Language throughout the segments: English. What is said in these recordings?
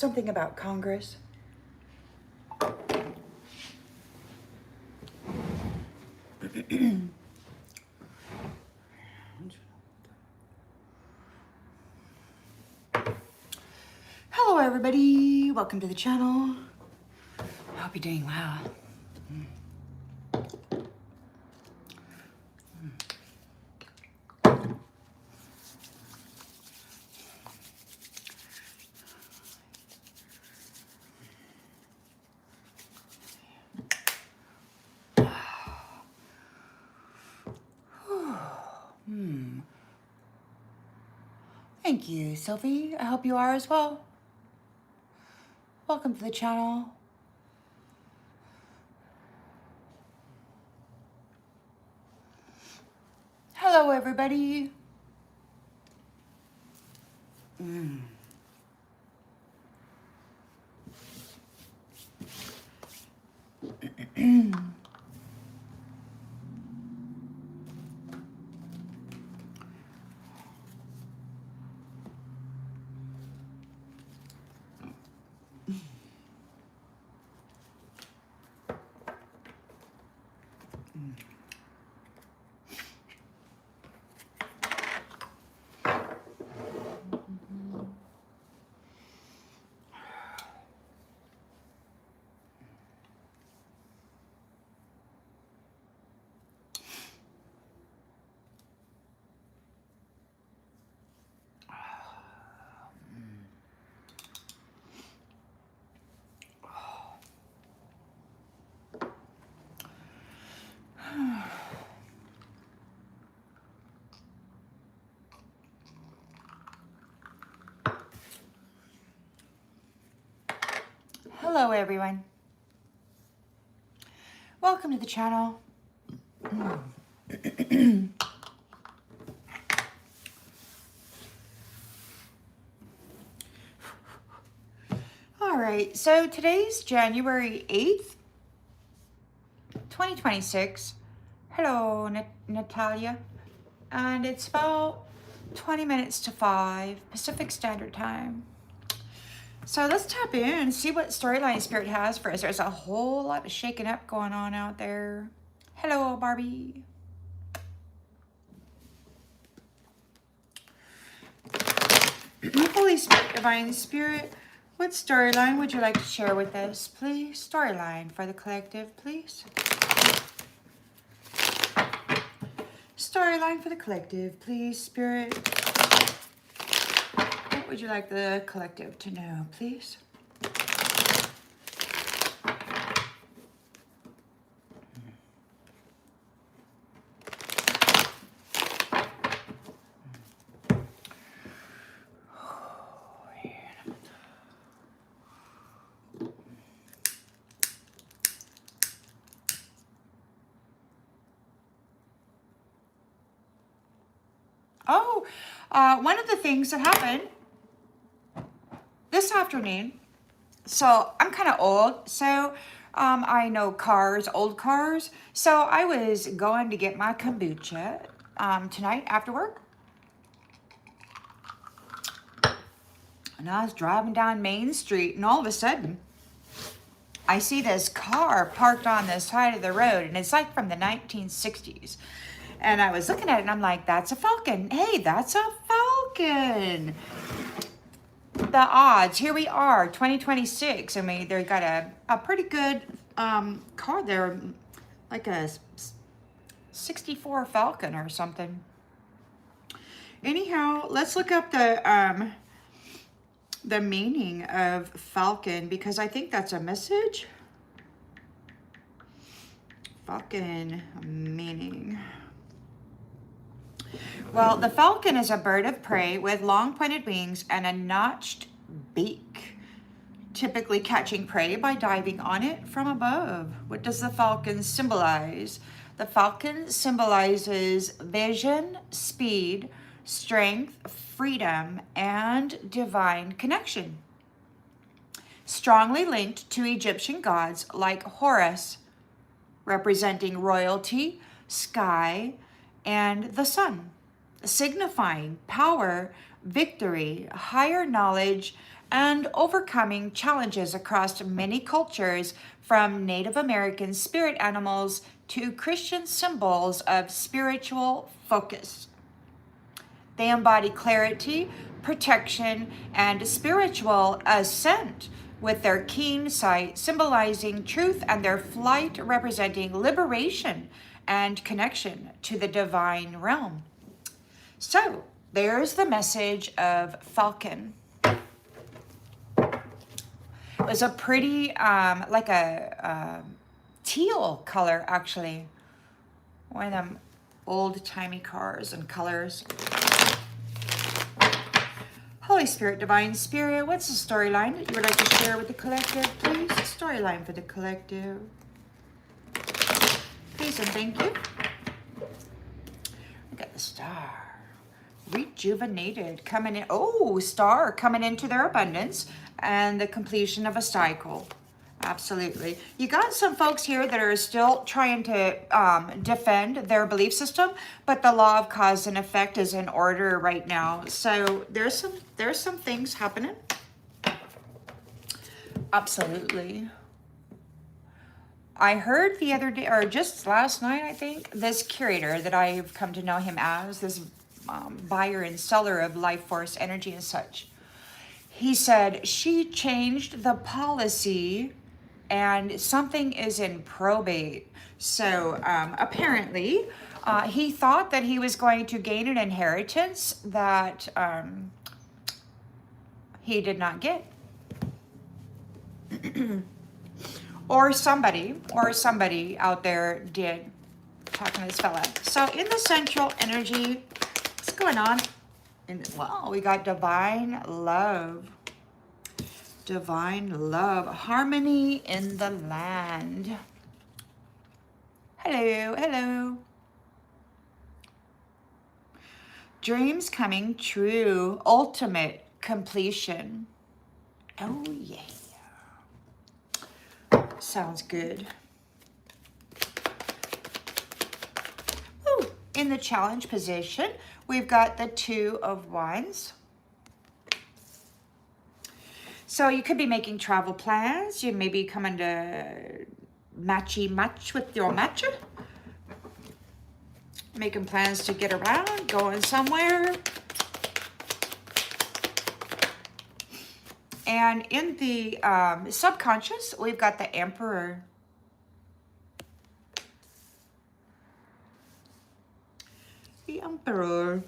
something about Congress. Hello everybody, welcome to the channel. I hope you're doing well. Thank you, Sophie. I hope you are as well. Welcome to the channel. Hello, everybody. Hello, everyone. Welcome to the channel. All right, so today's January 8th, 2026. Hello, Natalia. And it's about 20 minutes to 5 Pacific Standard Time. So let's tap in and see what storyline Spirit has for us. There's a whole lot of shaking up going on out there. Hello, Barbie. Holy Spirit, Divine Spirit, what storyline would you like to share with us, please? Storyline for the collective, please. Storyline for the collective, please, Spirit. What would you like the collective to know, please? Oh, one of the things that happened this afternoon, so I'm kind of old, so I know cars, old cars, so I was going to get my kombucha tonight after work, and I was driving down Main Street, and all of a sudden, I see this car parked on the side of the road, and it's like from the 1960s. And I was looking at it and I'm like, that's a Falcon. Hey, that's a Falcon. The odds, here we are, 2026. I mean, they got a pretty good car there, like a 64 Falcon or something. Anyhow, let's look up the meaning of Falcon, because I think that's a message. Falcon meaning. Well, the falcon is a bird of prey with long pointed wings and a notched beak, typically catching prey by diving on it from above. What does the falcon symbolize? The falcon symbolizes vision, speed, strength, freedom, and divine connection. Strongly linked to Egyptian gods like Horus, representing royalty, sky, and the sun, signifying power, victory, higher knowledge, and overcoming challenges across many cultures, from Native American spirit animals to Christian symbols of spiritual focus. They embody clarity, protection, and spiritual ascent, with their keen sight symbolizing truth and their flight representing liberation and connection to the divine realm. So, there's the message of Falcon. It was a pretty, like a teal color, actually. One of them old-timey cars and colors. Holy Spirit, Divine Spirit, what's the storyline that you would like to share with the collective, please? Storyline for the collective. Please and thank you. Look at the star. Rejuvenated, coming in. Oh, star coming into their abundance and the completion of a cycle. Absolutely. You got some folks here that are still trying to defend their belief system, but the law of cause and effect is in order right now. So there's some things happening. Absolutely. I heard the other day, or just last night, I think, this curator that I've come to know him as, this buyer and seller of life force energy and such. He said she changed the policy and something is in probate. So apparently he thought that he was going to gain an inheritance that he did not get. or somebody out there did. Talking to this fella. So in the central energy, what's going on? Wow, we got divine love. Divine love. Harmony in the land. Hello, hello. Dreams coming true. Ultimate completion. Oh, yeah. Sounds good. Ooh, in the challenge position, we've got the Two of Wands. So you could be making travel plans. You may be coming to match with your matcher. Making plans to get around, going somewhere. And in the subconscious, we've got the Emperor. The Emperor.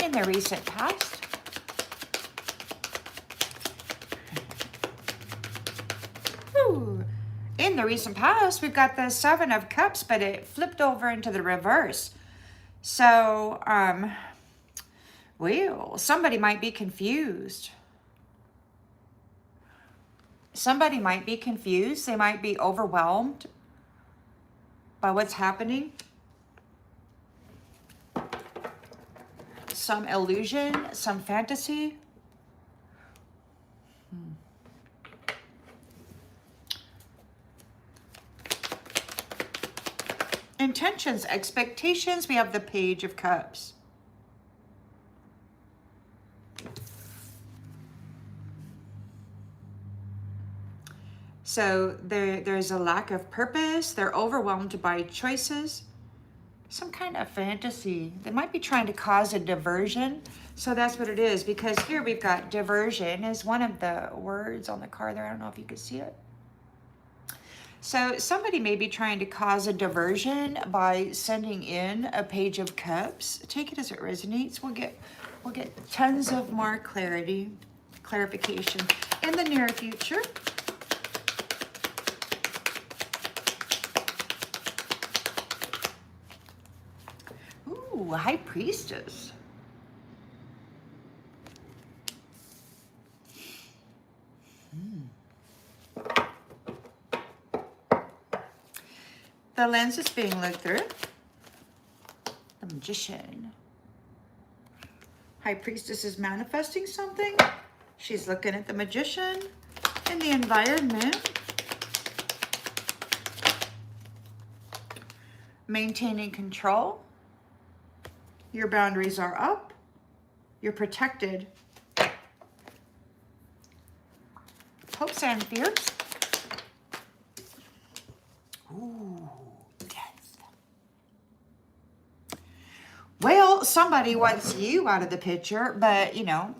In the recent past. Ooh. In the recent past, we've got the Seven of Cups, but it flipped over into the reverse. So, well, somebody might be confused. Somebody might be confused. They might be overwhelmed by what's happening. Some illusion, some fantasy. Intentions, expectations, we have the Page of Cups. So there's a lack of purpose. They're overwhelmed by choices. Some kind of fantasy. They might be trying to cause a diversion. So that's what it is, because here we've got diversion is one of the words on the card there. I don't know if you can see it. So somebody may be trying to cause a diversion by sending in a Page of Cups. Take it as it resonates. We'll get tons of more clarification in the near future. Ooh, High Priestess. The lens is being looked through. The Magician. High Priestess is manifesting something. She's looking at the Magician in the environment. Maintaining control. Your boundaries are up. You're protected. Hopes and fears. Ooh, death. Well, somebody wants you out of the picture, but you know,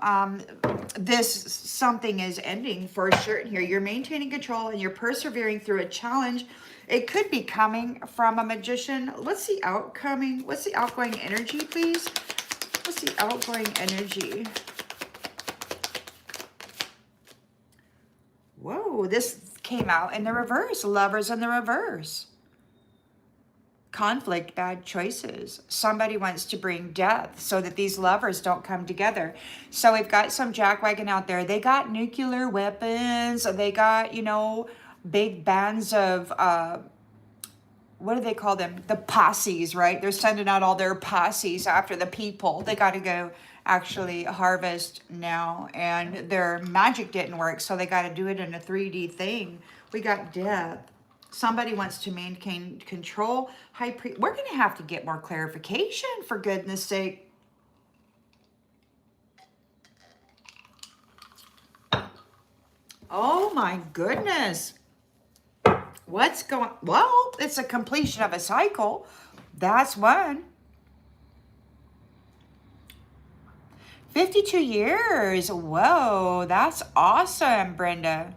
something is ending for sure here. You're maintaining control and you're persevering through a challenge. It could be coming from a magician. What's the outgoing energy, please? What's the outgoing energy? Whoa, this came out in the reverse. Lovers in the reverse. Conflict, bad choices. Somebody wants to bring death so that these lovers don't come together. So we've got some jackwagon out there. They got nuclear weapons. They got, you know, big bands of, what do they call them? The posses, right? They're sending out all their posses after the people. They got to go actually harvest now. And their magic didn't work, so they got to do it in a 3D thing. We got death. Somebody wants to maintain control. High Priestess. We're going to have to get more clarification, for goodness sake. Oh my goodness. What's going... Well, it's a completion of a cycle. That's one. 52 years. Whoa, that's awesome, Brenda.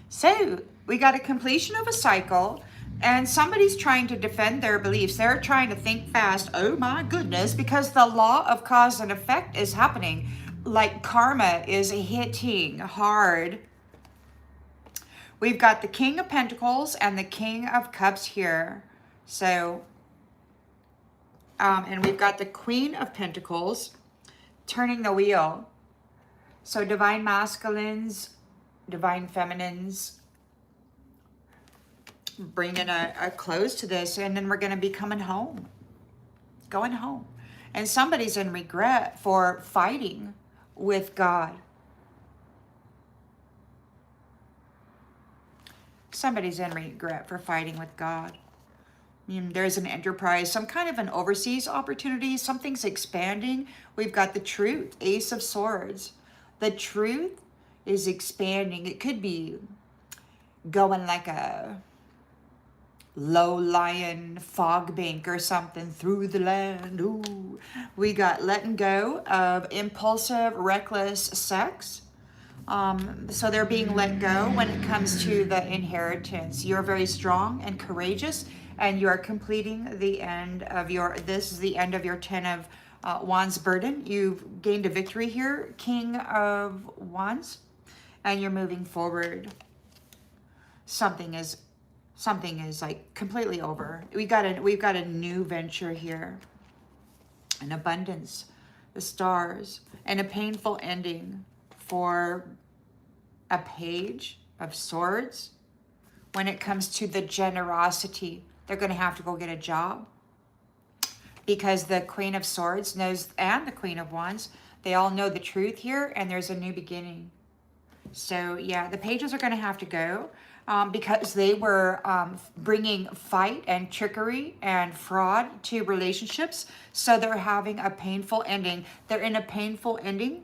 So we got a completion of a cycle, and somebody's trying to defend their beliefs. They're trying to think fast. Oh my goodness, because the law of cause and effect is happening. Like karma is hitting hard. We've got the King of Pentacles and the King of Cups here. So, and we've got the Queen of Pentacles turning the wheel. So divine masculines, divine feminines, bringing a close to this, and then we're going to be coming home, going home. And somebody's in regret for fighting with God. Somebody's in regret for fighting with God. There's an enterprise, some kind of an overseas opportunity. Something's expanding. We've got the truth, Ace of Swords. The truth is expanding. It could be going like a low-lying fog bank or something through the land. Ooh. We got letting go of impulsive, reckless sex. So they're being let go when it comes to the inheritance. You're very strong and courageous, and you are completing the end of your, this is the end of your 10 of Wands burden. You've gained a victory here, King of Wands, and you're moving forward. Something is like completely over. We've got a new venture here. An abundance, the stars, and a painful ending for a Page of Swords. When it comes to the generosity, they're going to have to go get a job, because the Queen of Swords knows, and the Queen of Wands, they all know the truth here, and there's a new beginning. So yeah, the Pages are going to have to go because they were bringing fight and trickery and fraud to relationships. So they're having a painful ending. They're in a painful ending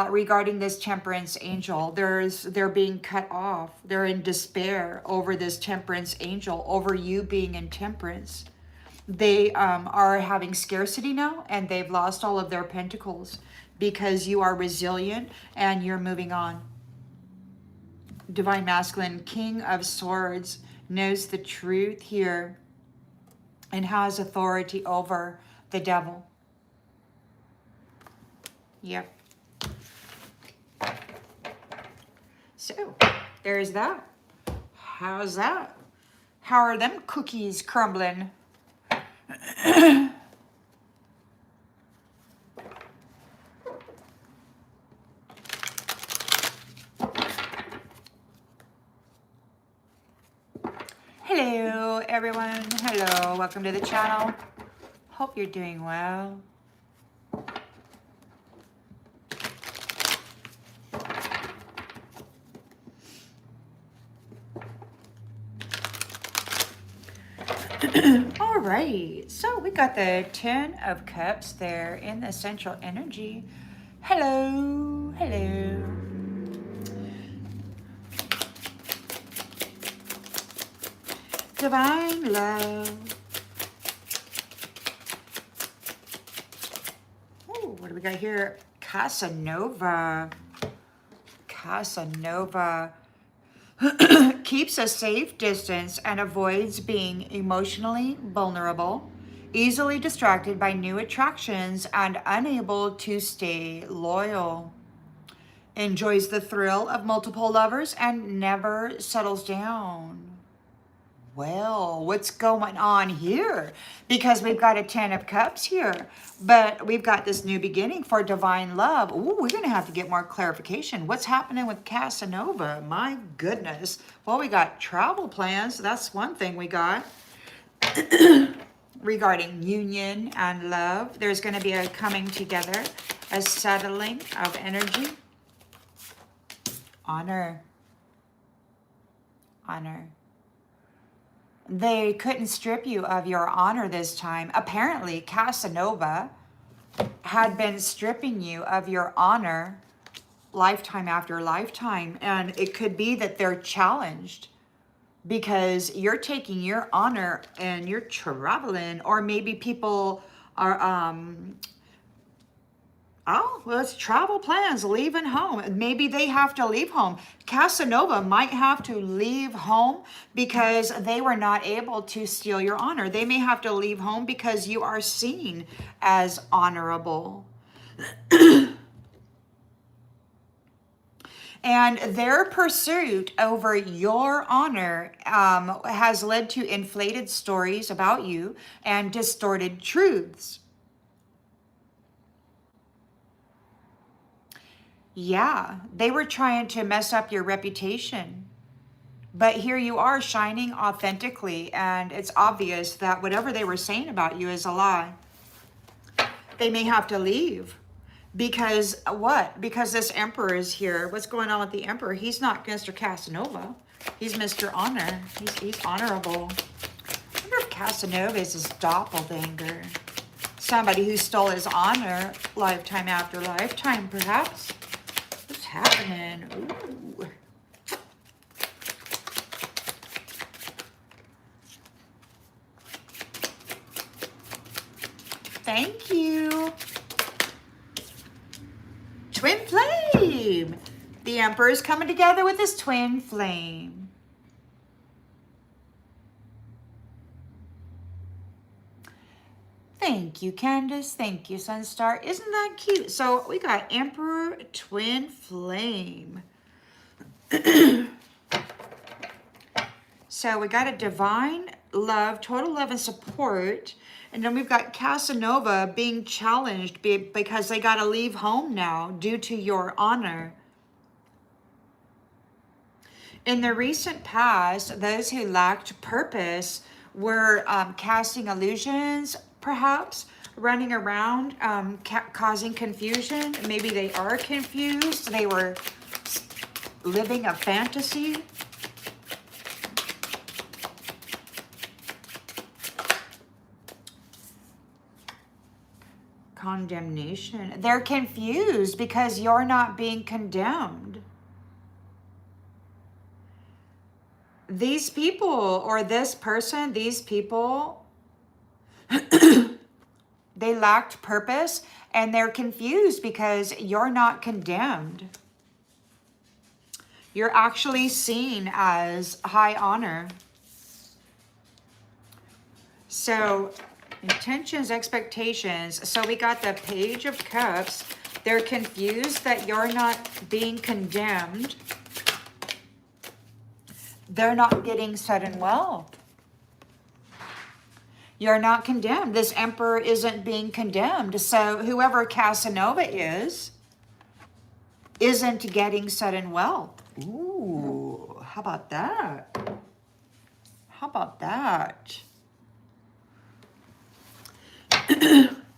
regarding this Temperance Angel. They're being cut off. They're in despair over this Temperance Angel, over you being in temperance. They are having scarcity now, and they've lost all of their pentacles because you are resilient and you're moving on. Divine Masculine, King of Swords, knows the truth here and has authority over the devil. Yep. So, there's that. How's that? How are them cookies crumbling? Hello, everyone. Hello. Welcome to the channel. Hope you're doing well. All right, so we got the Ten of Cups there in the central energy. Hello, hello. Divine love. Oh, what do we got here? Casanova. Casanova keeps a safe distance and avoids being emotionally vulnerable, easily distracted by new attractions, and unable to stay loyal. Enjoys the thrill of multiple lovers and never settles down. Well, what's going on here? Because we've got a Ten of Cups here, but we've got this new beginning for divine love. Ooh, we're going to have to get more clarification. What's happening with Casanova? My goodness. Well, we got travel plans. That's one thing we got. Regarding union and love, there's going to be a coming together, a settling of energy. Honor. Honor. They couldn't strip you of your honor this time. Apparently, Casanova had been stripping you of your honor lifetime after lifetime. And it could be that they're challenged because you're taking your honor and you're traveling, or maybe people are, oh, well, it's travel plans, leaving home. Maybe they have to leave home. Casanova might have to leave home because they were not able to steal your honor. They may have to leave home because you are seen as honorable. And their pursuit over your honor has led to inflated stories about you and distorted truths. Yeah, they were trying to mess up your reputation. But here you are shining authentically, and it's obvious that whatever they were saying about you is a lie. They may have to leave. Because what? Because this emperor is here. What's going on with the emperor? He's not Mr. Casanova. He's Mr. Honor. He's honorable. I wonder if Casanova is his doppelganger. Somebody who stole his honor lifetime after lifetime, perhaps. What's happening? Ooh. Thank you. Twin flame. The emperor is coming together with his twin flame. Thank you, Candace. Thank you, Sunstar. Isn't that cute? So we got Emperor, Twin Flame. So we got a divine love, total love and support. And then we've got Casanova being challenged because they got to leave home now due to your honor. In the recent past, those who lacked purpose were casting illusions, perhaps, running around, causing confusion. Maybe they are confused. They were living a fantasy. Condemnation. They're confused because you're not being condemned. These people, or this person, these people, they lacked purpose and they're confused because you're not condemned. You're actually seen as high honor. So, intentions, expectations. So we got the Page of Cups. They're confused that you're not being condemned. They're not getting sudden wealth. You're not condemned. This emperor isn't being condemned. So whoever Casanova is, isn't getting sudden wealth. Ooh, how about that? How about that?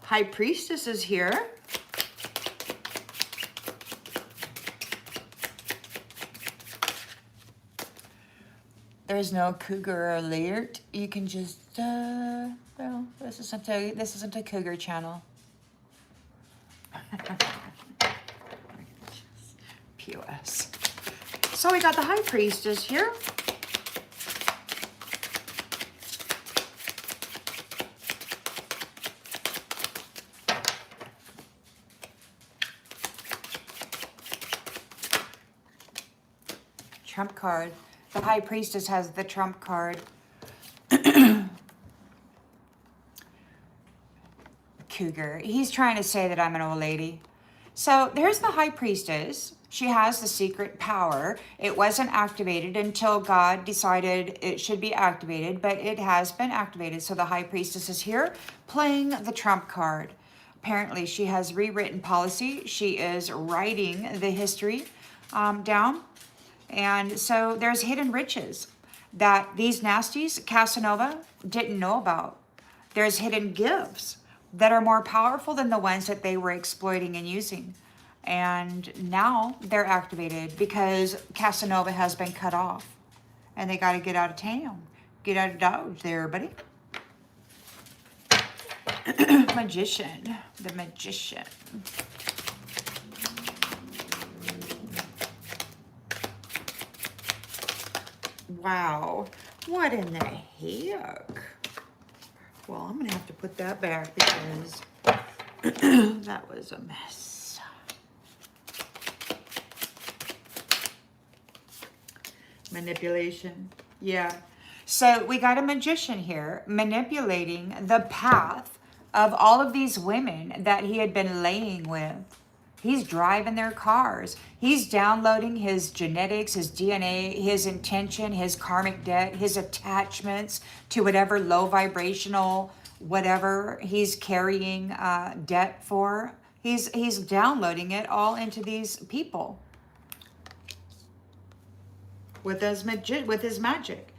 High Priestess is here. There's no cougar alert. You can just, Well, this isn't a cougar channel. POS. So we got the High Priestess here. Trump card. The High Priestess has the Trump card. Cougar. He's trying to say that I'm an old lady. So there's the High Priestess. She has the secret power. It wasn't activated until God decided it should be activated, but it has been activated. So the High Priestess is here playing the Trump card. Apparently she has rewritten policy. She is writing the history down. And so there's hidden riches that these nasties, Casanova, didn't know about. There's hidden gifts that are more powerful than the ones that they were exploiting and using. And now they're activated because Casanova has been cut off. And they got to get out of town. Get out of Dodge there, buddy. Magician. The Magician. Wow. What in the heck? Well, I'm going to have to put that back because that was a mess. Manipulation. Yeah. So we got a magician here manipulating the path of all of these women that he had been laying with. He's driving their cars. He's downloading his genetics, his DNA, his intention, his karmic debt, his attachments to whatever low vibrational, whatever he's carrying debt for. He's downloading it all into these people with his magic.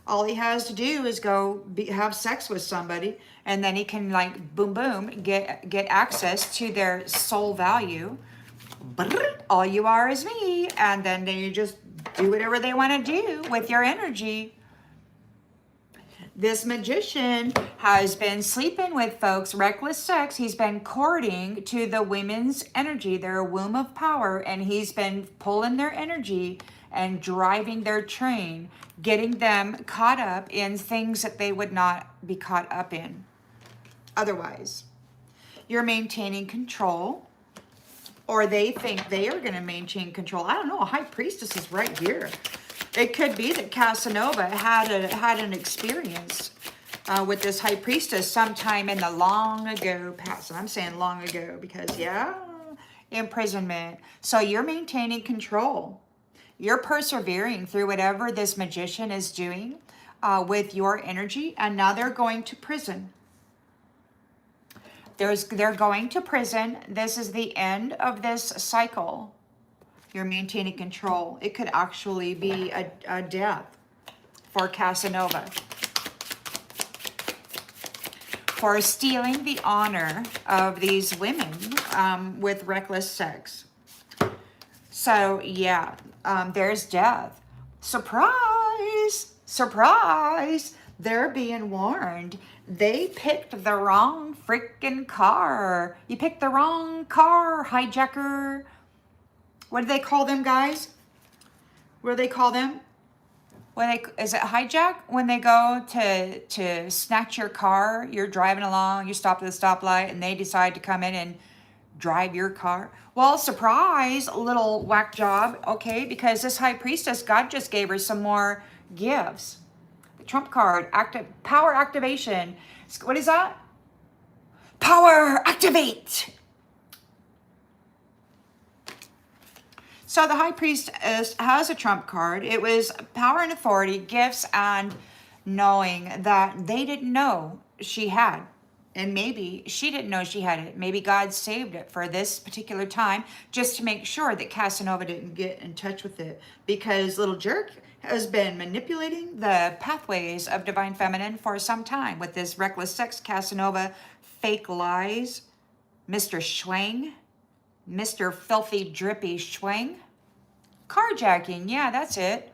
All he has to do is go have sex with somebody, and then he can, like, boom, boom, get access to their soul value. All you are is me. And then they just do whatever they want to do with your energy. This magician has been sleeping with folks, reckless sex. He's been courting to the women's energy, their womb of power, and he's been pulling their energy and driving their train, getting them caught up in things that they would not be caught up in otherwise. You're maintaining control, or they think they are going to maintain control. I don't know. A High Priestess is right here. It could be that Casanova had an experience with this High Priestess sometime in the long ago past. And I'm saying long ago because, yeah, imprisonment. So you're maintaining control. You're persevering through whatever this magician is doing with your energy. And now they're going to prison. They're going to prison. This is the end of this cycle. You're maintaining control. It could actually be a death for Casanova. For stealing the honor of these women with reckless sex. So, yeah, there's death. Surprise! Surprise! They're being warned. They picked the wrong freaking car. You picked the wrong car, hijacker. What do they call them, guys? What do they call them? Is it hijack? When they go to snatch your car, you're driving along, you stop at the stoplight, and they decide to come in and drive your car. Well, surprise, little whack job, okay? Because this High Priestess, God just gave her some more gifts. The Trump card, power activation. What is that? Power activate. So the High Priestess has a Trump card. It was power and authority, gifts, and knowing that they didn't know she had. And maybe she didn't know she had it. Maybe God saved it for this particular time just to make sure that Casanova didn't get in touch with it. Because little jerk has been manipulating the pathways of Divine Feminine for some time with this reckless sex, Casanova, fake lies, Mr. Schwang, Mr. Filthy Drippy Schwang. Carjacking, yeah, that's it.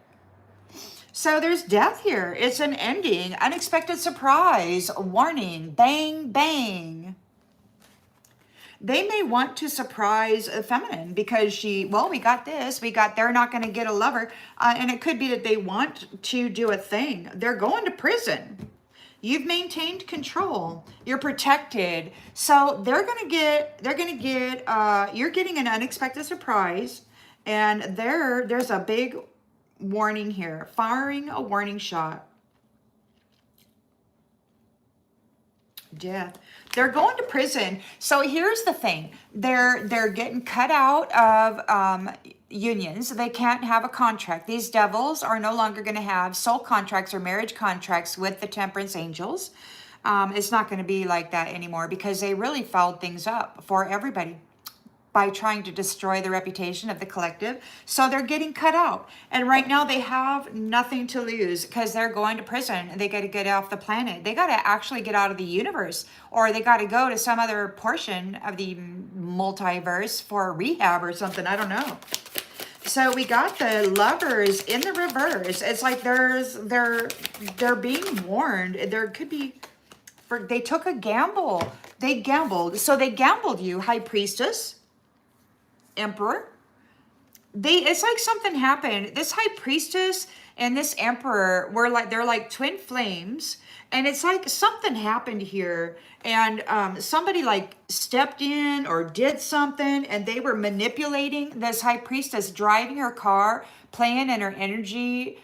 So there's death here. It's an ending, unexpected surprise, warning, bang, bang. They may want to surprise a feminine because we got this, they're not going to get a lover. And it could be that they want to do a thing. They're going to prison. You've maintained control. You're protected. So you're getting an unexpected surprise. And there's a big warning here, firing a warning shot. Death. They're going to prison. So here's the thing. They're getting cut out of unions. They can't have a contract. These devils are no longer going to have soul contracts or marriage contracts with the temperance angels. It's not going to be like that anymore because they really fouled things up for everybody by trying to destroy the reputation of the collective. So they're getting cut out. And right now they have nothing to lose because they're going to prison. They got to get off the planet. They got to actually get out of the universe, or they got to go to some other portion of the multiverse for rehab or something. I don't know. So we got the Lovers in the reverse. It's like they're being warned. There could be, they took a gamble. They gambled. So they gambled you, High Priestess, Emperor. It's like something happened. This High Priestess and this Emperor they're like twin flames, and it's like something happened here, and somebody like stepped in or did something, and they were manipulating this High Priestess, driving her car, playing in her energy,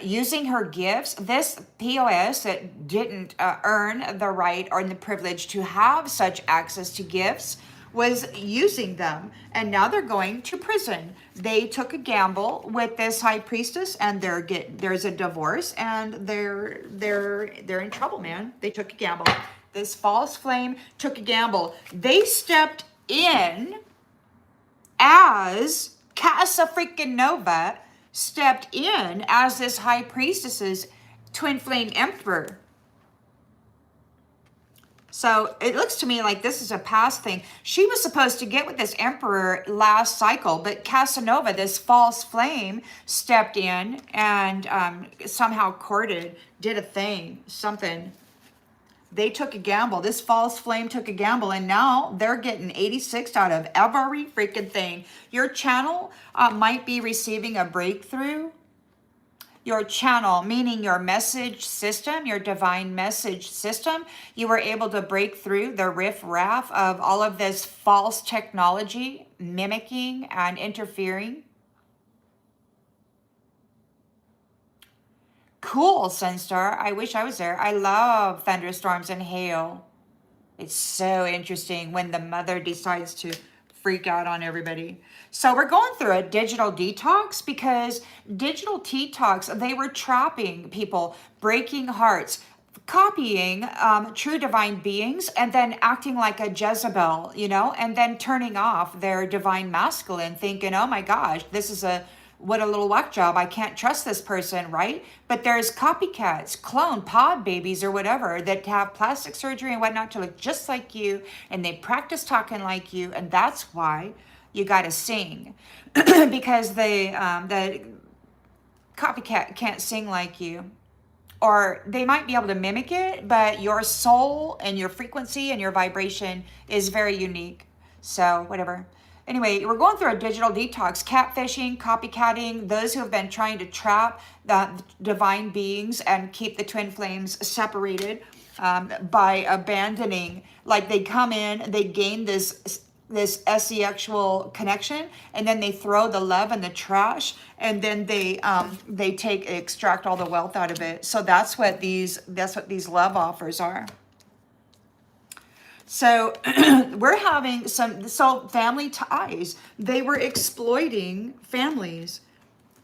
using her gifts. This POS that didn't earn the right or the privilege to have such access to gifts was using them, and now they're going to prison. They took a gamble with this High Priestess, and there's a divorce, and they're in trouble, man. They took a gamble. This false flame took a gamble. They stepped in as Casanova stepped in as this High Priestess's twin flame emperor. So it looks to me like this is a past thing. She was supposed to get with this emperor last cycle, but Casanova, this false flame, stepped in and somehow courted, did a thing, something. They took a gamble. This false flame took a gamble, and now they're getting 86 out of every freaking thing. Your channel might be receiving a breakthrough. Your channel, meaning your message system, your divine message system, you were able to break through the riff-raff of all of this false technology, mimicking and interfering. Cool, Sunstar. I wish I was there. I love thunderstorms and hail. It's so interesting when the mother decides to freak out on everybody. So we're going through a digital detox because digital detox, they were trapping people, breaking hearts, copying true divine beings, and then acting like a Jezebel, and then turning off their divine masculine, thinking, oh my gosh, what a little whack job. I can't trust this person, right? But there's copycats, clone pod babies or whatever that have plastic surgery and whatnot to look just like you, and they practice talking like you, and that's why you got to sing because the copycat can't sing like you, or they might be able to mimic it, but your soul and your frequency and your vibration is very unique. So whatever. Anyway, we're going through a digital detox, catfishing, copycatting, those who have been trying to trap the divine beings and keep the twin flames separated by abandoning, like they come in, they gain this sexual connection, and then they throw the love in the trash, and then they extract all the wealth out of it. So that's what these love offers are. So we're having family ties. They were exploiting families.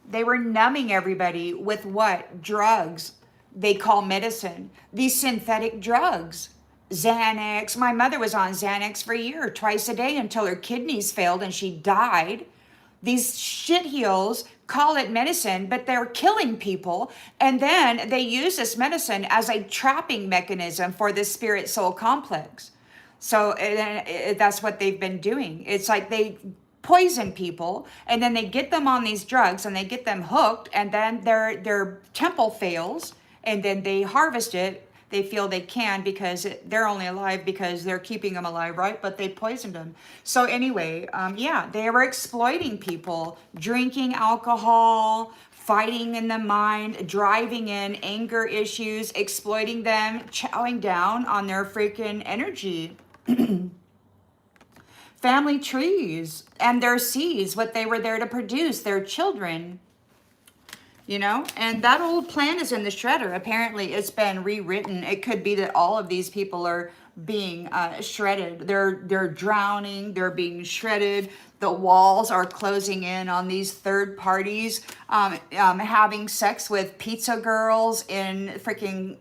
They were numbing everybody with what? Drugs. They call medicine. These synthetic drugs. Xanax. My mother was on Xanax for a year, twice a day, until her kidneys failed and she died. These shitheels call it medicine, but they're killing people. And then they use this medicine as a trapping mechanism for the spirit-soul complex. So that's what they've been doing. It's like poison people, and then they get them on these drugs and they get them hooked, and then their temple fails, and then they harvest it. They feel they can because they're only alive because they're keeping them alive, right? But they poisoned them. So anyway, yeah, they were exploiting people, drinking alcohol, fighting in the mind, driving in anger issues, exploiting them, chowing down on their freaking energy. Family trees and their seeds, what they were there to produce, their children. You know, and that old plan is in the shredder. Apparently it's been rewritten. It could be that all of these people are being shredded. They're drowning, they're being shredded. The walls are closing in on these third parties, having sex with pizza girls in freaking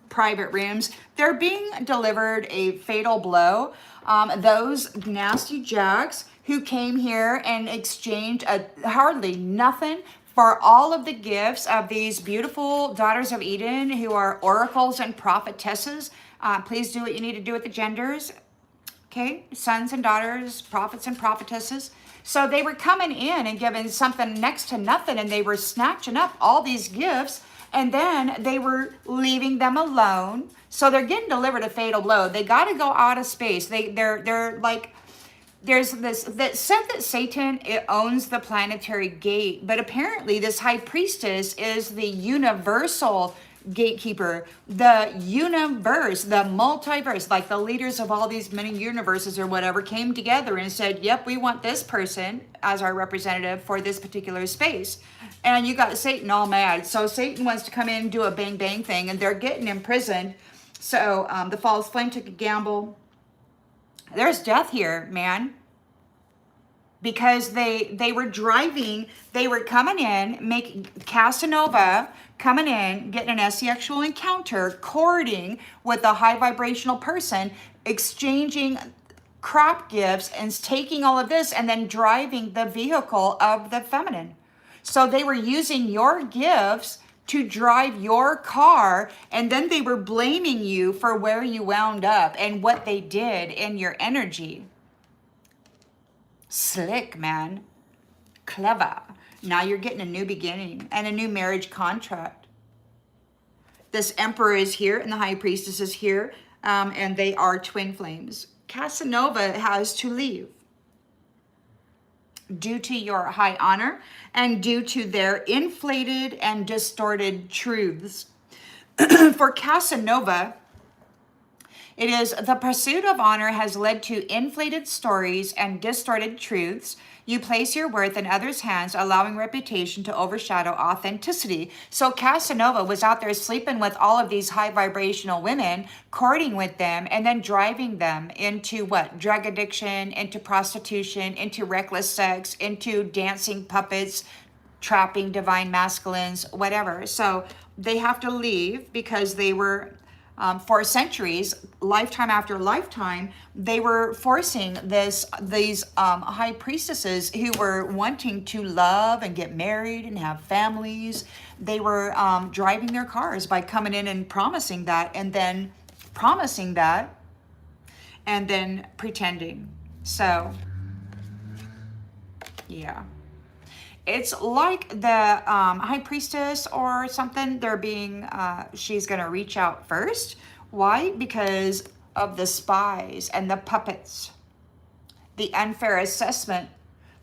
private rooms. They're being delivered a fatal blow. Those nasty jacks who came here and exchanged hardly nothing for all of the gifts of these beautiful daughters of Eden who are oracles and prophetesses. Please do what you need to do with the genders. Okay, sons and daughters, prophets and prophetesses. So they were coming in and giving something next to nothing, and they were snatching up all these gifts, and then they were leaving them alone. So they're getting delivered a fatal blow. They got to go out of space. They're like, there's this that said that Satan, it owns the planetary gate, but apparently this high priestess is the universal gatekeeper, the universe, the multiverse, like the leaders of all these many universes or whatever came together and said, yep, we want this person as our representative for this particular space. And you got Satan all mad. So Satan wants to come in and do a bang bang thing, and they're getting imprisoned. So the false flame took a gamble. There's death here, man. Because they were driving, they were coming in, making Casanova coming in, getting an sexual encounter, courting with a high vibrational person, exchanging crap gifts and taking all of this and then driving the vehicle of the feminine. So they were using your gifts to drive your car, and then they were blaming you for where you wound up and what they did in your energy. Slick, man. Clever. Now you're getting a new beginning and a new marriage contract. This emperor is here and the high priestess is here, and they are twin flames. Casanova has to leave due to your high honor and due to their inflated and distorted truths. For Casanova, it is the pursuit of honor has led to inflated stories and distorted truths. You place your worth in others' hands, allowing reputation to overshadow authenticity. So Casanova was out there sleeping with all of these high vibrational women, courting with them, and then driving them into what? Drug addiction, into prostitution, into reckless sex, into dancing puppets, trapping divine masculines, whatever. So they have to leave because they were... for centuries, lifetime after lifetime, they were forcing these high priestesses who were wanting to love and get married and have families. They were driving their cars by coming in and promising that, and then pretending. So, yeah. It's like the high priestess or something. They're being, she's going to reach out first. Why? Because of the spies and the puppets. The unfair assessment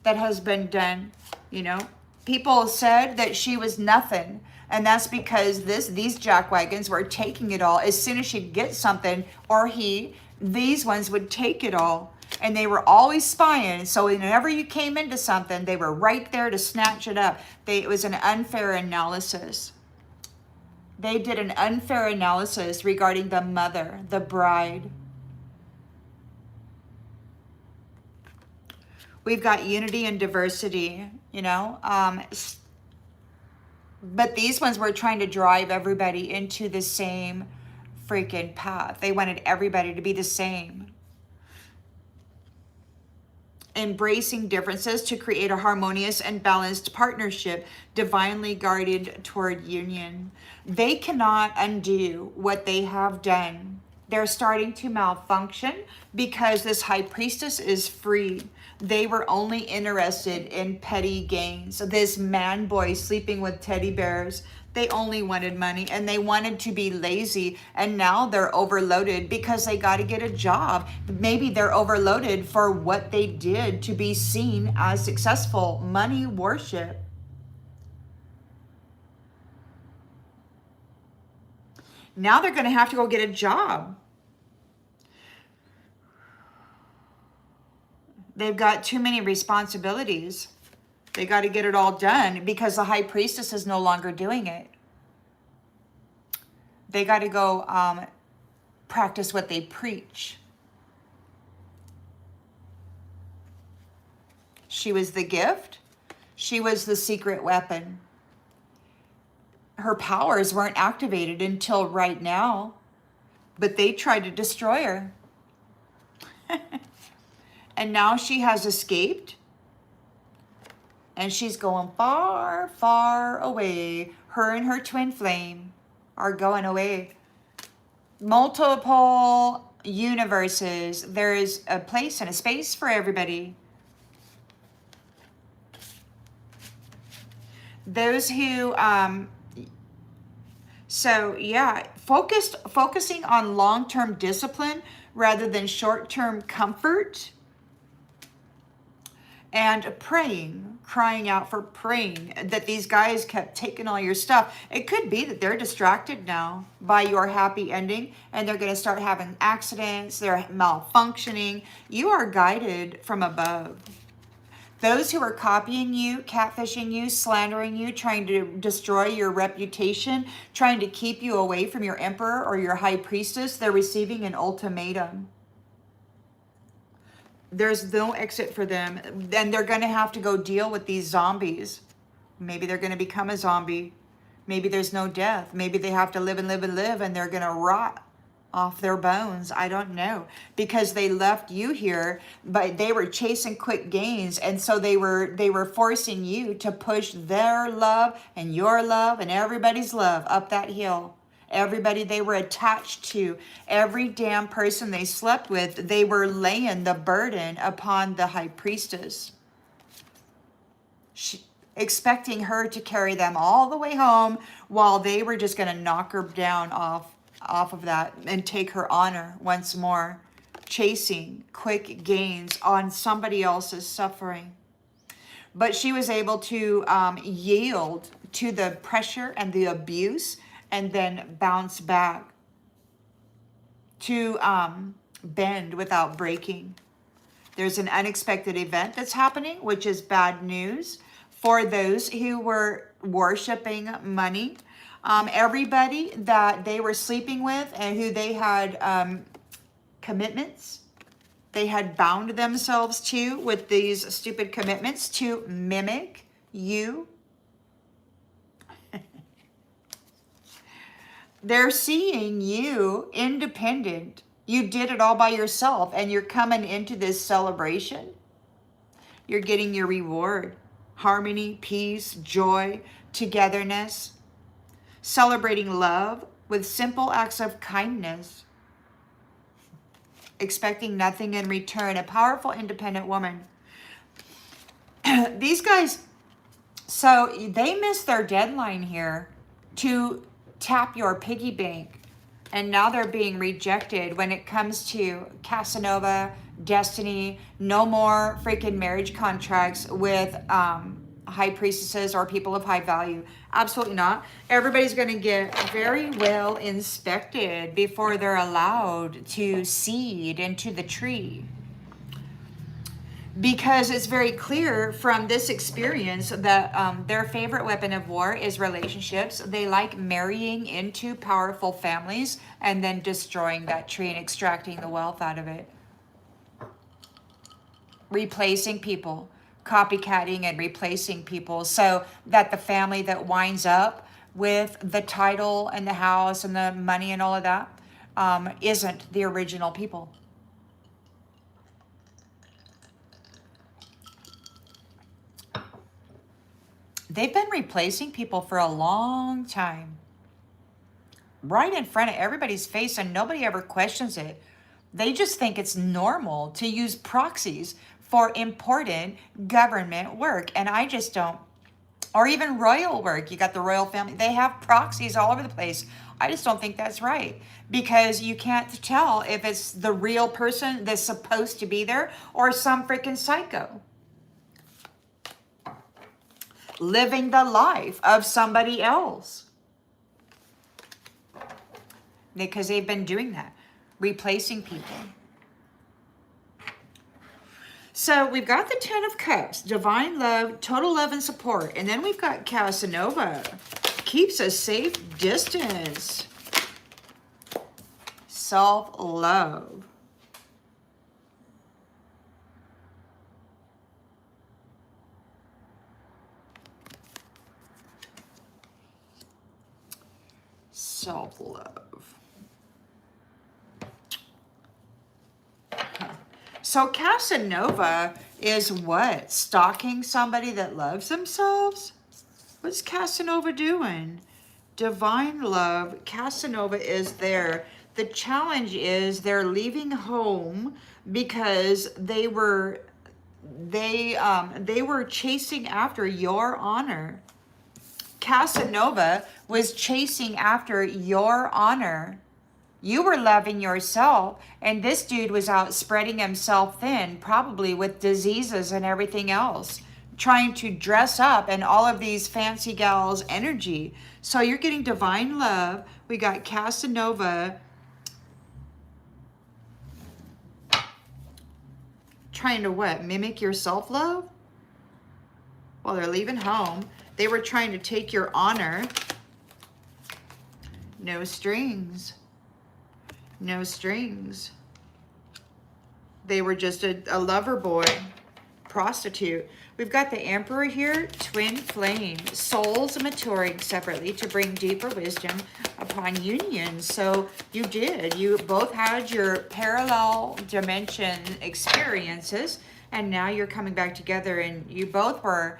that has been done. You know, people said that she was nothing. And that's because these jackwagons were taking it all. As soon as she'd get something, or these ones would take it all. And they were always spying. So whenever you came into something, they were right there to snatch it up. It was an unfair analysis. They did an unfair analysis regarding the mother, the bride. We've got unity and diversity, you know. But these ones were trying to drive everybody into the same freaking path. They wanted everybody to be the same. Embracing differences to create a harmonious and balanced partnership, divinely guided toward union. They cannot undo what they have done. They're starting to malfunction because this high priestess is free. They were only interested in petty gains. This man boy sleeping with teddy bears. They only wanted money and they wanted to be lazy. And now they're overloaded because they got to get a job. Maybe they're overloaded for what they did to be seen as successful. Money worship. Now they're going to have to go get a job. They've got too many responsibilities. They got to get it all done because the high priestess is no longer doing it. They got to go practice what they preach. She was the gift. She was the secret weapon. Her powers weren't activated until right now, but they tried to destroy her. And now she has escaped. And she's going far, far away. Her and her twin flame are going away. Multiple universes. There is a place and a space for everybody. Those who, so yeah, focusing on long-term discipline rather than short-term comfort. And praying, crying out for praying that these guys kept taking all your stuff. It could be that they're distracted now by your happy ending and they're going to start having accidents. They're malfunctioning. You are guided from above. Those who are copying you, catfishing you, slandering you, trying to destroy your reputation, trying to keep you away from your emperor or your high priestess, they're receiving an ultimatum. There's no exit for them. And they're going to have to go deal with these zombies. Maybe they're going to become a zombie. Maybe there's no death. Maybe they have to live and live and live and they're going to rot off their bones. I don't know. Because they left you here, but they were chasing quick gains. And so they were forcing you to push their love and your love and everybody's love up that hill. Everybody they were attached to, every damn person they slept with, they were laying the burden upon the high priestess. Expecting her to carry them all the way home while they were just going to knock her down off of that and take her honor once more. Chasing quick gains on somebody else's suffering. But she was able to yield to the pressure and the abuse and then bounce back to bend without breaking. There's an unexpected event that's happening, which is bad news for those who were worshiping money. Everybody that they were sleeping with and who they had commitments, they had bound themselves to with these stupid commitments to mimic you. They're seeing you independent. You did it all by yourself and you're coming into this celebration. You're getting your reward. Harmony, peace, joy, togetherness. Celebrating love with simple acts of kindness. Expecting nothing in return. A powerful, independent woman. These guys, so they missed their deadline here to tap your piggy bank, and now they're being rejected when it comes to Casanova, destiny. No more freaking marriage contracts with high priestesses or people of high value. Absolutely not. Everybody's going to get very well inspected before they're allowed to seed into the tree. Because it's very clear from this experience that their favorite weapon of war is relationships. They like marrying into powerful families and then destroying that tree and extracting the wealth out of it. Replacing people, copycatting and replacing people so that the family that winds up with the title and the house and the money and all of that isn't the original people. They've been replacing people for a long time. right in front of everybody's face and nobody ever questions it. They just think it's normal to use proxies for important government work. And I just don't. Or even royal work. You got the royal family. They have proxies all over the place. I just don't think that's right, because you can't tell if it's the real person that's supposed to be there or some freaking psycho living the life of somebody else, because they've been doing that, replacing people. So we've got the Ten of Cups, divine love, total love and support. And then we've got Casanova, keeps a safe distance, self-love. Self-love. So Casanova is what? Stalking somebody that loves themselves? What's Casanova doing? Divine love. Casanova is there. The challenge is they're leaving home because they were chasing after your honor. Casanova was chasing after your honor. You were loving yourself, and this dude was out spreading himself thin, probably with diseases and everything else, trying to dress up in all of these fancy gals' energy. So you're getting divine love. We got Casanova trying to what? Mimic your self-love? Well, they're leaving home. They were trying to take your honor. No strings. No strings. They were just a lover boy, prostitute. We've got the Emperor here, twin flame, souls maturing separately to bring deeper wisdom upon union. So you did. You both had your parallel dimension experiences, and now you're coming back together, and you both were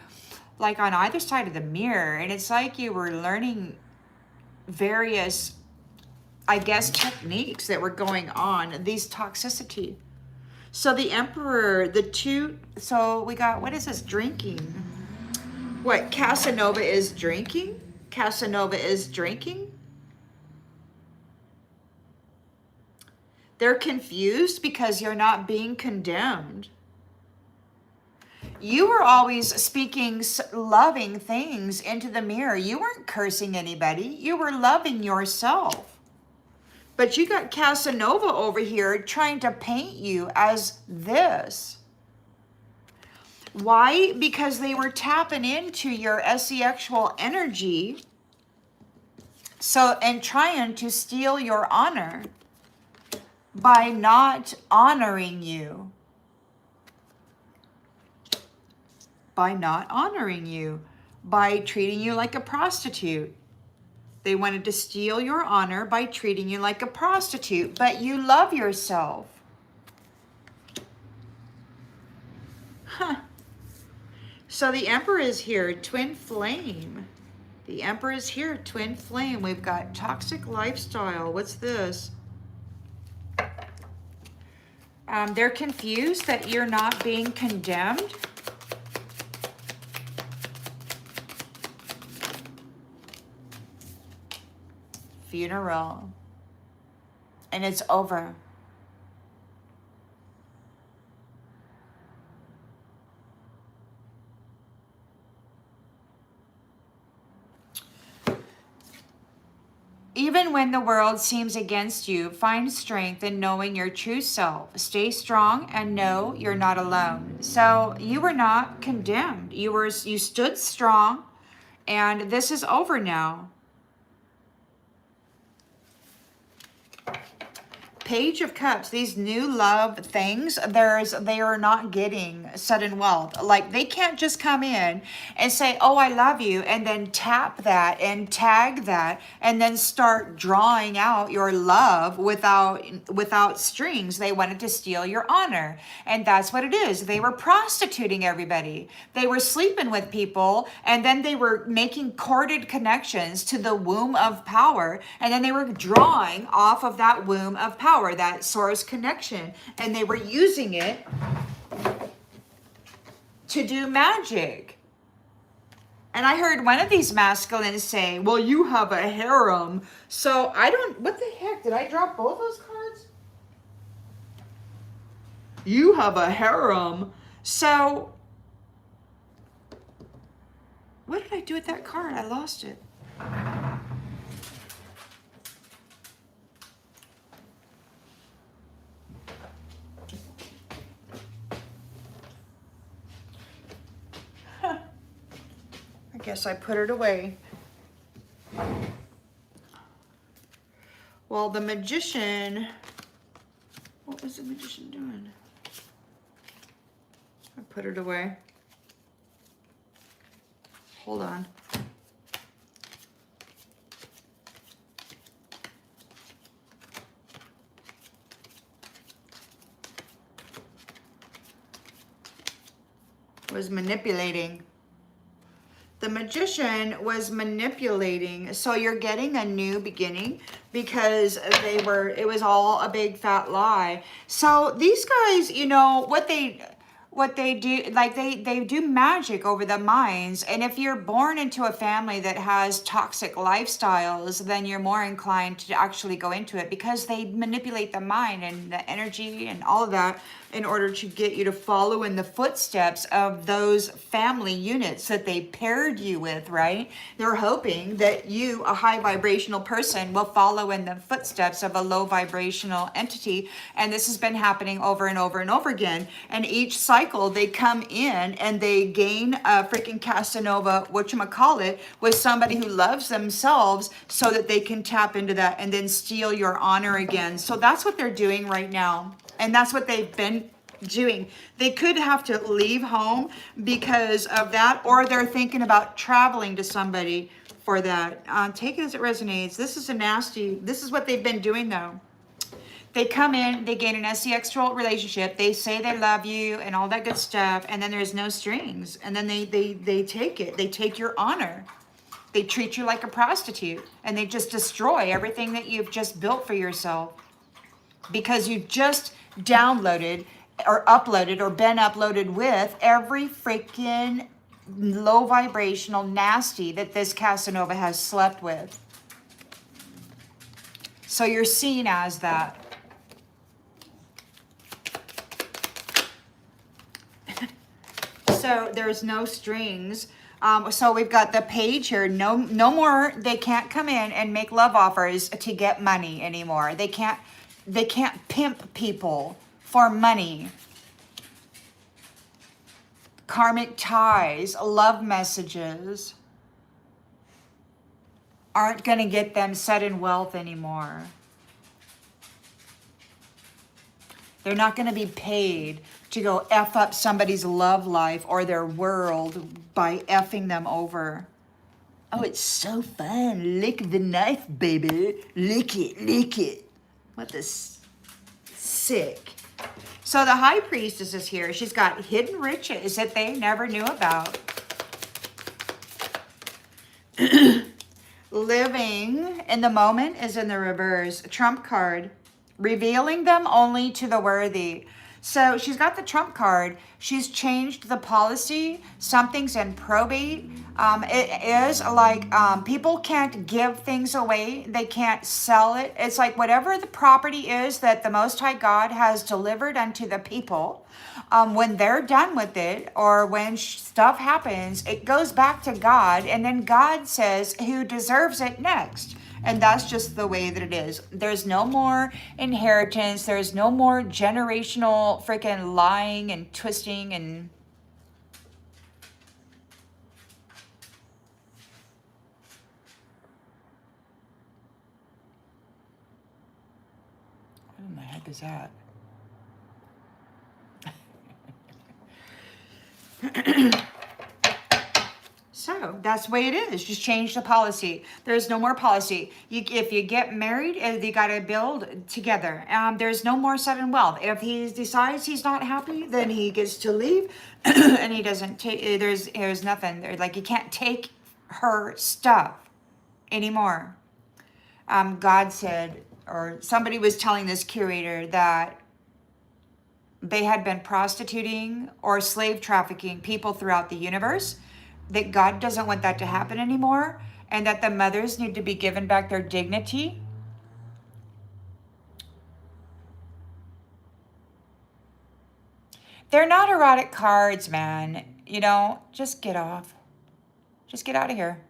like on either side of the mirror, and it's like you were learning various, I guess, techniques that were going on, these toxicity. So the Emperor, the two, so we got, what is this, drinking? What, Casanova is drinking? Casanova is drinking? They're confused because you're not being condemned. You were always speaking loving things into the mirror. You weren't cursing anybody. You were loving yourself. But you got Casanova over here trying to paint you as this. Why? Because they were tapping into your sexual energy, and trying to steal your honor by not honoring you. By not honoring you. By treating you like a prostitute. They wanted to steal your honor by treating you like a prostitute, but you love yourself. Huh. So the Emperor is here, twin flame. The Emperor is here, twin flame. We've got toxic lifestyle. What's this? They're confused that you're not being condemned. Funeral, and it's over. Even when the world seems against you, find strength in knowing your true self. Stay strong and know you're not alone. So you were not condemned. You stood strong, and this is over now. Page of Cups, these new love things, they are not getting sudden wealth. Like, they can't just come in and say, oh, I love you, and then tap that and tag that and then start drawing out your love without strings. They wanted to steal your honor. And that's what it is. They were prostituting everybody. They were sleeping with people, and then they were making corded connections to the womb of power, and then they were drawing off of that womb of power, that source connection, and they were using it to do magic. And I heard one of these masculines say, well, you have a harem. So I don't, what the heck? Did I drop both those cards? You have a harem. So what did I do with that card? I lost it. I guess I put it away. Well, the Magician, what was the Magician doing? I put it away. Hold on. Was manipulating. The Magician was manipulating. So you're getting a new beginning because it was all a big fat lie. So these guys, you know, what they do, like they do magic over the minds. And if you're born into a family that has toxic lifestyles, then you're more inclined to actually go into it because they manipulate the mind and the energy and all of that in order to get you to follow in the footsteps of those family units that they paired you with, right? They're hoping that you, a high vibrational person, will follow in the footsteps of a low vibrational entity. And this has been happening over and over and over again. And each cycle they come in and they gain a freaking Casanova, whatchamacallit, with somebody who loves themselves so that they can tap into that and then steal your honor again. So that's what they're doing right now. And that's what they've been doing. They could have to leave home because of that, or they're thinking about traveling to somebody for that. Take it as it resonates. This is what they've been doing though. They come in, they gain an SCX relationship, they say they love you and all that good stuff, and then there's no strings. And then they take it. They take your honor. They treat you like a prostitute, and they just destroy everything that you've just built for yourself because you just downloaded or uploaded or been uploaded with every freaking low vibrational nasty that this Casanova has slept with. So you're seen as that. So there's no strings. So we've got the page here. No more. They can't come in and make love offers to get money anymore. They can't pimp people for money. Karmic ties, love messages aren't going to get them sudden wealth anymore. They're not going to be paid to go F up somebody's love life or their world by effing them over. Oh, it's so fun. Lick the knife, baby. Lick it, lick it. What the sick. So the High Priestess is here. She's got hidden riches that they never knew about. Living in the moment is in the reverse. Trump card. Revealing them only to the worthy. So she's got the Trump card. She's changed the policy. Something's in probate. It is like people can't give things away. They can't sell it. It's like whatever the property is that the Most High God has delivered unto the people, when they're done with it or when stuff happens, it goes back to God. And then God says who deserves it next. And that's just the way that it is. There's no more inheritance. There's no more generational freaking lying and twisting and... What in the is that? So that's the way it is. Just change the policy. There's no more policy. If you get married, you got to build together. There's no more sudden wealth. If he decides he's not happy, then he gets to leave, and he doesn't take. There's nothing there. Like, you can't take her stuff anymore. God said, or somebody was telling this curator that they had been prostituting or slave trafficking people throughout the universe, that God doesn't want that to happen anymore, and that the mothers need to be given back their dignity. They're not erotic cards, man. You know, just get off. Just get out of here.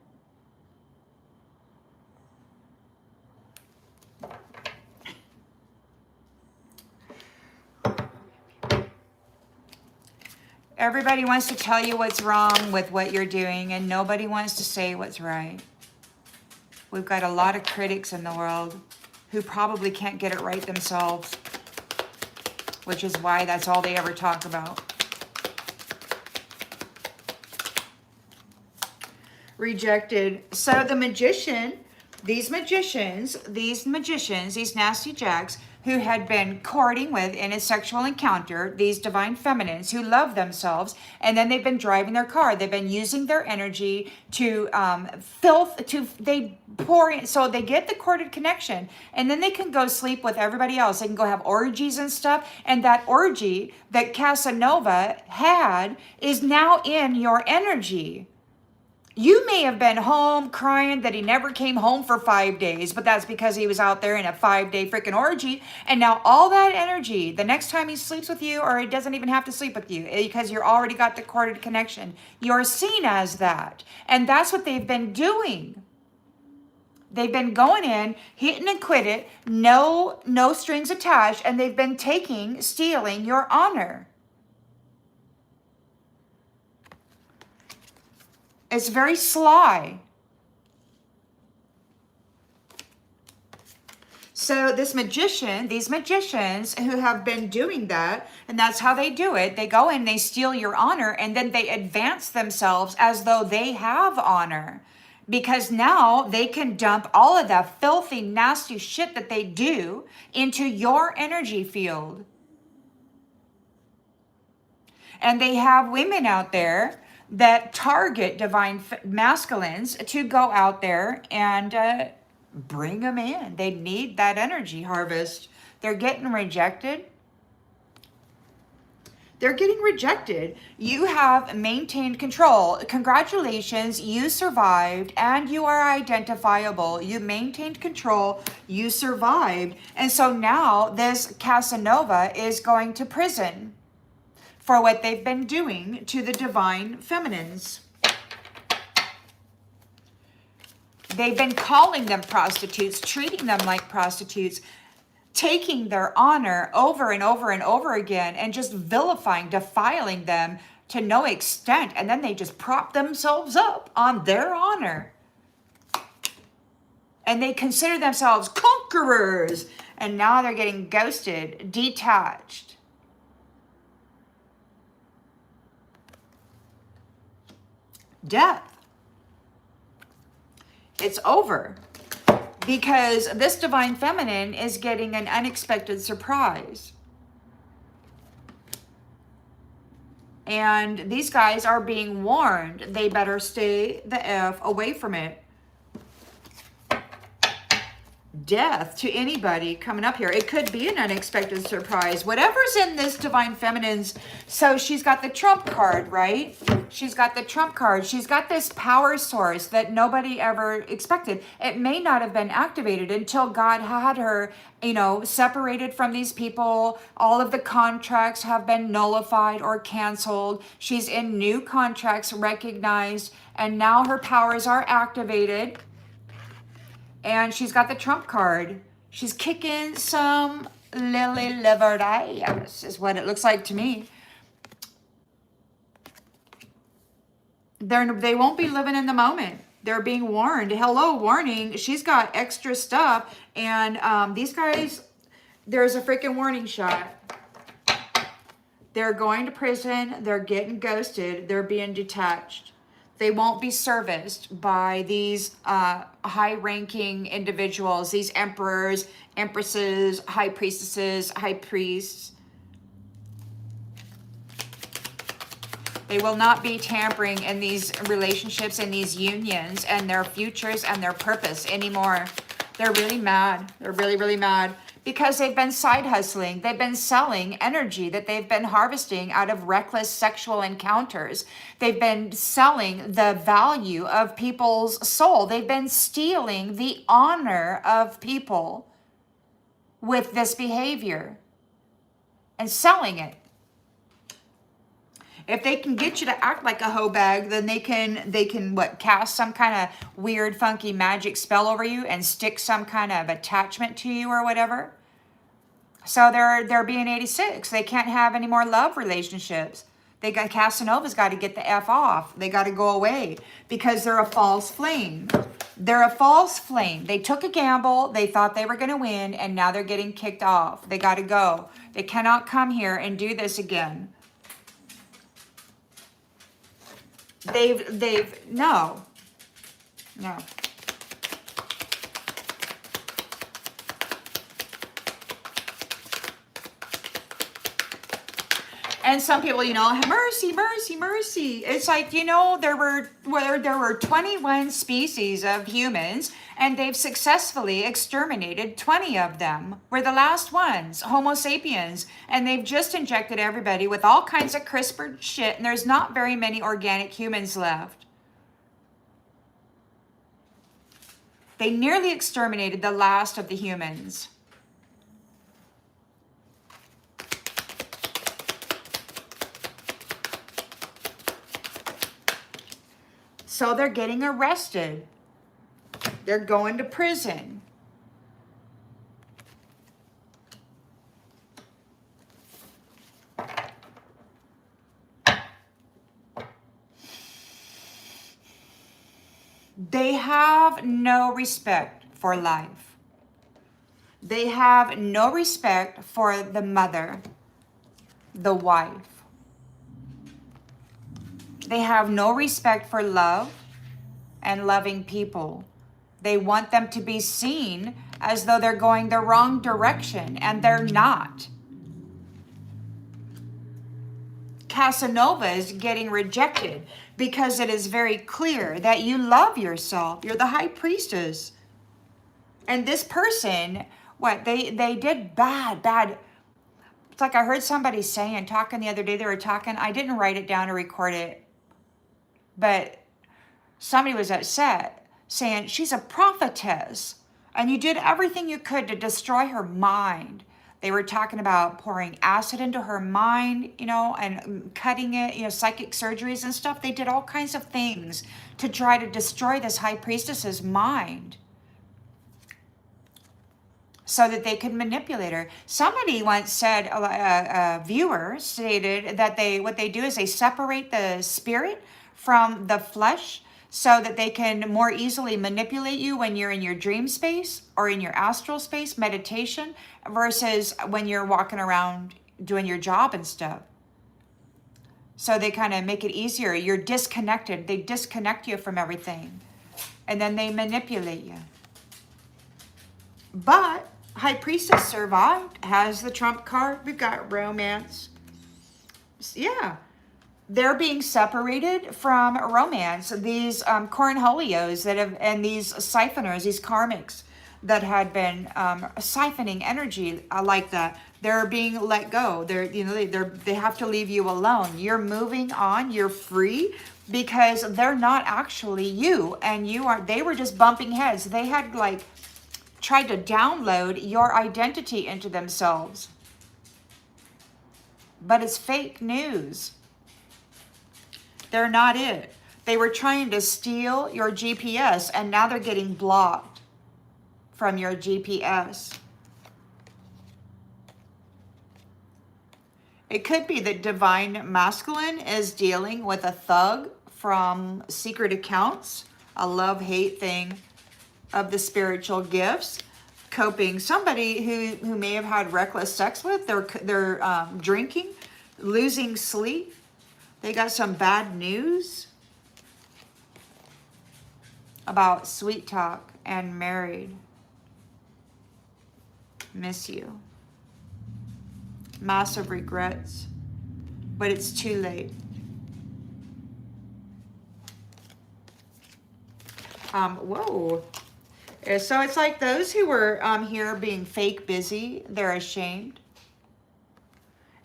Everybody wants to tell you what's wrong with what you're doing, and nobody wants to say what's right. We've got a lot of critics in the world who probably can't get it right themselves, which is why that's all they ever talk about. Rejected. So the magician, these nasty jacks who had been courting with in a sexual encounter, these divine feminines who love themselves, and then they've been driving their car. They've been using their energy to they pour in, so they get the courted connection, and then they can go sleep with everybody else. They can go have orgies and stuff, and that orgy that Casanova had is now in your energy. You may have been home crying that he never came home for 5 days, but that's because he was out there in a 5-day freaking orgy. And now all that energy, the next time he sleeps with you, or he doesn't even have to sleep with you because you're already got the courted connection, you're seen as that. And that's what they've been doing. They've been going in, hitting and quit it, no strings attached, and they've been stealing your honor. It's very sly. So these magicians who have been doing that, and that's how they do it. They go in, they steal your honor, and then they advance themselves as though they have honor. Because now they can dump all of the filthy, nasty shit that they do into your energy field. And they have women out there that target divine masculines to go out there and bring them in. They need that energy harvest. They're getting rejected. They're getting rejected. You have maintained control. Congratulations, you survived and you are identifiable. You maintained control, you survived. And so now this Casanova is going to prison for what they've been doing to the divine feminines. They've been calling them prostitutes, treating them like prostitutes, taking their honor over and over and over again, and just vilifying, defiling them to no extent. And then they just prop themselves up on their honor. And they consider themselves conquerors. And now they're getting ghosted, detached. Death. It's over because this divine feminine is getting an unexpected surprise. And these guys are being warned. They better stay the F away from it. Death to anybody coming up here. It could be an unexpected surprise. Whatever's in this divine feminine's. So she's got the trump card, right? She's got the trump card. She's got this power source that nobody ever expected. It may not have been activated until God had her, separated from these people. All of the contracts have been nullified or canceled. She's in new contracts recognized, and now her powers are activated. And she's got the trump card. She's kicking some lily livered ass, is what it looks like to me. They won't be living in the moment. They're being warned. Hello, warning. She's got extra stuff. And these guys, There's a freaking warning shot. They're going to prison. They're getting ghosted. They're being detached. They won't be serviced by these high-ranking individuals, these emperors, empresses, high priestesses, high priests. They will not be tampering in these relationships and these unions and their futures and their purpose anymore. They're really mad. They're really, really mad because they've been side hustling. They've been selling energy that they've been harvesting out of reckless sexual encounters. They've been selling the value of people's soul. They've been stealing the honor of people with this behavior and selling it. If they can get you to act like a hoe bag, then they can what, cast some kind of weird, funky magic spell over you and stick some kind of attachment to you or whatever. So they're being 86. They can't have any more love relationships. Casanova's got to get the F off. They got to go away because they're a false flame. They're a false flame. They took a gamble. They thought they were going to win, and now they're getting kicked off. They got to go. They cannot come here and do this again. No. And some people, mercy, mercy, mercy. It's like, there were 21 species of humans, and they've successfully exterminated 20 of them. We're the last ones, Homo sapiens, and they've just injected everybody with all kinds of CRISPR shit, and there's not very many organic humans left. They nearly exterminated the last of the humans. So they're getting arrested. They're going to prison. They have no respect for life. They have no respect for the mother, the wife. They have no respect for love and loving people. They want them to be seen as though they're going the wrong direction, and they're not. Casanova is getting rejected because it is very clear that you love yourself. You're the High Priestess. And this person, they did bad. It's like I heard somebody talking the other day, they were talking, I didn't write it down or record it, but somebody was upset saying she's a prophetess and you did everything you could to destroy her mind. They were talking about pouring acid into her mind, and cutting it, psychic surgeries and stuff. They did all kinds of things to try to destroy this High Priestess's mind so that they could manipulate her. Somebody once said, a viewer stated that what they do is they separate the spirit from the flesh so that they can more easily manipulate you when you're in your dream space or in your astral space, meditation, versus when you're walking around doing your job and stuff. So they kind of make it easier. You're disconnected. They disconnect you from everything. And then they manipulate you. But High Priestess survived, has the trump card. We've got romance. Yeah. They're being separated from romance. These cornholios and these siphoners, these karmics that had been siphoning energy like that, they're being let go. They have to leave you alone. You're moving on. You're free because they're not actually you, and they were just bumping heads. They had tried to download your identity into themselves, but it's fake news. They're not it. They were trying to steal your GPS, and now they're getting blocked from your GPS. It could be that Divine Masculine is dealing with a thug from secret accounts, a love-hate thing of the spiritual gifts. coping. Somebody who may have had reckless sex with, they're drinking, losing sleep. They got some bad news about sweet talk and married. Miss you. Massive regrets, but it's too late. Whoa. So it's like those who were here being fake busy, they're ashamed.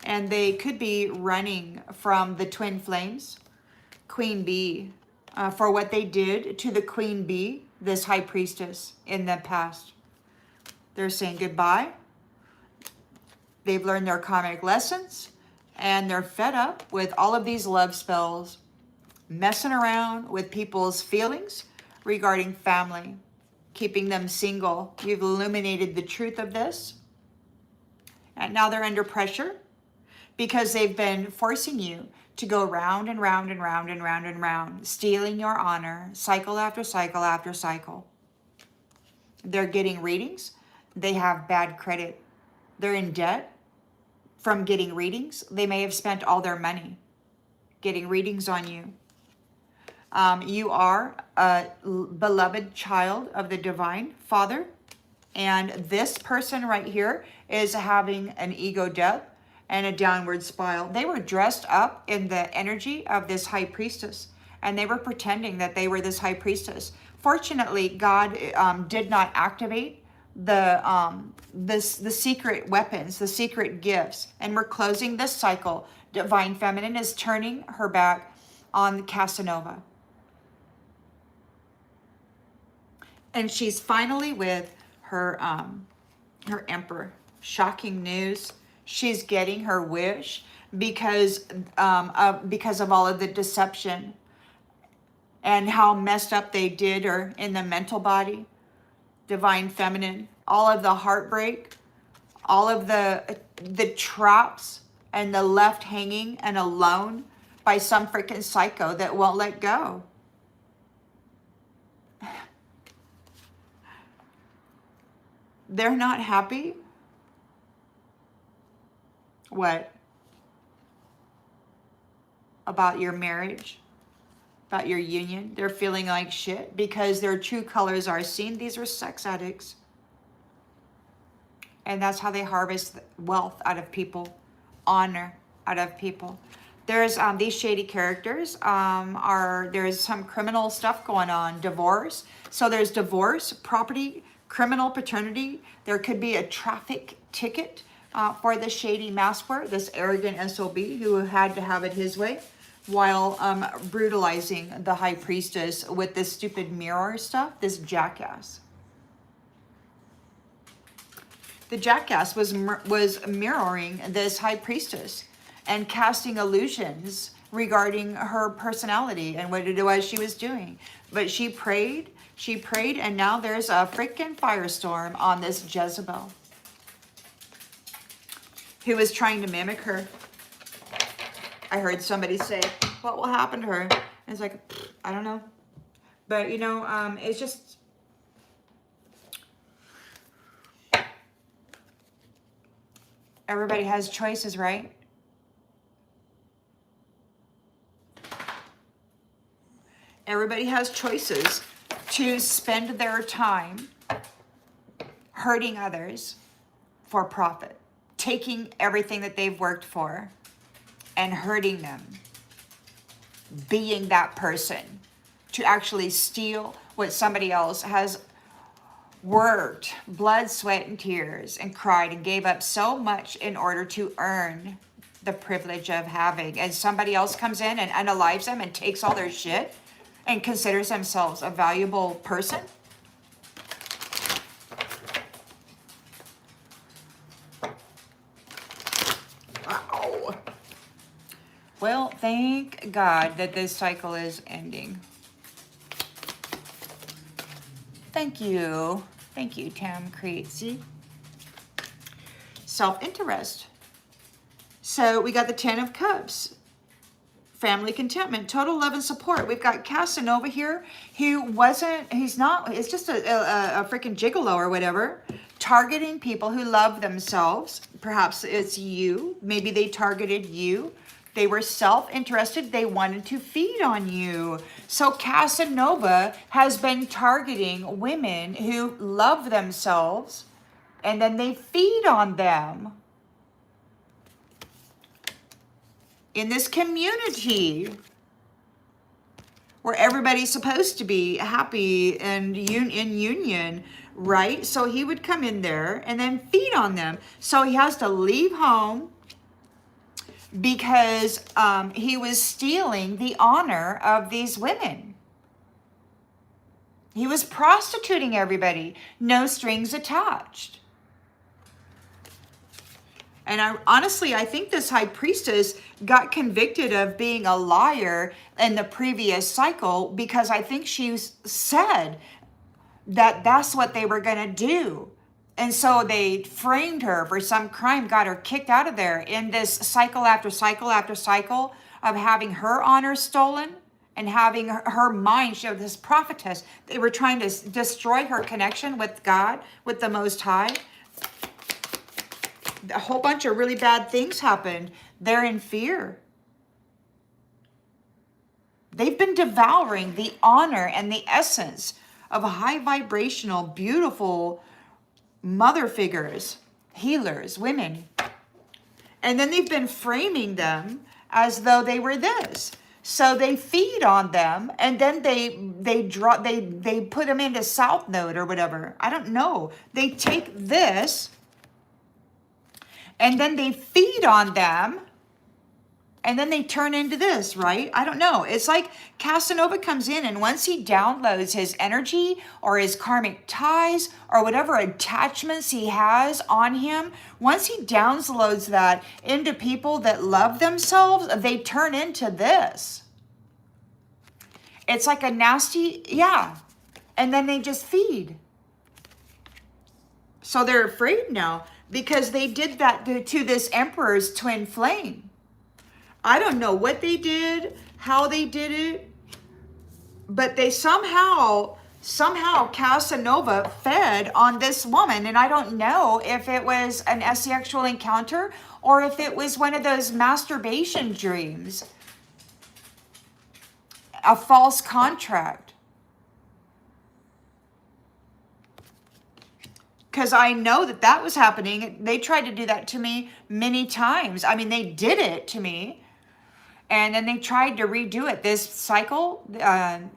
And they could be running from the twin flames, Queen Bee, for what they did to the Queen Bee, this High Priestess in the past. They're saying goodbye. They've learned their karmic lessons, and they're fed up with all of these love spells, messing around with people's feelings regarding family, keeping them single. You've illuminated the truth of this. And now they're under pressure because they've been forcing you to go round and round and round and round and round, stealing your honor, cycle after cycle after cycle. They're getting readings. They have bad credit. They're in debt from getting readings. They may have spent all their money getting readings on you. You are a beloved child of the Divine Father. And this person right here is having an ego death and a downward spiral. They were dressed up in the energy of this High Priestess, and they were pretending that they were this High Priestess. Fortunately, God did not activate the secret weapons, the secret gifts, and we're closing this cycle. Divine Feminine is turning her back on Casanova. And she's finally with her emperor. Shocking news. She's getting her wish because of all of the deception and how messed up they did her in the mental body. Divine Feminine, all of the heartbreak, all of the traps, and the left hanging and alone by some freaking psycho that won't let go. They're not happy. What? About your marriage? About your union? They're feeling like shit because their true colors are seen. These are sex addicts. And that's how they harvest wealth out of people, honor out of people. There's these shady characters there's some criminal stuff going on, divorce. So there's divorce, property, criminal paternity. There could be a traffic ticket for the shady master, this arrogant SOB who had to have it his way while brutalizing the High Priestess with this stupid mirror stuff, this jackass. The jackass was mirroring this High Priestess and casting illusions regarding her personality and what it was she was doing. But she prayed, and now there's a freaking firestorm on this Jezebel who is trying to mimic her. I heard somebody say, what will happen to her? And it's like, I don't know. But, you know, it's just... Everybody has choices, right? Everybody has choices to spend their time hurting others for profit, taking everything that they've worked for and hurting them, being that person to actually steal what somebody else has worked, blood, sweat, and tears, and cried and gave up so much in order to earn the privilege of having. And somebody else comes in and unalives them and takes all their shit and considers themselves a valuable person. Wow. Well, thank God that this cycle is ending. Thank you. Thank you, Tam Creatsy. Self-interest. So we got the 10 of Cups. Family contentment, total love and support. We've got Casanova here, who it's just a freaking gigolo or whatever. targeting people who love themselves. Perhaps it's you. Maybe they targeted you. They were self-interested. They wanted to feed on you. So Casanova has been targeting women who love themselves, and then they feed on them. In this community where everybody's supposed to be happy and in union, right? So he would come in there and then feed on them. So he has to leave home because he was stealing the honor of these women. He was prostituting everybody, no strings attached. And I think this high priestess got convicted of being a liar in the previous cycle because I think she said that that's what they were going to do. And so they framed her for some crime, got her kicked out of there in this cycle after cycle after cycle of having her honor stolen and having her mind, she was this prophetess. They were trying to destroy her connection with God, with the Most High. A whole bunch of really bad things happened. They're in fear. They've been devouring the honor and the essence of high vibrational, beautiful mother figures, healers, women. And then they've been framing them as though they were this. So they feed on them, and then they put them into South Node or whatever. I don't know. They take this, and then they feed on them, and then they turn into this, right? I don't know. It's like Casanova comes in, and once he downloads his energy or his karmic ties or whatever attachments he has on him, once he downloads that into people that love themselves, they turn into this. It's like a nasty, yeah. And then they just feed. So they're afraid now because they did that to this emperor's twin flame. I don't know what they did, how they did it, but they somehow Casanova fed on this woman. And I don't know if it was an sexual encounter or if it was one of those masturbation dreams, a false contract. Because I know that was happening. They tried to do that to me many times. I mean, they did it to me. And then they tried to redo it this cycle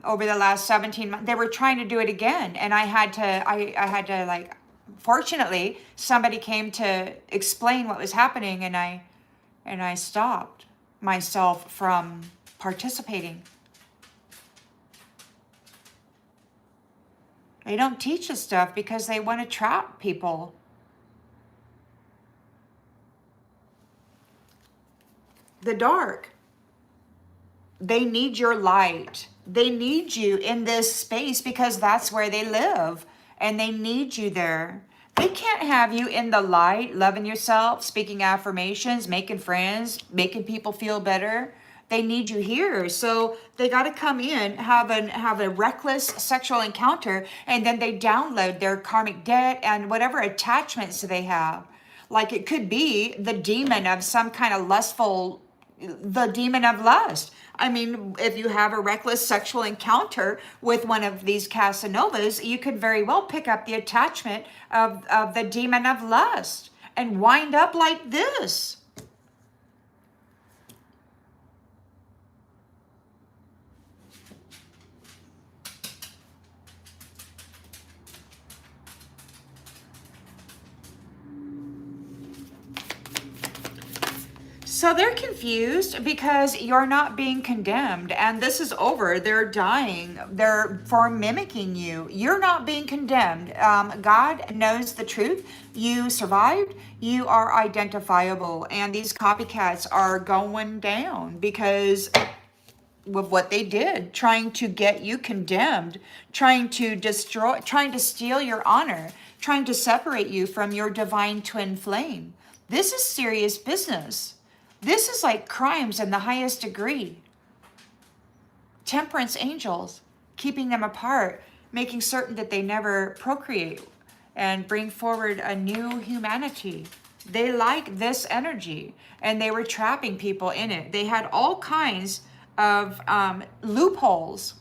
over the last 17 months. They were trying to do it again. And I had to like, fortunately, somebody came to explain what was happening. And I stopped myself from participating. They don't teach us stuff because they want to trap people. The dark. They need your light. They need you in this space because that's where they live. And they need you there. They can't have you in the light, loving yourself, speaking affirmations, making friends, making people feel better. They need you here. So they got to come in, have a reckless sexual encounter, and then they download their karmic debt and whatever attachments they have. Like it could be the demon of some kind of the demon of lust. I mean, if you have a reckless sexual encounter with one of these Casanovas, you could very well pick up the attachment of the demon of lust and wind up like this. So they're confused because you're not being condemned, and this is over. They're dying. They're for mimicking you. You're not being condemned. God knows the truth. You survived. You are identifiable, and these copycats are going down because of what they did, trying to get you condemned, trying to destroy, trying to steal your honor, trying to separate you from your divine twin flame. This is serious business. This is like crimes in the highest degree. Temperance angels, keeping them apart, making certain that they never procreate. and bring forward a new humanity. They like this energy, and they were trapping people in it. They had all kinds of loopholes.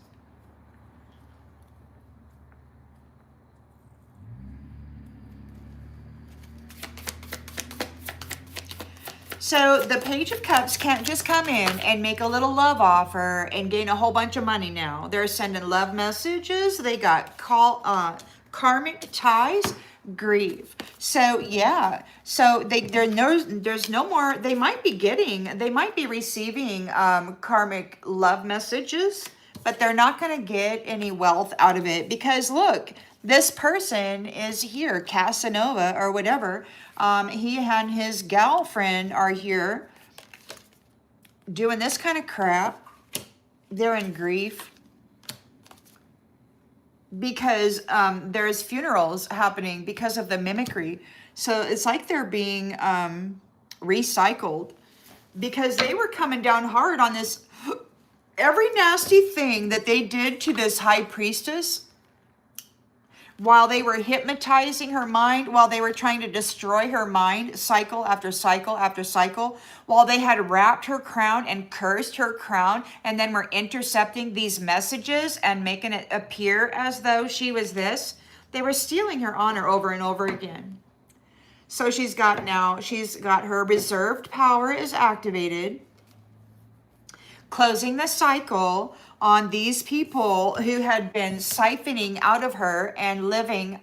So the Page of Cups can't just come in and make a little love offer and gain a whole bunch of money now. They're sending love messages. They got karmic ties, grief. So yeah, so there's no more. They might be receiving karmic love messages, but they're not going to get any wealth out of it because look, this person is here, Casanova or whatever. He and his gal friend are here doing this kind of crap. They're in grief because there's funerals happening because of the mimicry. So it's like they're being recycled because they were coming down hard on this. Every nasty thing that they did to this High Priestess, while they were hypnotizing her mind, while they were trying to destroy her mind, cycle after cycle after cycle, while they had wrapped her crown and cursed her crown, and then were intercepting these messages and making it appear as though she was this, they were stealing her honor over and over again. So she's got her reserved power is activated, closing the cycle on these people who had been siphoning out of her and living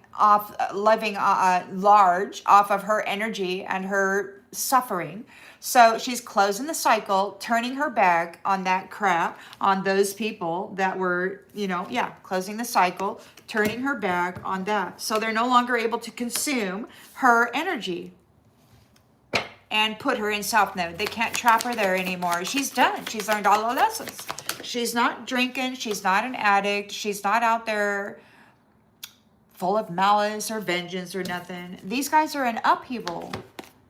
large off of her energy and her suffering. So she's closing the cycle, turning her back on that crap, on those people that were, closing the cycle, turning her back on that. So they're no longer able to consume her energy and put her in South Node. They can't trap her there anymore. She's done. She's learned all the lessons. She's not drinking. She's not an addict. She's not out there full of malice or vengeance or nothing. These guys are in upheaval.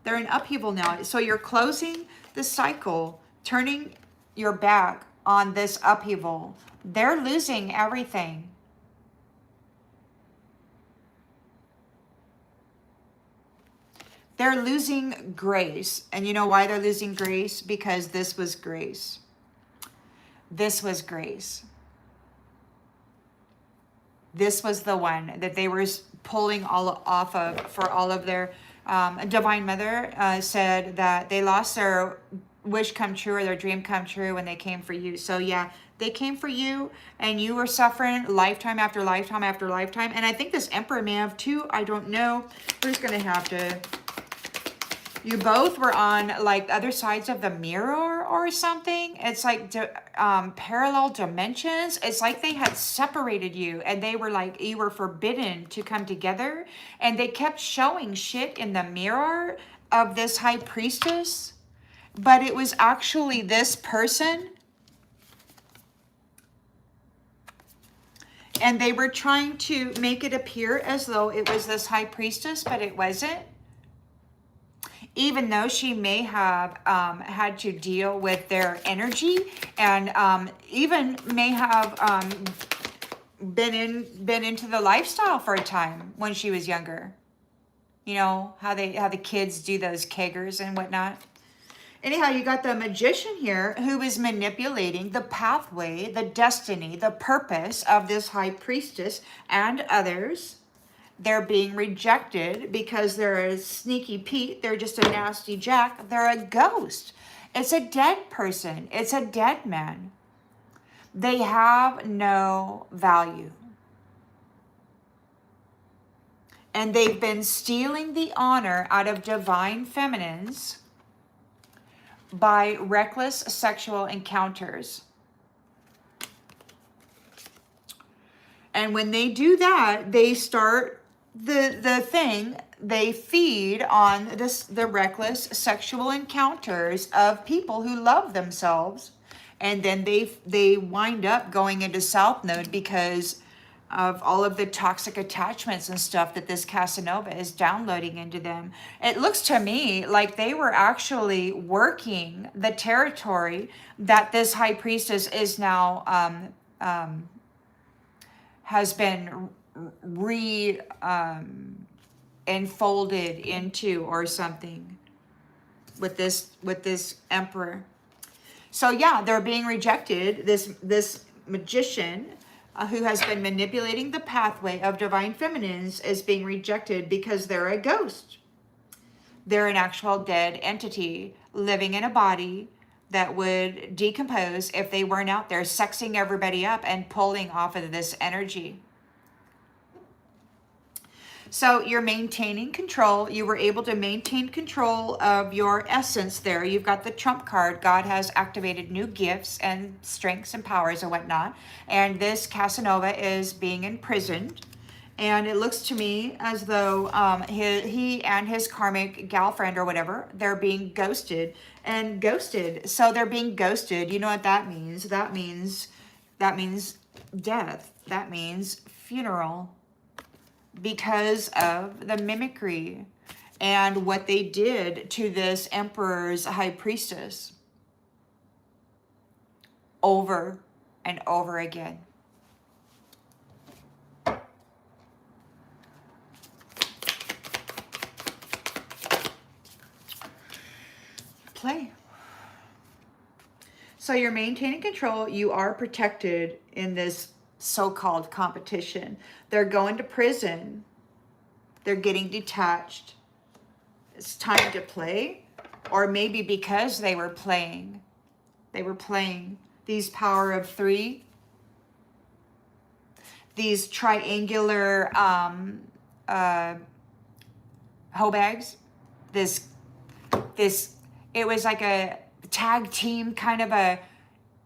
They're in upheaval now. So you're closing the cycle, turning your back on this upheaval. They're losing everything. They're losing grace. And you know why they're losing grace? Because this was grace. This was grace. This was the one that they were pulling all off of for all of their... Divine Mother said that they lost their wish come true or their dream come true when they came for you. So yeah, they came for you and you were suffering lifetime after lifetime after lifetime. And I think this Emperor may have too. I don't know. We're just going to have to... You both were on like other sides of the mirror or something. It's like parallel dimensions. It's like they had separated you and they were like, you were forbidden to come together. And they kept showing shit in the mirror of this High Priestess. But it was actually this person. And they were trying to make it appear as though it was this High Priestess, but it wasn't. Even though she may have had to deal with their energy and even may have been into the lifestyle for a time when she was younger. You know, how the kids do those keggers and whatnot. Anyhow, you got the Magician here who is manipulating the pathway, the destiny, the purpose of this High Priestess and others. They're being rejected because they're a sneaky Pete. They're just a nasty Jack. They're a ghost. It's a dead person. It's a dead man. They have no value. And they've been stealing the honor out of divine feminines by reckless sexual encounters. And when they do that, they start they feed on the reckless sexual encounters of people who love themselves. And then they wind up going into South Node because of all of the toxic attachments and stuff that this Casanova is downloading into them. It looks to me like they were actually working the territory that this High Priestess is now has been enfolded into or something with this emperor. So yeah, they're being rejected. This magician who has been manipulating the pathway of divine feminines is being rejected because they're a ghost. They're an actual dead entity living in a body that would decompose if they weren't out there sexing everybody up and pulling off of this energy. So you're maintaining control. You were able to maintain control of your essence there. You've got the trump card. God has activated new gifts and strengths and powers and whatnot. And this Casanova is being imprisoned. And it looks to me as though he and his karmic girlfriend or whatever, they're being ghosted and ghosted. So they're being ghosted. You know what that means? That means death. That means funeral. Because of the mimicry and what they did to this emperor's high priestess over and over again. Play. So you're maintaining control. You are protected in this so-called competition. They're going to prison. They're getting detached. It's time to play. Or maybe because they were playing these power of three, these triangular hoe bags, this it was like a tag team kind of a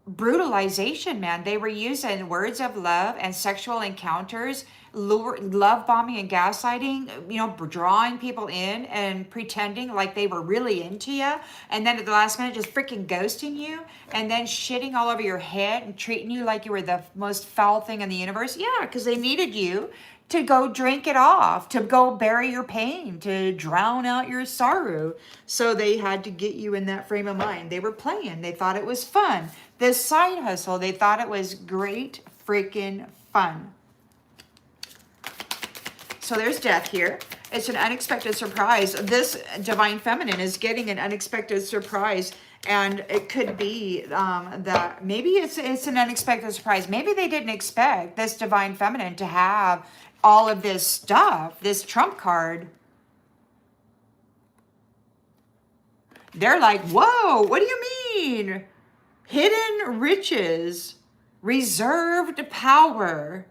brutalization, man. They were using words of love and sexual encounters, love bombing and gaslighting, you know, drawing people in and pretending like they were really into you, and then at the last minute just freaking ghosting you, and then shitting all over your head and treating you like you were the most foul thing in the universe. Yeah, because they needed you to go drink it off, to go bury your pain, to drown out your sorrow. So they had to get you in that frame of mind. They were playing. They thought it was fun. This side hustle, they thought it was great freaking fun. So there's death here. It's an unexpected surprise. This divine feminine is getting an unexpected surprise. And it could be that maybe it's an unexpected surprise. Maybe they didn't expect this divine feminine to have all of this stuff, this trump card. They're like, whoa, what do you mean? Hidden riches, reserved power.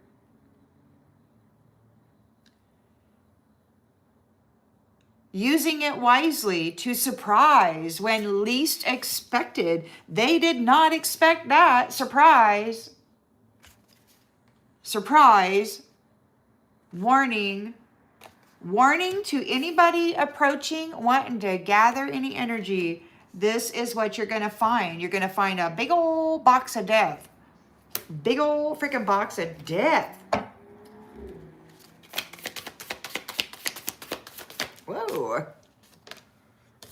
Using it wisely to surprise when least expected. They did not expect that. Surprise. Surprise. Warning. Warning to anybody approaching, wanting to gather any energy. This is what you're going to find. You're going to find a big old box of death. Big old freaking box of death. Whoa.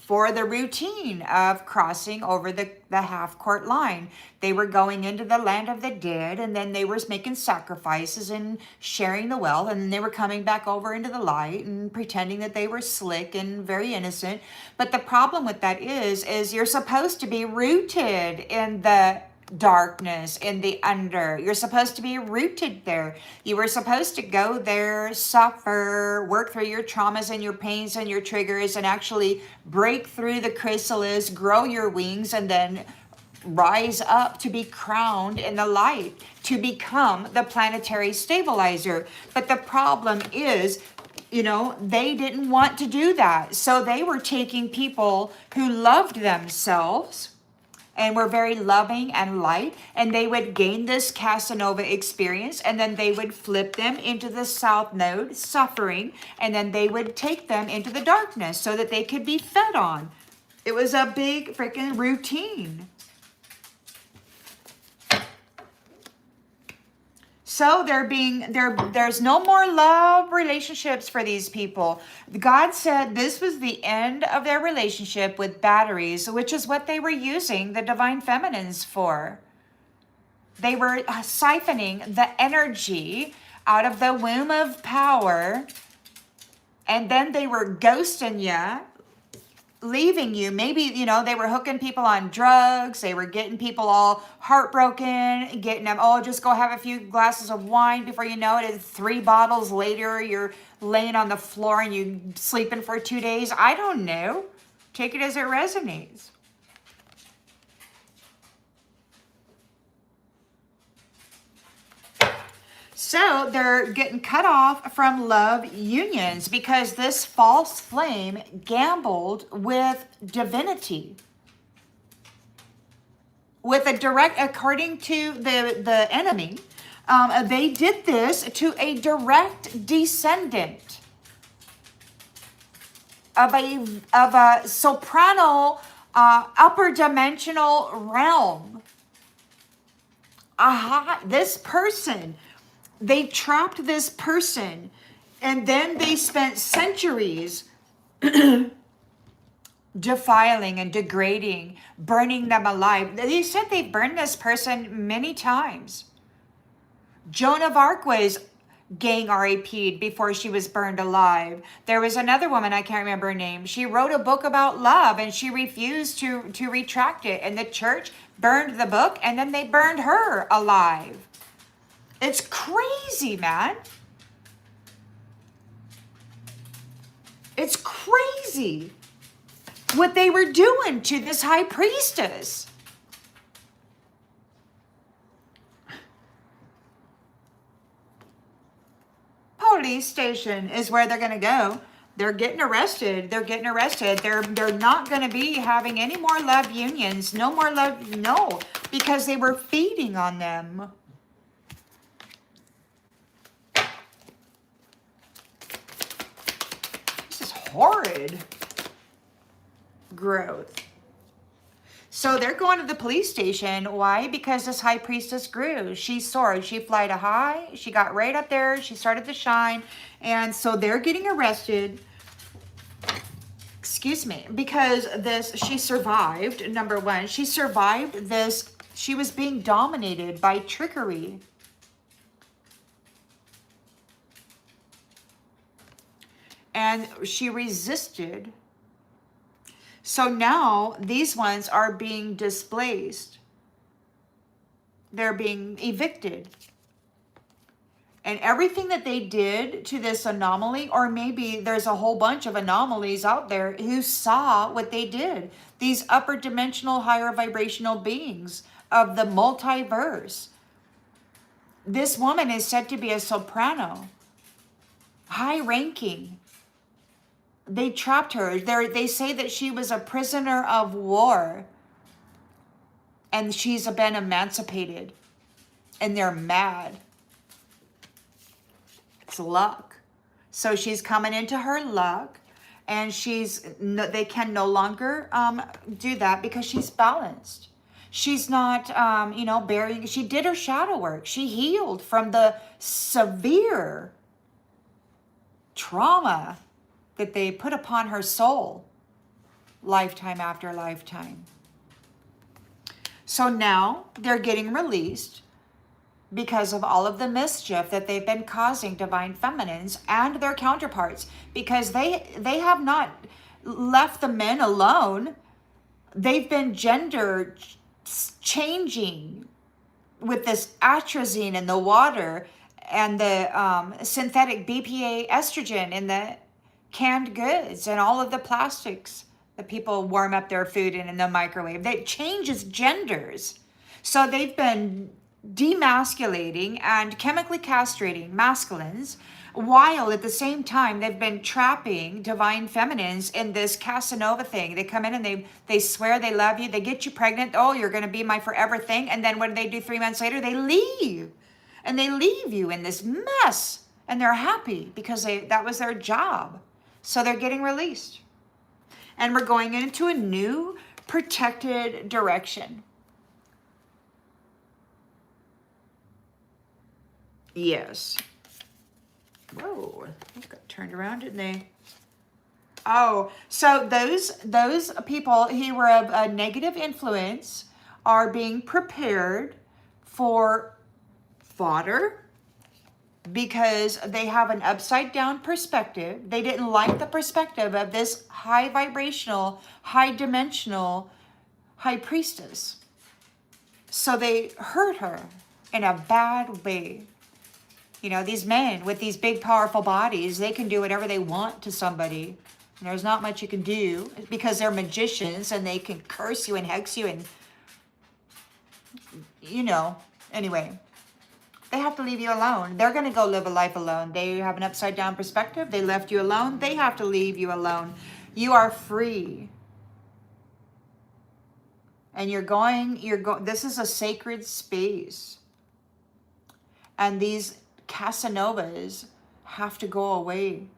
For the routine of crossing over the half-court line. They were going into the land of the dead, and then they were making sacrifices and sharing the wealth, and then they were coming back over into the light and pretending that they were slick and very innocent. But the problem with that is you're supposed to be rooted in the darkness, in the under. You're supposed to be rooted there. You were supposed to go there, suffer, work through your traumas and your pains and your triggers, and actually break through the chrysalis, grow your wings, and then rise up to be crowned in the light, to become the planetary stabilizer. But the problem is, you know, they didn't want to do that. So they were taking people who loved themselves and were very loving and light, and they would gain this Casanova experience, and then they would flip them into the south node, suffering, and then they would take them into the darkness so that they could be fed on. It was a big freaking routine. So there's no more love relationships for these people. God said this was the end of their relationship with batteries, which is what they were using the divine feminines for. They were siphoning the energy out of the womb of power and then they were ghosting you, leaving you. Maybe, you know, they were hooking people on drugs. They were getting people all heartbroken, getting them, oh, just go have a few glasses of wine. Before you know it, it's 3 bottles later, you're laying on the floor and you sleeping for 2 days. I don't know. Take it as it resonates. So they're getting cut off from love unions because this false flame gambled with divinity. With a direct, according to the enemy, they did this to a direct descendant of a soprano upper dimensional realm. This person, they trapped this person, and then they spent centuries defiling and degrading, burning them alive. They said they burned this person many times. Joan of Arc was gang RAP'd before she was burned alive. There was another woman, I can't remember her name. She wrote a book about love and she refused to retract it. And the church burned the book and then they burned her alive. It's crazy, man. It's crazy what they were doing to this high priestess. Police station is where they're going to go. They're getting arrested. They're getting arrested. They're not going to be having any more love unions. No more love. No, because they were feeding on them. This is horrid growth. So they're going to the police station. Why? Because this high priestess grew. She soared. She flied a high. She got right up there. She started to shine. And so they're getting arrested. Excuse me. Because she survived, number one. She survived this. She was being dominated by trickery. And she resisted. So now these ones are being displaced. They're being evicted. And everything that they did to this anomaly, or maybe there's a whole bunch of anomalies out there who saw what they did. These upper dimensional, higher vibrational beings of the multiverse. This woman is said to be a soprano, high ranking. They trapped her. They say that she was a prisoner of war. And she's been emancipated. And they're mad. It's luck. So she's coming into her luck. And they can no longer do that because she's balanced. She's not, burying. She did her shadow work. She healed from the severe trauma that they put upon her soul lifetime after lifetime. So now they're getting released because of all of the mischief that they've been causing divine feminines and their counterparts, because they have not left the men alone. They've been gender changing with this atrazine in the water and the synthetic BPA estrogen in the canned goods and all of the plastics that people warm up their food in the microwave. That changes genders. So they've been demasculating and chemically castrating masculines, while at the same time they've been trapping divine feminines in this Casanova thing. They come in and they swear they love you. They get you pregnant. Oh, you're going to be my forever thing. And then what do they do 3 months later? They leave. And they leave you in this mess. And they're happy because that was their job. So they're getting released. And we're going into a new protected direction. Yes. Whoa, I got turned around, didn't they? Oh, so those people who were of a negative influence are being prepared for fodder because they have an upside down perspective. They didn't like the perspective of this high vibrational, high dimensional high priestess. So they hurt her in a bad way. You know, these men with these big, powerful bodies, they can do whatever they want to somebody. And there's not much you can do because they're magicians and they can curse you and hex you and, you know, anyway. They have to leave you alone. They're going to go live a life alone. They have an upside down perspective. They left you alone. They have to leave you alone. You are free. And this is a sacred space. And these Casanovas have to go away.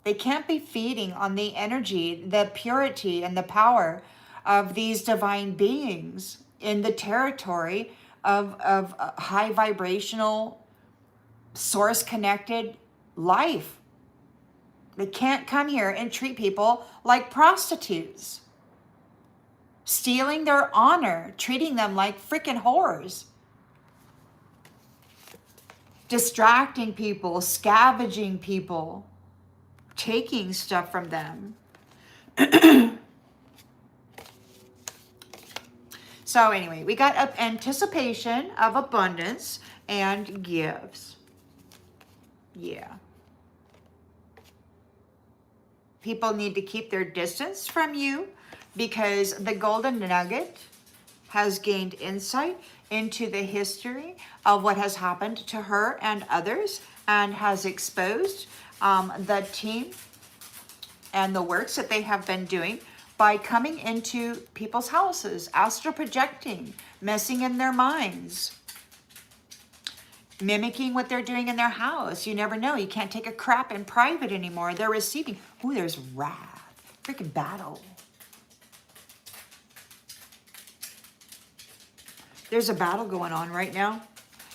They can't be feeding on the energy, the purity, and the power of these divine beings in the territory of high vibrational, source connected life. They can't come here and treat people like prostitutes, stealing their honor, treating them like freaking whores, distracting people, scavenging people, taking stuff from them. So anyway, we got anticipation of abundance and gifts. Yeah. People need to keep their distance from you because the golden nugget has gained insight into the history of what has happened to her and others, and has exposed the team and the works that they have been doing by coming into people's houses, astral projecting, messing in their minds, mimicking what they're doing in their house. You never know. You can't take a crap in private anymore. They're receiving. Ooh, there's wrath. Freaking battle. There's a battle going on right now.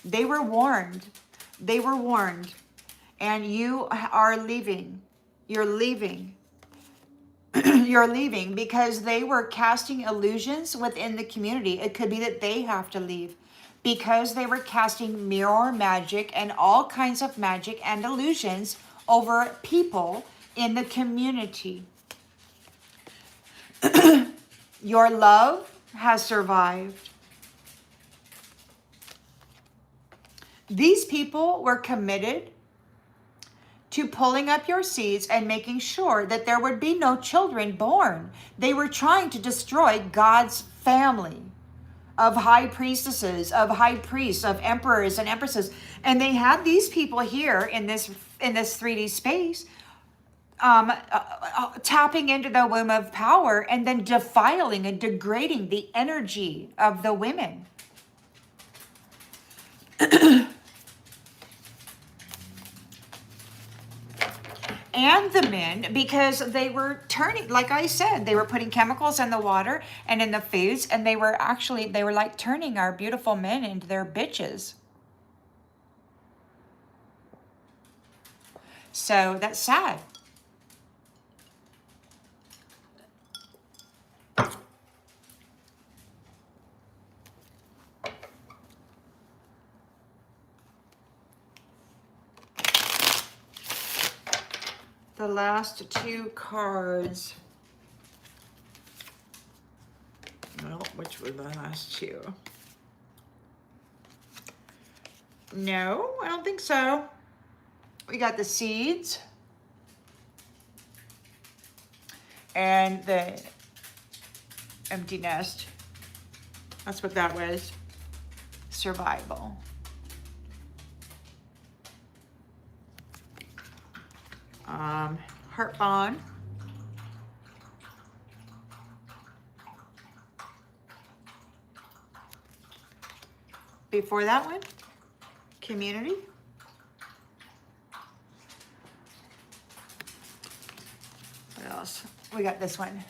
They were warned. They were warned. And you are leaving. You're leaving. You're leaving because they were casting illusions within the community. It could be that they have to leave because they were casting mirror magic and all kinds of magic and illusions over people in the community. Your love has survived. These people were committed to pulling up your seeds and making sure that there would be no children born. They were trying to destroy God's family of high priestesses, of high priests, of emperors and empresses. And they had these people here in this 3D space tapping into the womb of power and then defiling and degrading the energy of the women. And the men, because they were turning, like I said, they were putting chemicals in the water and in the foods, and they were like turning our beautiful men into their bitches. So that's sad. The last two cards. Well, which were the last two? No, I don't think so. We got the seeds. And the empty nest. That's what that was. Survival. Heart bond. Before that one, community. What else? We got this one.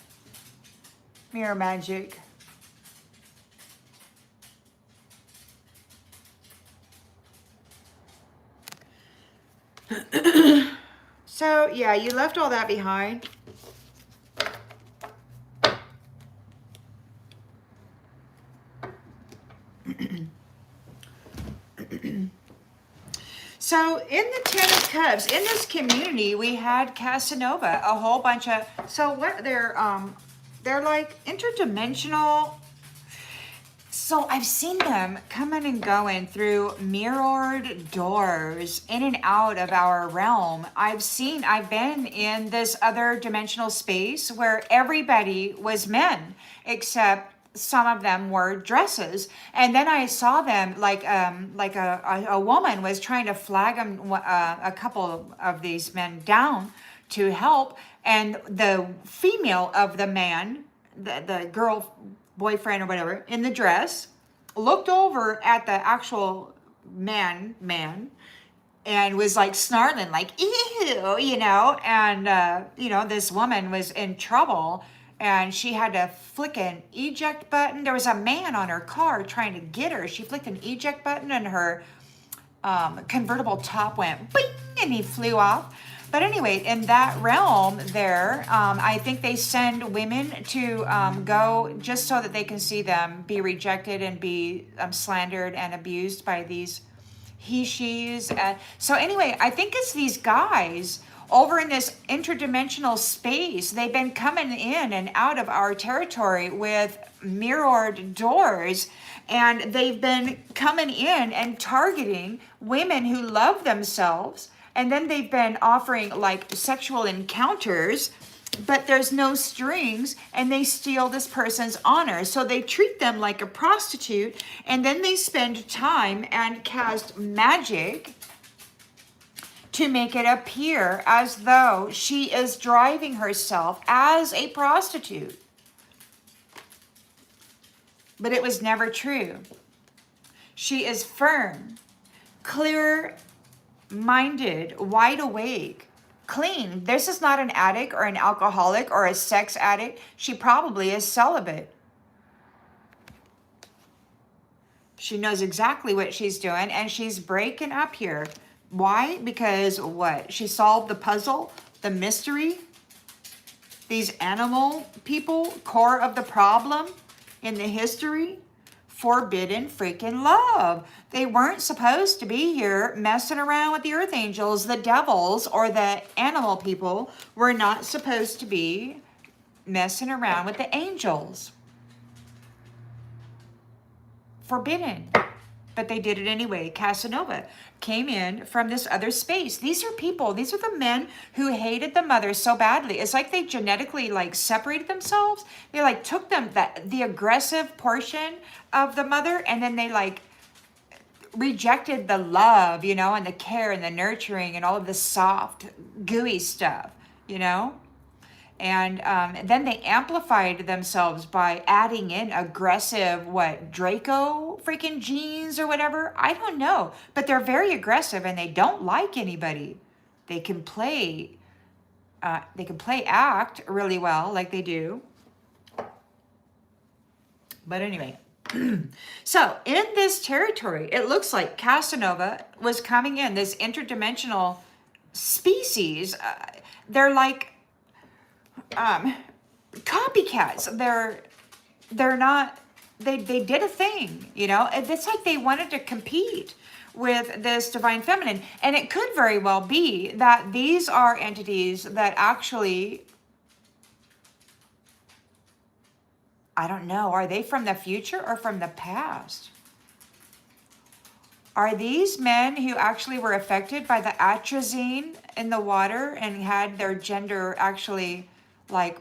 Mirror magic. So, yeah, you left all that behind. So in the Ten of Cups, in this community, we had Casanova, a whole bunch of, so what they're like interdimensional. So I've seen them coming and going through mirrored doors in and out of our realm. I've been in this other dimensional space where everybody was men, except some of them were dresses. And then I saw them like a woman was trying to flag them, a couple of these men down to help. And the female of the man, the girl, boyfriend or whatever, in the dress, looked over at the actual man, and was like snarling, like, ew, and, this woman was in trouble and she had to flick an eject button. There was a man on her car trying to get her. She flicked an eject button and her convertible top went bing and he flew off. But anyway, in that realm there, I think they send women to go just so that they can see them be rejected and be slandered and abused by these he-she's. So anyway, I think it's these guys over in this interdimensional space. They've been coming in and out of our territory with mirrored doors, and they've been coming in and targeting women who love themselves. And then they've been offering like sexual encounters, but there's no strings, and they steal this person's honor. So they treat them like a prostitute, and then they spend time and cast magic to make it appear as though she is driving herself as a prostitute. But it was never true. She is firm, clear-minded, wide awake, clean. This is not an addict or an alcoholic or a sex addict. She probably is celibate. She knows exactly what she's doing, and she's breaking up here. Why? Because what? She solved the puzzle, the mystery. These animal people, core of the problem in the history. Forbidden freaking love. They weren't supposed to be here messing around with the earth angels. The devils or the animal people were not supposed to be messing around with the angels. Forbidden. But they did it anyway. Casanova came in from this other space. These are people, these are the men who hated the mother so badly. It's like they genetically like separated themselves. They like took them, the aggressive portion of the mother, and then they like rejected the love, and the care and the nurturing and all of the soft, gooey stuff, And then they amplified themselves by adding in aggressive, Draco freaking genes or whatever? I don't know. But they're very aggressive and they don't like anybody. They can play act really well like they do. But anyway, so in this territory, it looks like Casanova was coming in, this interdimensional species. They're like copycats. They're not, they did a thing, it's like they wanted to compete with this divine feminine. And it could very well be that these are entities that actually, I don't know, are they from the future or from the past? Are these men who actually were affected by the atrazine in the water and had their gender actually like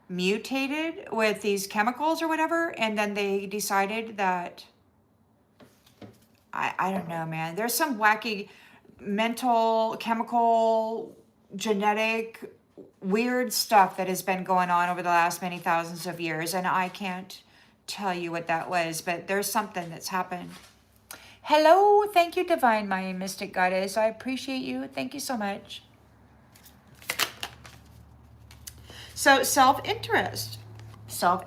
mutated with these chemicals or whatever, and then they decided that, I don't know, man. There's some wacky mental, chemical, genetic, weird stuff that has been going on over the last many thousands of years, and I can't tell you what that was, but there's something that's happened. Hello, thank you, Divine, my mystic goddess. I appreciate you. Thank you so much. So self-interest. So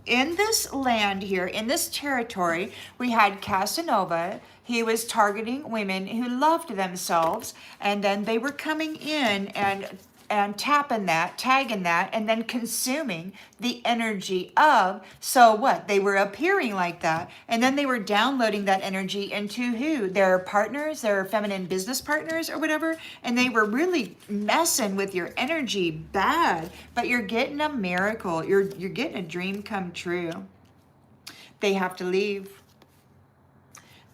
in this land here, in this territory, we had Casanova. He was targeting women who loved themselves, and then they were coming in and and tapping that, tagging that, and then consuming the energy of. So what? They were appearing like that, and then they were downloading that energy into who? Their partners, their feminine business partners or whatever, and they were really messing with your energy bad, but you're getting a miracle. You're getting a dream come true. They have to leave.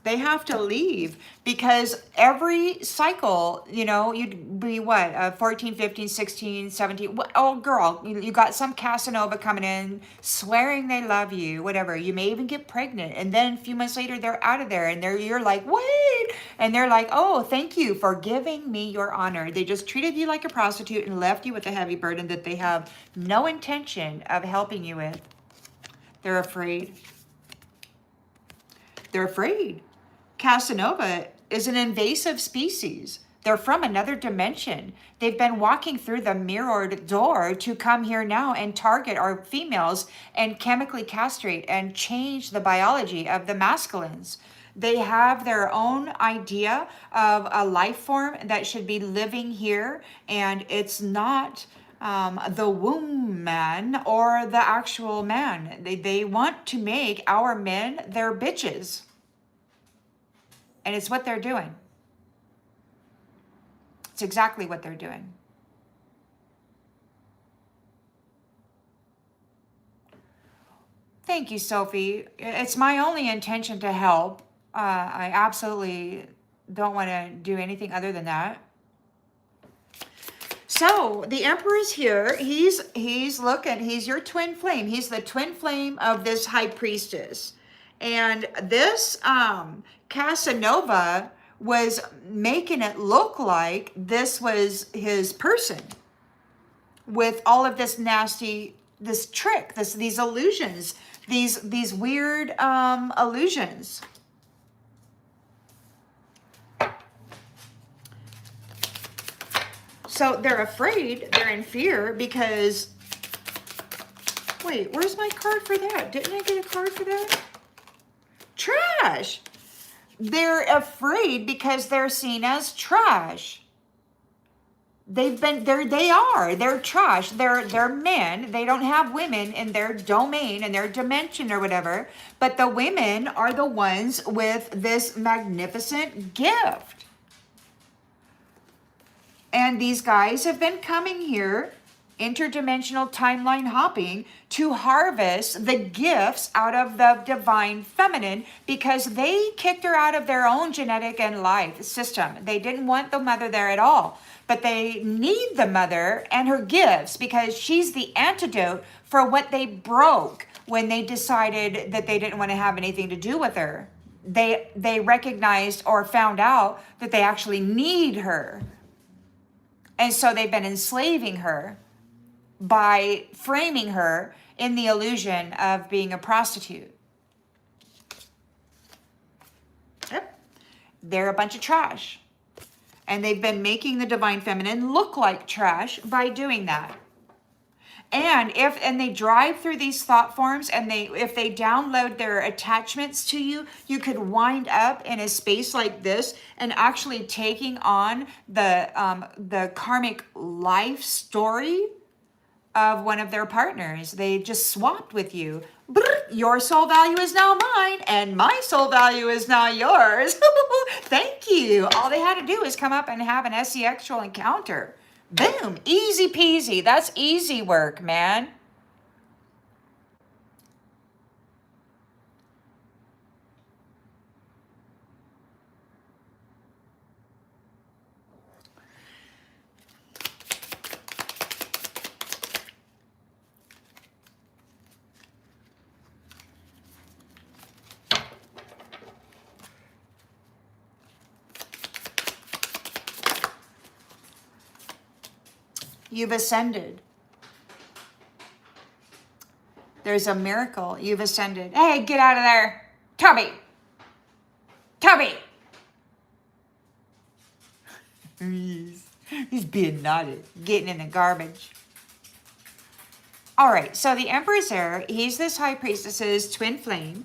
They have to leave because every cycle, you know, you'd be what, 14, 15, 16, 17. Oh, girl, you got some Casanova coming in swearing they love you, whatever. You may even get pregnant. And then a few months later, they're out of there and you're like, wait. And they're like, oh, thank you for giving me your honor. They just treated you like a prostitute and left you with a heavy burden that they have no intention of helping you with. They're afraid. They're afraid. Casanova is an invasive species. They're from another dimension. They've been walking through the mirrored door to come here now and target our females and chemically castrate and change the biology of the masculines. They have their own idea of a life form that should be living here, and it's not the womb man or the actual man. They want to make our men their bitches. And it's what they're doing. It's exactly what they're doing. Thank you, Sophie. It's my only intention to help. I absolutely don't want to do anything other than that. So the Emperor's here. He's looking. He's your twin flame. He's the twin flame of this High Priestess. And this Casanova was making it look like this was his person with all of this nasty, this trick, these illusions, these weird illusions. So they're afraid, they're in fear because, wait, where's my card for that? Didn't I get a card for that? Trash. They're afraid because they're seen as trash. They're trash. They're men. They don't have women in their domain, in their dimension or whatever. But the women are the ones with this magnificent gift. And these guys have been coming here, interdimensional timeline hopping, to harvest the gifts out of the divine feminine because they kicked her out of their own genetic and life system. They didn't want the mother there at all, but they need the mother and her gifts because she's the antidote for what they broke when they decided that they didn't want to have anything to do with her. They recognized or found out that they actually need her. And so they've been enslaving her by framing her in the illusion of being a prostitute. Yep. They're a bunch of trash. And they've been making the divine feminine look like trash by doing that. And they drive through these thought forms, and if they download their attachments to you, you could wind up in a space like this and actually taking on the karmic life story of one of their partners. They just swapped with you. Your soul value is now mine, and my soul value is now yours. Thank you. All they had to do is come up and have an SE-actual encounter. Boom, easy peasy. That's easy work, man. You've ascended. There's a miracle. You've ascended. Hey, get out of there. Tubby. Tubby. He's being naughty. Getting in the garbage. All right, so the Emperor's there. He's this High Priestess's twin flame.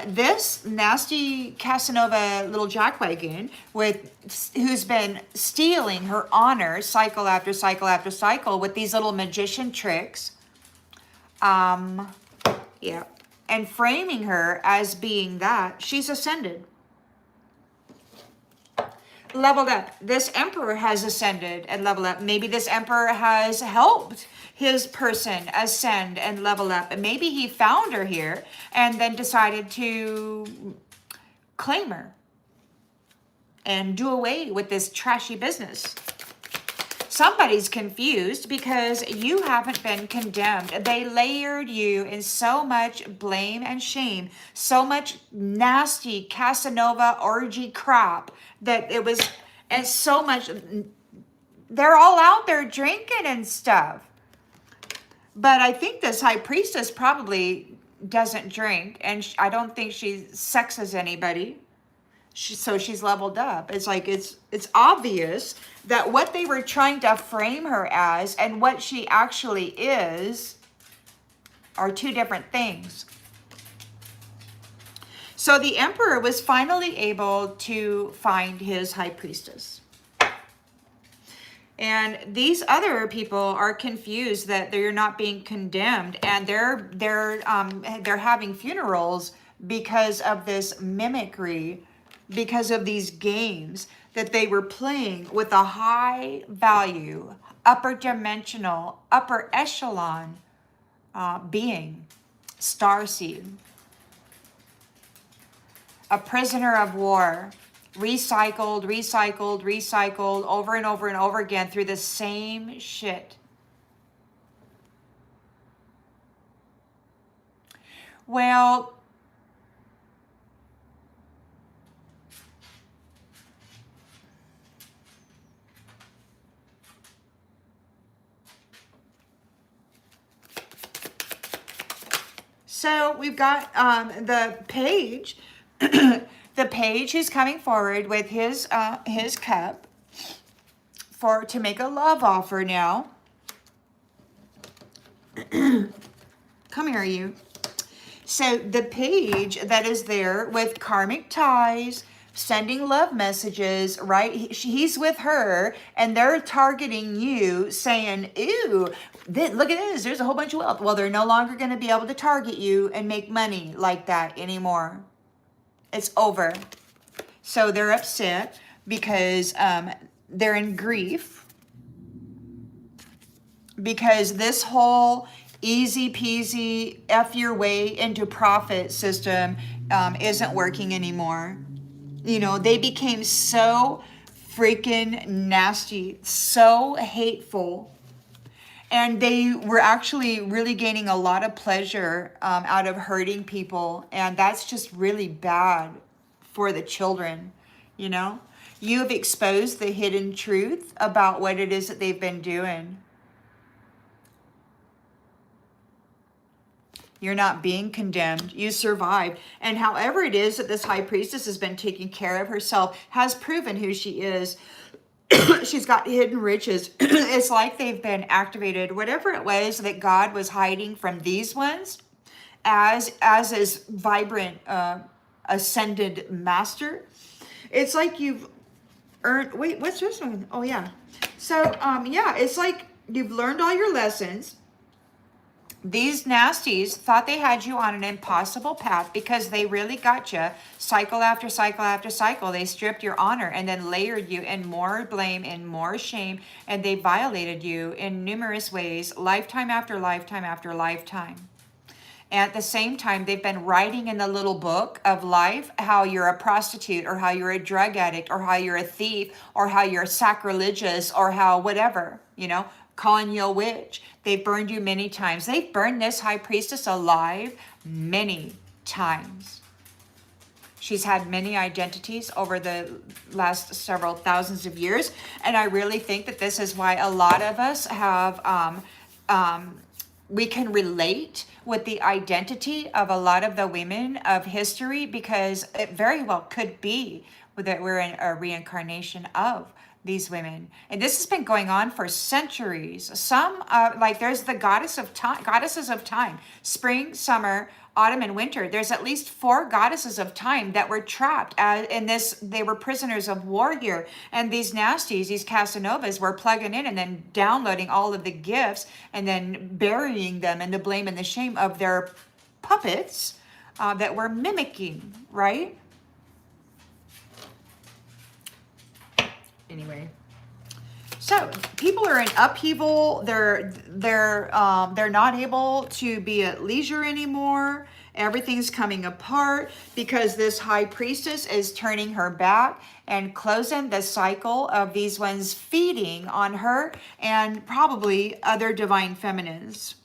This nasty Casanova little jackwagon who's been stealing her honor cycle after cycle after cycle with these little magician tricks. Yeah, and framing her as being that, she's ascended. Leveled up. This emperor has ascended and leveled up. Maybe this emperor has helped his person ascend and level up. And maybe he found her here and then decided to claim her and do away with this trashy business. Somebody's confused because you haven't been condemned. They layered you in so much blame and shame, so much nasty Casanova orgy crap that it was, and so much, they're all out there drinking and stuff. But I think this High Priestess probably doesn't drink, and I don't think she sexes anybody. So she's leveled up. It's like it's obvious that what they were trying to frame her as and what she actually is are two different things. So the Emperor was finally able to find his High Priestess. And these other people are confused that they're not being condemned, and they're having funerals because of this mimicry, because of these games that they were playing with a high value, upper dimensional, upper echelon being, starseed, a prisoner of war, recycled over and over and over again through the same shit. Well, so we've got the page, the page who's coming forward with his cup to make a love offer now. Come here, you. So the page that is there with karmic ties, sending love messages, right? He's with her, and they're targeting you, saying, ew, look at this, there's a whole bunch of wealth. Well, they're no longer going to be able to target you and make money like that anymore. It's over. So they're upset because they're in grief, because this whole easy peasy F your way into profit system isn't working anymore. You know, they became so freaking nasty, so hateful, and they were actually really gaining a lot of pleasure out of hurting people, and that's just really bad for the children, you know? You have exposed the hidden truth about what it is that they've been doing. You're not being condemned. You survived. And however it is that this High Priestess has been taking care of herself, has proven who she is. She's got hidden riches. It's like they've been activated. Whatever it was that God was hiding from these ones, as is vibrant, ascended master, it's like you've earned, wait, what's this one? Oh, yeah. So, yeah, it's like you've learned all your lessons. These nasties thought they had you on an impossible path because they really got you cycle after cycle after cycle. They stripped your honor and then layered you in more blame and more shame, and they violated you in numerous ways, lifetime after lifetime after lifetime. At the same time, they've been writing in the little book of life how you're a prostitute, or how you're a drug addict, or how you're a thief, or how you're sacrilegious, or how whatever, you know, calling you a witch. They've burned you many times. They've burned this High Priestess alive many times. She's had many identities over the last several thousands of years. And I really think that this is why a lot of us have, we can relate with the identity of a lot of the women of history, because it very well could be that we're in a reincarnation of these women. And this has been going on for centuries. Some, like there's the goddesses of time, spring, summer, autumn, and winter. There's at least 4 goddesses of time that were trapped in this. They were prisoners of war here. And these nasties, these Casanovas, were plugging in and then downloading all of the gifts and then burying them in the blame and the shame of their puppets that were mimicking, right? Anyway, so people are in upheaval. They're not able to be at leisure anymore. Everything's coming apart because this high priestess is turning her back and closing the cycle of these ones feeding on her and probably other divine feminines.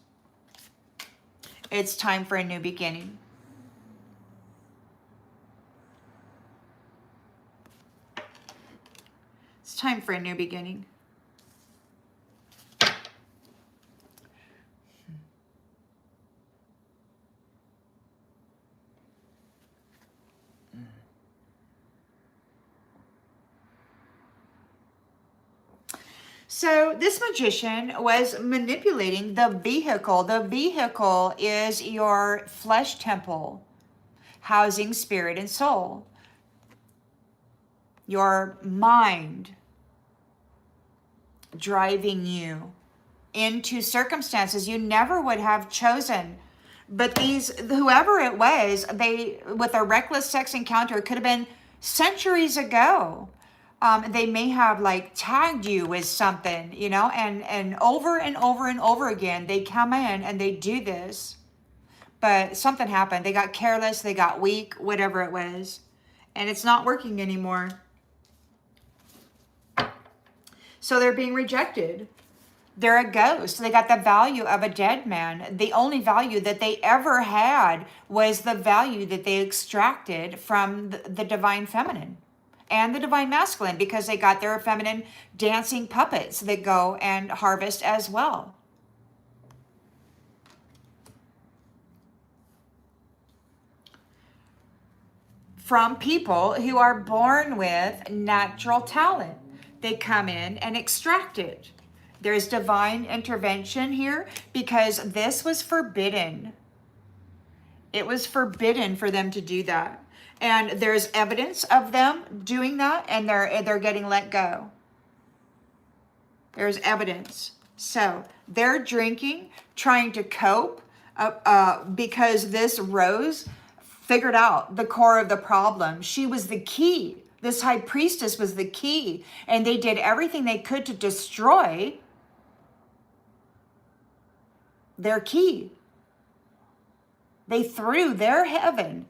It's time for a new beginning. It's time for a new beginning. So this magician was manipulating the vehicle. The vehicle is your flesh temple, housing spirit and soul. Your mind driving you into circumstances you never would have chosen. But whoever it was, with a reckless sex encounter, it could have been centuries ago. They may have like tagged you with something, and over and over and over again, they come in and they do this. But something happened. They got careless, they got weak, whatever it was. And it's not working anymore. So they're being rejected. They're a ghost. They got the value of a dead man. The only value that they ever had was the value that they extracted from the divine feminine and the divine masculine, because they got their feminine dancing puppets that go and harvest as well. From people who are born with natural talent. They come in and extract it. There's divine intervention here because this was forbidden. It was forbidden for them to do that. And there's evidence of them doing that, and they're getting let go. There's evidence. So they're drinking, trying to cope because this Rose figured out the core of the problem. She was the key. This high priestess was the key, and they did everything they could to destroy their key. They threw their heaven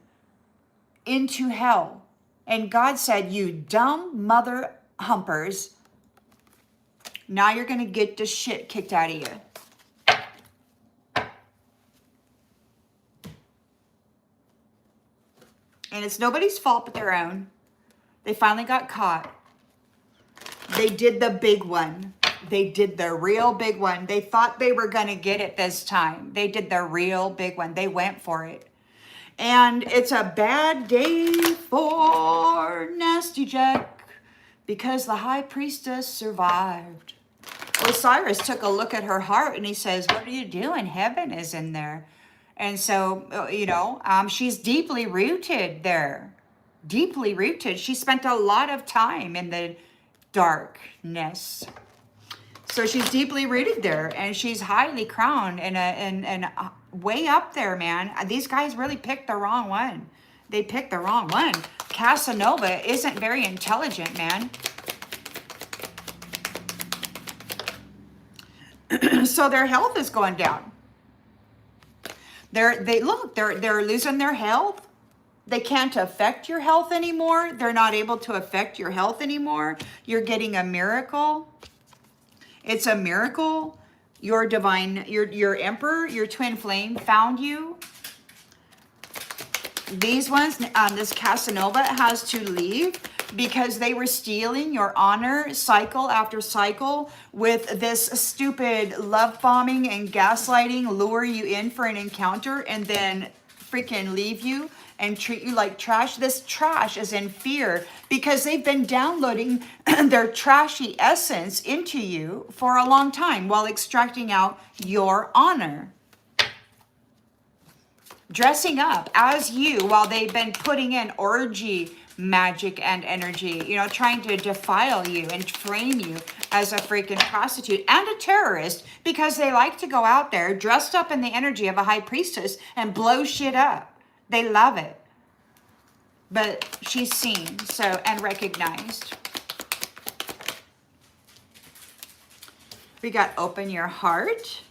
into hell. And God said, you dumb mother humpers, now you're going to get the shit kicked out of you. And it's nobody's fault but their own. They finally got caught. They did the big one. They did the real big one. They thought they were going to get it this time. They did the real big one. They went for it. And it's a bad day for Nasty Jack because the high priestess survived. Osiris took a look at her heart and he says, what are you doing? Heaven is in there. And so, she's deeply rooted there. Deeply rooted. She spent a lot of time in the darkness. So she's deeply rooted there, and she's highly crowned and way up there, man. These guys really picked the wrong one. They picked the wrong one. Casanova isn't very intelligent, man. So their health is going down. They're losing their health. They can't affect your health anymore. They're not able to affect your health anymore. You're getting a miracle. It's a miracle. Your divine, your emperor, your twin flame found you. These ones, this Casanova has to leave because they were stealing your honor cycle after cycle with this stupid love bombing and gaslighting, lure you in for an encounter and then freaking leave you and treat you like trash. This trash is in fear because they've been downloading their trashy essence into you for a long time while extracting out your honor. Dressing up as you while they've been putting in orgy magic and energy, you know, trying to defile you and frame you as a freaking prostitute and a terrorist because they like to go out there dressed up in the energy of a high priestess and blow shit up. They love it. But she's seen, so, and recognized. We got open your heart.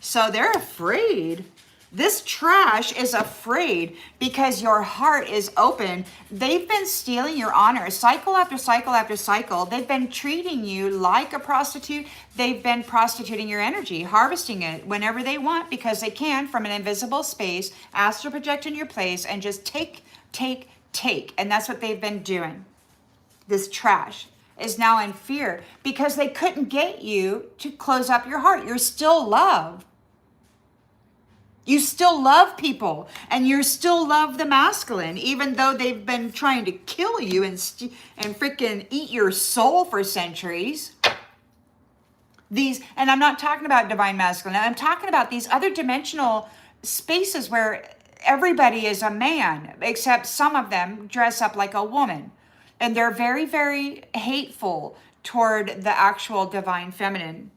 So they're afraid. This trash is afraid because your heart is open. They've been stealing your honor cycle after cycle after cycle. They've been treating you like a prostitute. They've been prostituting your energy, harvesting it whenever they want because they can from an invisible space, astral project in your place, and just take. And that's what they've been doing. This trash is now in fear because they couldn't get you to close up your heart. You're still loved. You still love people and you still love the masculine, even though they've been trying to kill you and freaking eat your soul for centuries. And I'm not talking about divine masculine. I'm talking about these other dimensional spaces where everybody is a man, except some of them dress up like a woman. And they're very, very hateful toward the actual divine feminine.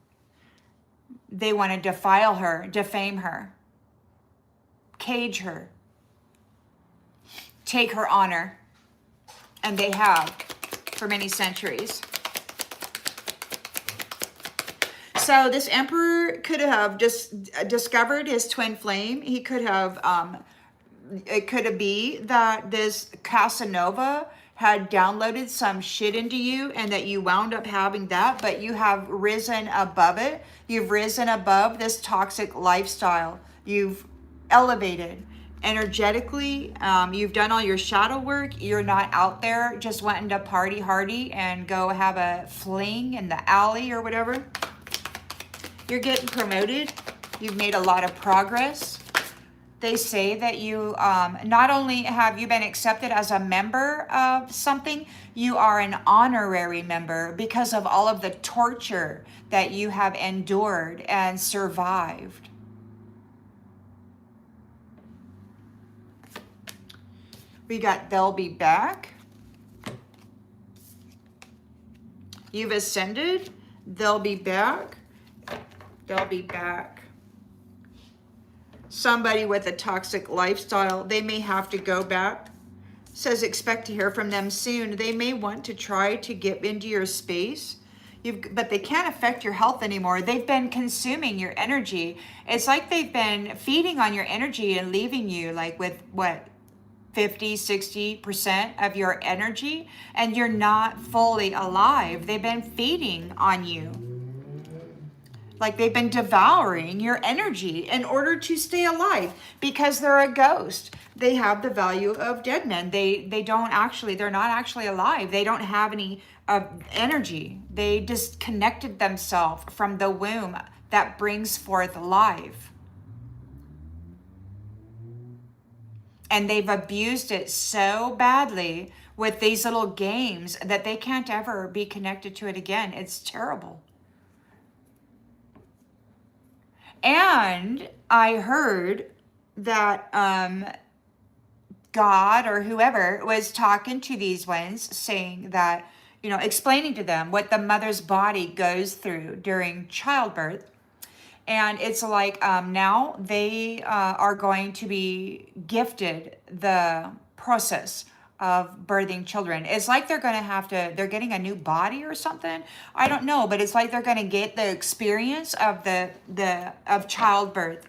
They want to defile her, defame her, cage her, take her honor, and they have for many centuries. So this emperor could have just discovered his twin flame. He could have, it could be that this Casanova had downloaded some shit into you and that you wound up having that, but you have risen above it. You've risen above this toxic lifestyle. You've elevated energetically. You've done all your shadow work. You're not out there just wanting to party hardy and go have a fling in the alley or whatever. You're getting promoted. You've made a lot of progress. They say that you, not only have you been accepted as a member of something, you are an honorary member because of all of the torture that you have endured and survived. We got they'll be back. You've ascended. They'll be back. They'll be back. Somebody with a toxic lifestyle, they may have to go back. Says expect to hear from them soon. They may want to try to get into your space. But they can't affect your health anymore. They've been consuming your energy. It's like they've been feeding on your energy and leaving you like with what? 50, 60% of your energy, and you're not fully alive. They've been feeding on you. Like they've been devouring your energy in order to stay alive because they're a ghost. They have the value of dead men. They're not actually alive. They don't have any energy. They disconnected themselves from the womb that brings forth life. And they've abused it so badly with these little games that they can't ever be connected to it again. It's terrible. And I heard that God or whoever was talking to these ones saying that, explaining to them what the mother's body goes through during childbirth. And it's like now they are going to be gifted the process of birthing children. It's like they're getting a new body or something. I don't know, but it's like they're going to get the experience of of childbirth.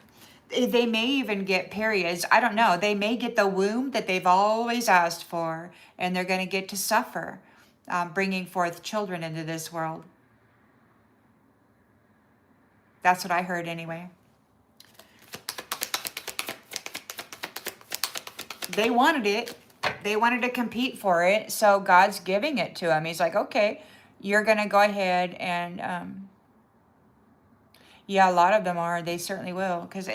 They may even get periods. I don't know. They may get the womb that they've always asked for, and they're going to get to suffer bringing forth children into this world. That's what I heard anyway. They wanted it. They wanted to compete for it. So God's giving it to them. He's like, okay, you're going to go ahead and, yeah, a lot of them are. They certainly will. Because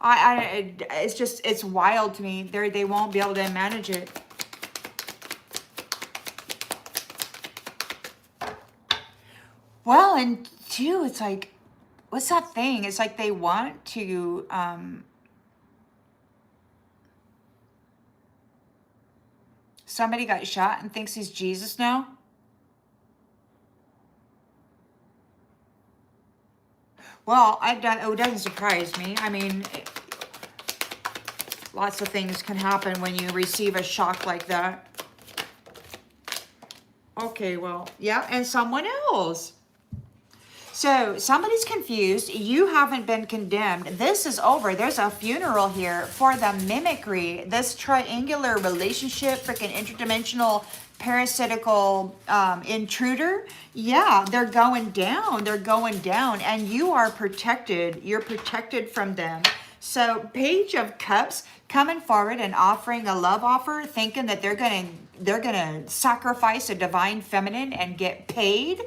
It's wild to me. They won't be able to manage it. Well, and two, it's like, what's that thing? It's like they want to, somebody got shot and thinks he's Jesus now. Well, it doesn't surprise me. I mean, lots of things can happen when you receive a shock like that. Okay, well, yeah, and someone else. So somebody's confused. You haven't been condemned. This is over. There's a funeral here for the mimicry. This triangular relationship, freaking interdimensional parasitical intruder. Yeah, they're going down. They're going down. And you are protected. You're protected from them. So Page of Cups coming forward and offering a love offer, thinking that they're gonna sacrifice a divine feminine and get paid.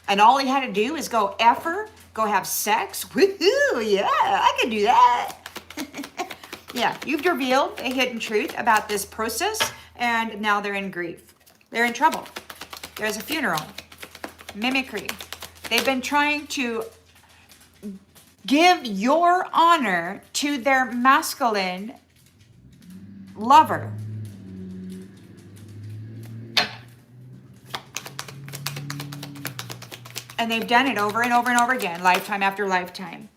And all he had to do is go effer, go have sex. Woohoo, yeah, I can do that. Yeah, you've revealed a hidden truth about this process, and now they're in grief. They're in trouble. There's a funeral. Mimicry. They've been trying to give your honor to their masculine lover. And they've done it over and over and over again, lifetime after lifetime.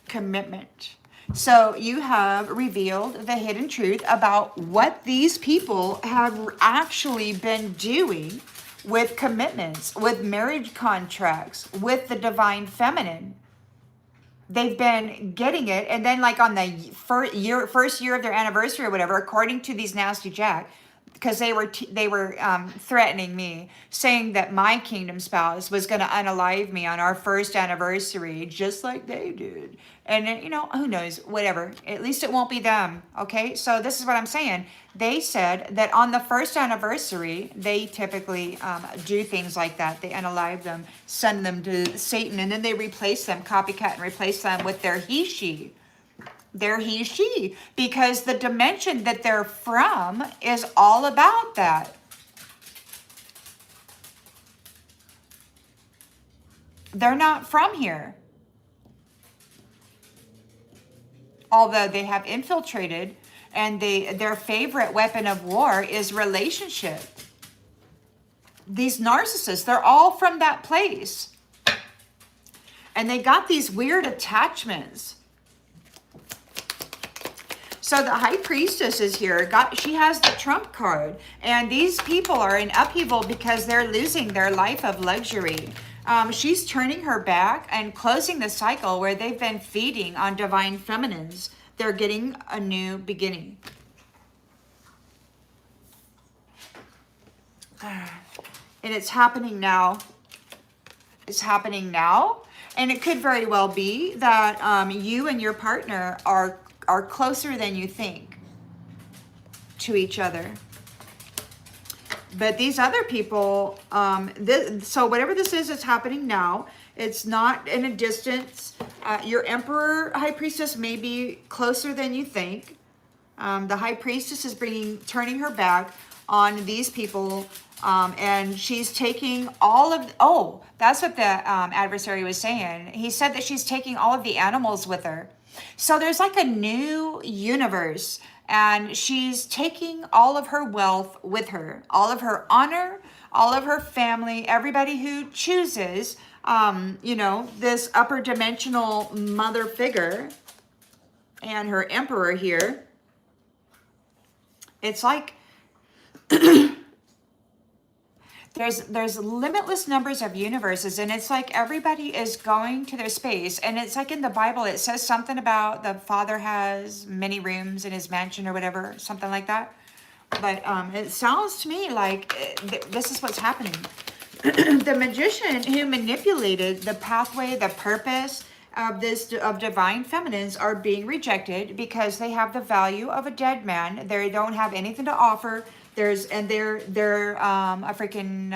Commitment. So you have revealed the hidden truth about what these people have actually been doing with commitments, with marriage contracts, with the divine feminine. They've been getting it. And then like on the first year of their anniversary or whatever, according to these nasty Jack, because they were threatening me, saying that my kingdom spouse was going to unalive me on our first anniversary, just like they did. And, you know, who knows, whatever. At least it won't be them, okay? So this is what I'm saying. They said that on the first anniversary, they typically do things like that. They unalive them, send them to Satan, and then they replace them, copycat, and replace them with their he, she. They're he, she, because the dimension that they're from is all about that. They're not from here. Although they have infiltrated, and their favorite weapon of war is relationship. These narcissists, they're all from that place. And they got these weird attachments. So the High Priestess is here. She has the trump card. And these people are in upheaval because they're losing their life of luxury. She's turning her back and closing the cycle where they've been feeding on divine feminines. They're getting a new beginning. And it's happening now. It's happening now. And it could very well be that you and your partner are closer than you think to each other. But these other people, so whatever this is, it's happening now. It's not in a distance. Your Emperor High Priestess may be closer than you think. The High Priestess is turning her back on these people, and she's taking all of, that's what the adversary was saying. He said that she's taking all of the animals with her. So there's like a new universe, and she's taking all of her wealth with her, all of her honor, all of her family, everybody who chooses, this upper dimensional mother figure and her emperor here. It's like there's limitless numbers of universes, and it's like everybody is going to their space. And it's like in the Bible, it says something about the Father has many rooms in his mansion or whatever, something like that. But it sounds to me like this is what's happening. The magician who manipulated the pathway, the purpose of divine feminines are being rejected because they have the value of a dead man. They don't have anything to offer. They're a freaking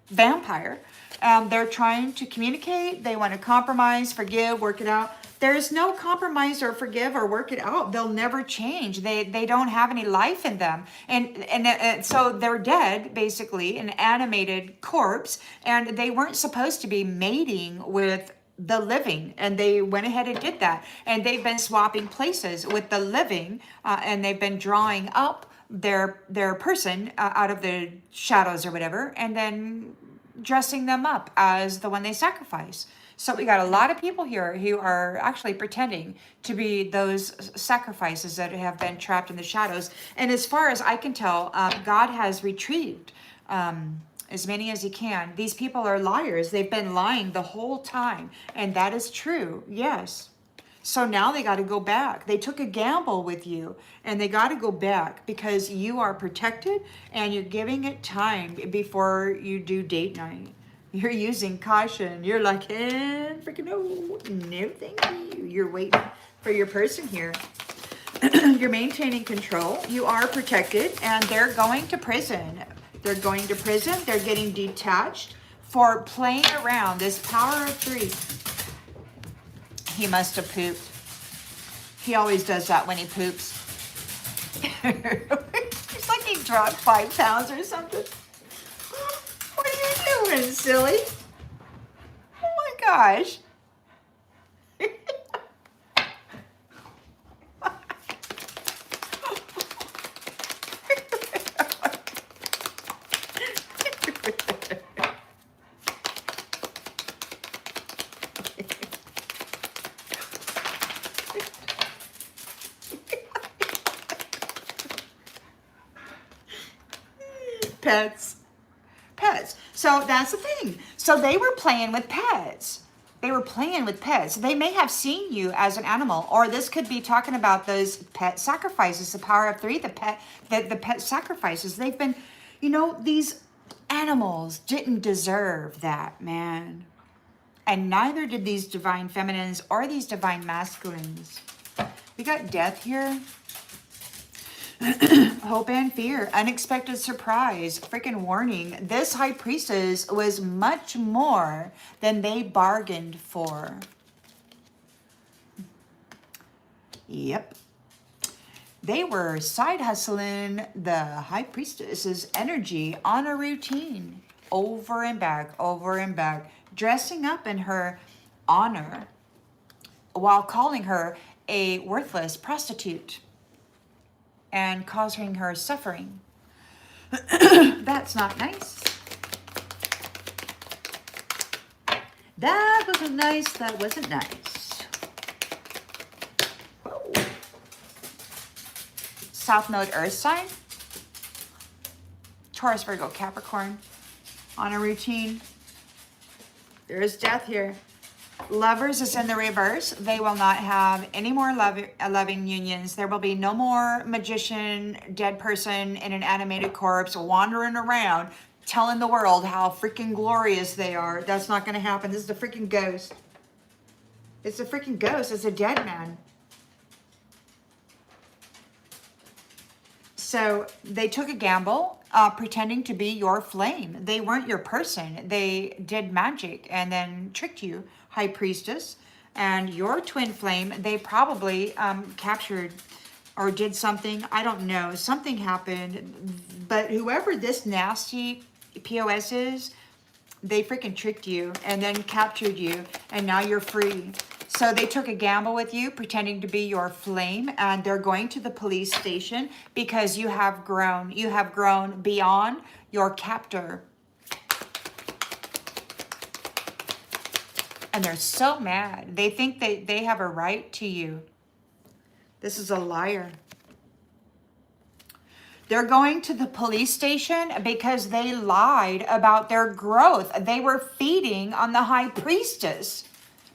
vampire. They're trying to communicate. They want to compromise, forgive, work it out. There's no compromise or forgive or work it out. They'll never change. They don't have any life in them. And so they're dead, basically, an animated corpse. And they weren't supposed to be mating with the living. And they went ahead and did that. And they've been swapping places with the living. And they've been drawing up their person out of the shadows or whatever. And then dressing them up as the one they sacrifice. So we got a lot of people here who are actually pretending to be those sacrifices that have been trapped in the shadows. And as far as I can tell, God has retrieved as many as he can. These people are liars. They've been lying the whole time. And that is true. Yes. So now they got to go back. They took a gamble with you and they got to go back because you are protected and you're giving it time before you do date night. You're using caution. You're like, freaking no, thank you. You're waiting for your person here. You're maintaining control. You are protected and they're going to prison. They're going to prison. They're getting detached for playing around. This power of 3. He must have pooped. He always does that when he poops. It's like he dropped 5 pounds or something. What are you doing, silly? Oh my gosh. Pets. So that's the thing. So they were playing with pets. They were playing with pets. They may have seen you as an animal, or this could be talking about those pet sacrifices, the power of 3, the pet sacrifices. They've been, these animals didn't deserve that, man. And neither did these divine feminines or these divine masculines. We got Deth here. Hope and fear, unexpected surprise, freaking warning. This high priestess was much more than they bargained for. Yep. They were side hustling the high priestess's energy on a routine, over and back, dressing up in her honor while calling her a worthless prostitute and causing her suffering. That's not nice. That wasn't nice. That wasn't nice. Whoa. South Node Earth sign. Taurus, Virgo, Capricorn. On a routine. There is Deth here. Lovers is in the reverse. They will not have any more loving unions. There will be no more magician, dead person in an animated corpse wandering around telling the world how freaking glorious they are. That's not going to happen. This is a freaking ghost. It's a freaking ghost. It's a dead man. So they took a gamble, pretending to be your flame. They weren't your person. They did magic and then tricked you, High Priestess. And your twin flame, they probably captured or did something. I don't know. Something happened. But whoever this nasty POS is, they freaking tricked you and then captured you. And now you're free. So they took a gamble with you, pretending to be your flame, and they're going to the police station because you have grown. You have grown beyond your captor. And they're so mad. They think they have a right to you. This is a liar. They're going to the police station because they lied about their growth. They were feeding on the High Priestess,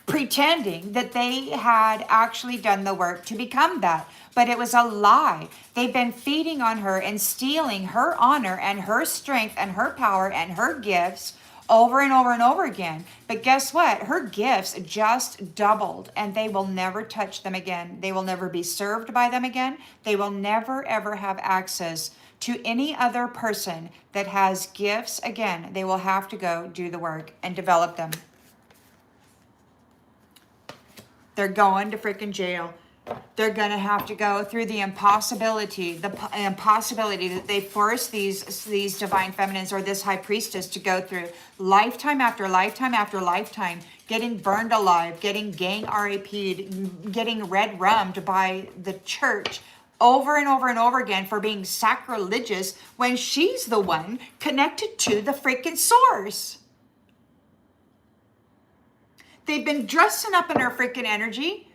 pretending that they had actually done the work to become that. But it was a lie. They've been feeding on her and stealing her honor and her strength and her power and her gifts over and over and over again. But guess what? Her gifts just doubled, and they will never touch them again. They will never be served by them again. They will never, ever have access to any other person that has gifts again. They will have to go do the work and develop them. They're going to freaking jail. They're going to have to go through the impossibility that they force these divine feminines or this high priestess to go through lifetime after lifetime after lifetime, getting burned alive, getting gang RAP'd, getting red rummed by the church over and over and over again for being sacrilegious when she's the one connected to the freaking source. They've been dressing up in her freaking energy,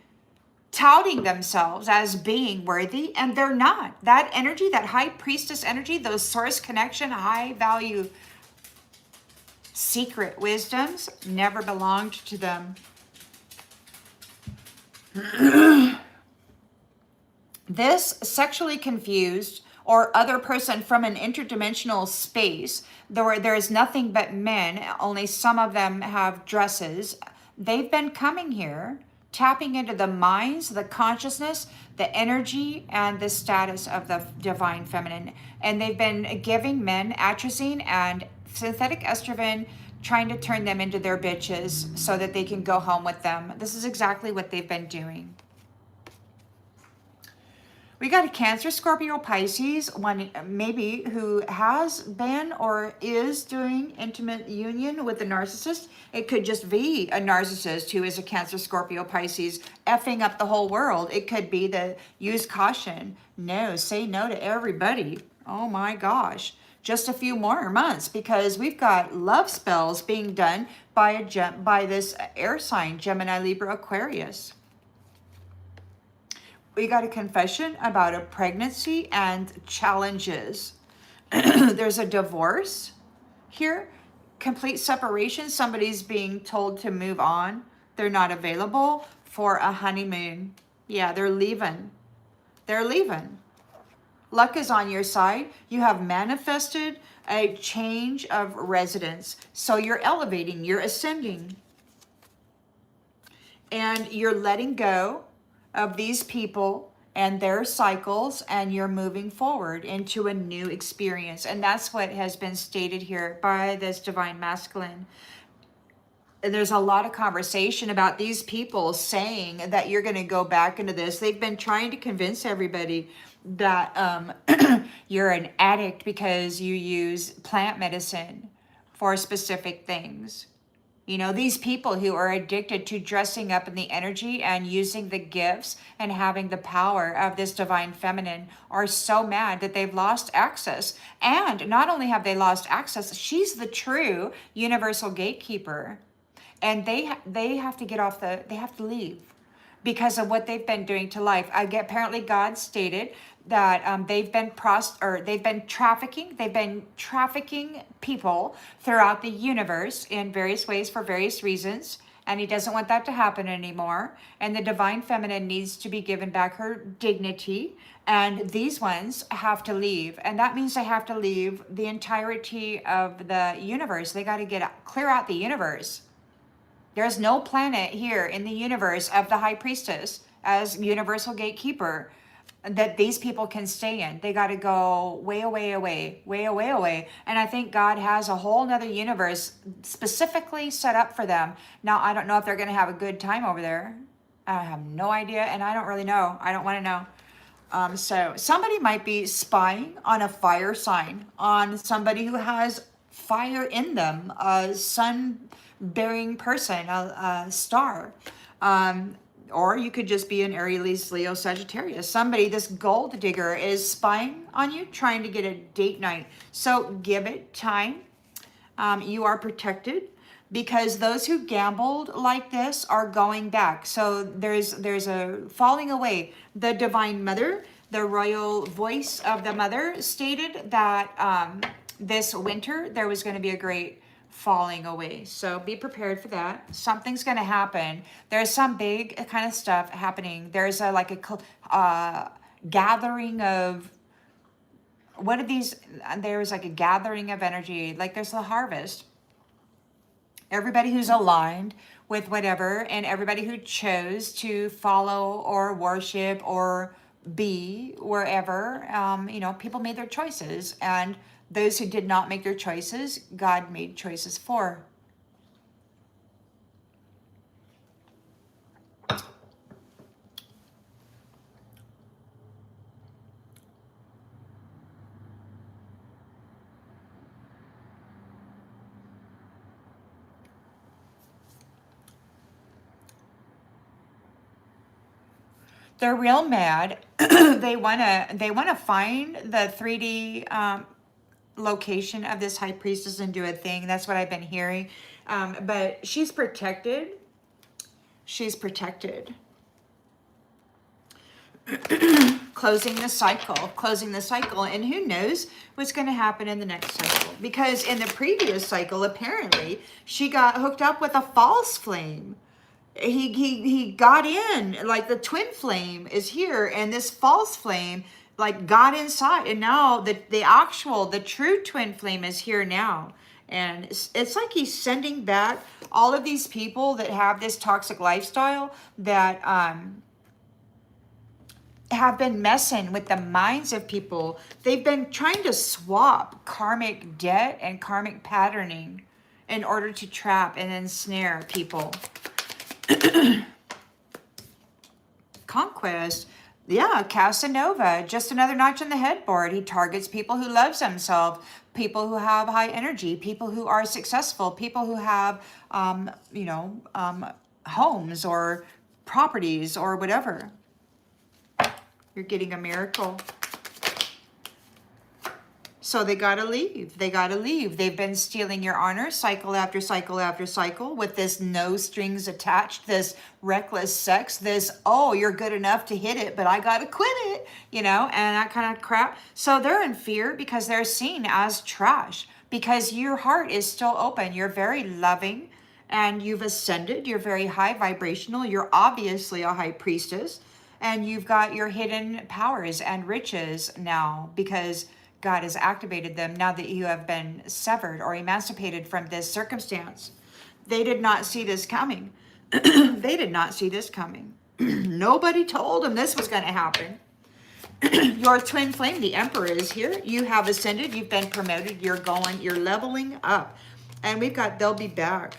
touting themselves as being worthy, and they're not. That energy, that high priestess energy, those source connection, high value secret wisdoms never belonged to them. This sexually confused or other person from an interdimensional space, where there is nothing but men, only some of them have dresses, they've been coming here, tapping into the minds, the consciousness, the energy, and the status of the divine feminine. And they've been giving men atrazine and synthetic estrogen, trying to turn them into their bitches so that they can go home with them. This is exactly what they've been doing. We got a Cancer, Scorpio, Pisces, one maybe who has been or is doing intimate union with a narcissist. It could just be a narcissist who is a Cancer, Scorpio, Pisces, effing up the whole world. It could be the use caution. No, say no to everybody. Oh my gosh. Just a few more months, because we've got love spells being done by this air sign, Gemini, Libra, Aquarius. We got a confession about a pregnancy and challenges. There's a divorce here, complete separation. Somebody's being told to move on. They're not available for a honeymoon. Yeah, they're leaving. They're leaving. Luck is on your side. You have manifested a change of residence. So you're elevating, you're ascending. And you're letting go of these people and their cycles, and you're moving forward into a new experience. And that's what has been stated here by this divine masculine. And there's a lot of conversation about these people saying that you're going to go back into this. They've been trying to convince everybody that you're an addict because you use plant medicine for specific things. You know, these people who are addicted to dressing up in the energy and using the gifts and having the power of this divine feminine are so mad that they've lost access. And not only have they lost access, she's the true universal gatekeeper. And they have to get off they have to leave because of what they've been doing to life. Apparently God stated that they've been trafficking people throughout the universe in various ways for various reasons, and he doesn't want that to happen anymore. And the divine feminine needs to be given back her dignity, and these ones have to leave. And that means they have to leave the entirety of the universe. They got to clear out the universe. There's no planet here in the universe of the High Priestess as universal gatekeeper that these people can stay in. They got to go way away. And I think God has a whole nother universe specifically set up for them. Now, I don't know if they're going to have a good time over there. I have no idea, and I don't really know. I don't want to know. So somebody might be spying on a fire sign, on somebody who has fire in them, a sun-bearing person, a star. Or you could just be an Aries, Leo, Sagittarius. Somebody, this gold digger, is spying on you, trying to get a date night. So give it time. You are protected, because those who gambled like this are going back. So there's a falling away. The Divine Mother, the royal voice of the mother, stated that this winter there was going to be a great falling away. So be prepared for that. Something's going to happen. There's some big kind of stuff happening. There's a gathering of, what are these? There's like a gathering of energy. Like there's a harvest. Everybody who's aligned with whatever, and everybody who chose to follow or worship or be wherever, people made their choices, and those who did not make their choices, God made choices for. They're real mad. They wanna find the 3D location of this high priestess and do a thing. That's what I've been hearing. But she's protected. She's protected. Closing the cycle, and who knows what's going to happen in the next cycle, because in the previous cycle apparently she got hooked up with a false flame. He got in, like the twin flame is here, and this false flame like got inside, and now the true twin flame is here now. And it's like he's sending back all of these people that have this toxic lifestyle that have been messing with the minds of people. They've been trying to swap karmic debt and karmic patterning in order to trap and ensnare people. Conquest. Yeah, Casanova, just another notch on the headboard. He targets people who loves themselves, people who have high energy, people who are successful, people who have, homes or properties or whatever. You're getting a miracle. So they gotta leave. They gotta leave. They've been stealing your honor cycle after cycle after cycle with this no strings attached, this reckless sex, this, oh, you're good enough to hit it, but I gotta quit it, and that kind of crap. So they're in fear because they're seen as trash, because your heart is still open. You're very loving and you've ascended. You're very high vibrational. You're obviously a high priestess, and you've got your hidden powers and riches now because God has activated them now that you have been severed or emancipated from this circumstance. They did not see this coming. They did not see this coming. Nobody told them this was going to happen. Your twin flame, the Emperor, is here. You have ascended. You've been promoted. You're leveling up. And we've got, they'll be back.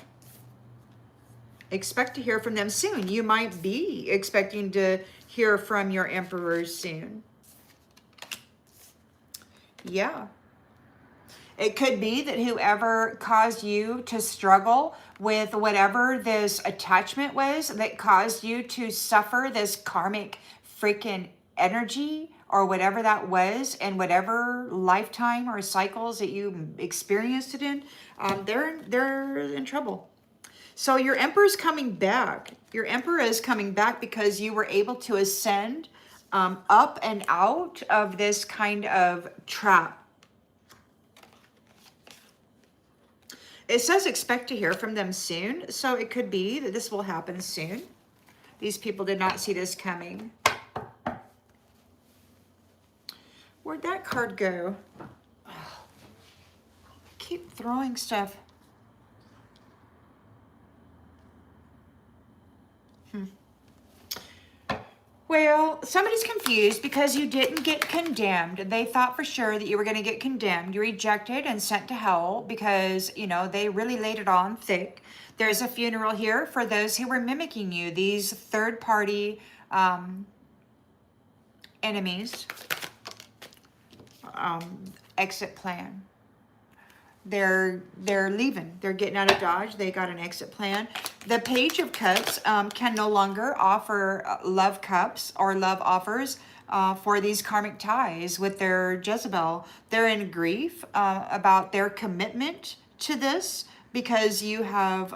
Expect to hear from them soon. You might be expecting to hear from your emperors soon. Yeah. It could be that whoever caused you to struggle with whatever this attachment was that caused you to suffer this karmic freaking energy or whatever that was in whatever lifetime or cycles that you experienced it in, they're in trouble. So your emperor's coming back. Your emperor is coming back because you were able to ascend up and out of this kind of trap. It says expect to hear from them soon. So it could be that this will happen soon. These people did not see this coming. Where'd that card go? Oh, keep throwing stuff. Well, somebody's confused because you didn't get condemned. They thought for sure that you were going to get condemned. You rejected and sent to hell because, they really laid it on thick. There's a funeral here for those who were mimicking you, these third-party enemies. Exit plan. They're leaving. They're getting out of Dodge. They got an exit plan. The Page of Cups can no longer offer love cups or love offers for these karmic ties with their Jezebel. They're in grief about their commitment to this because you have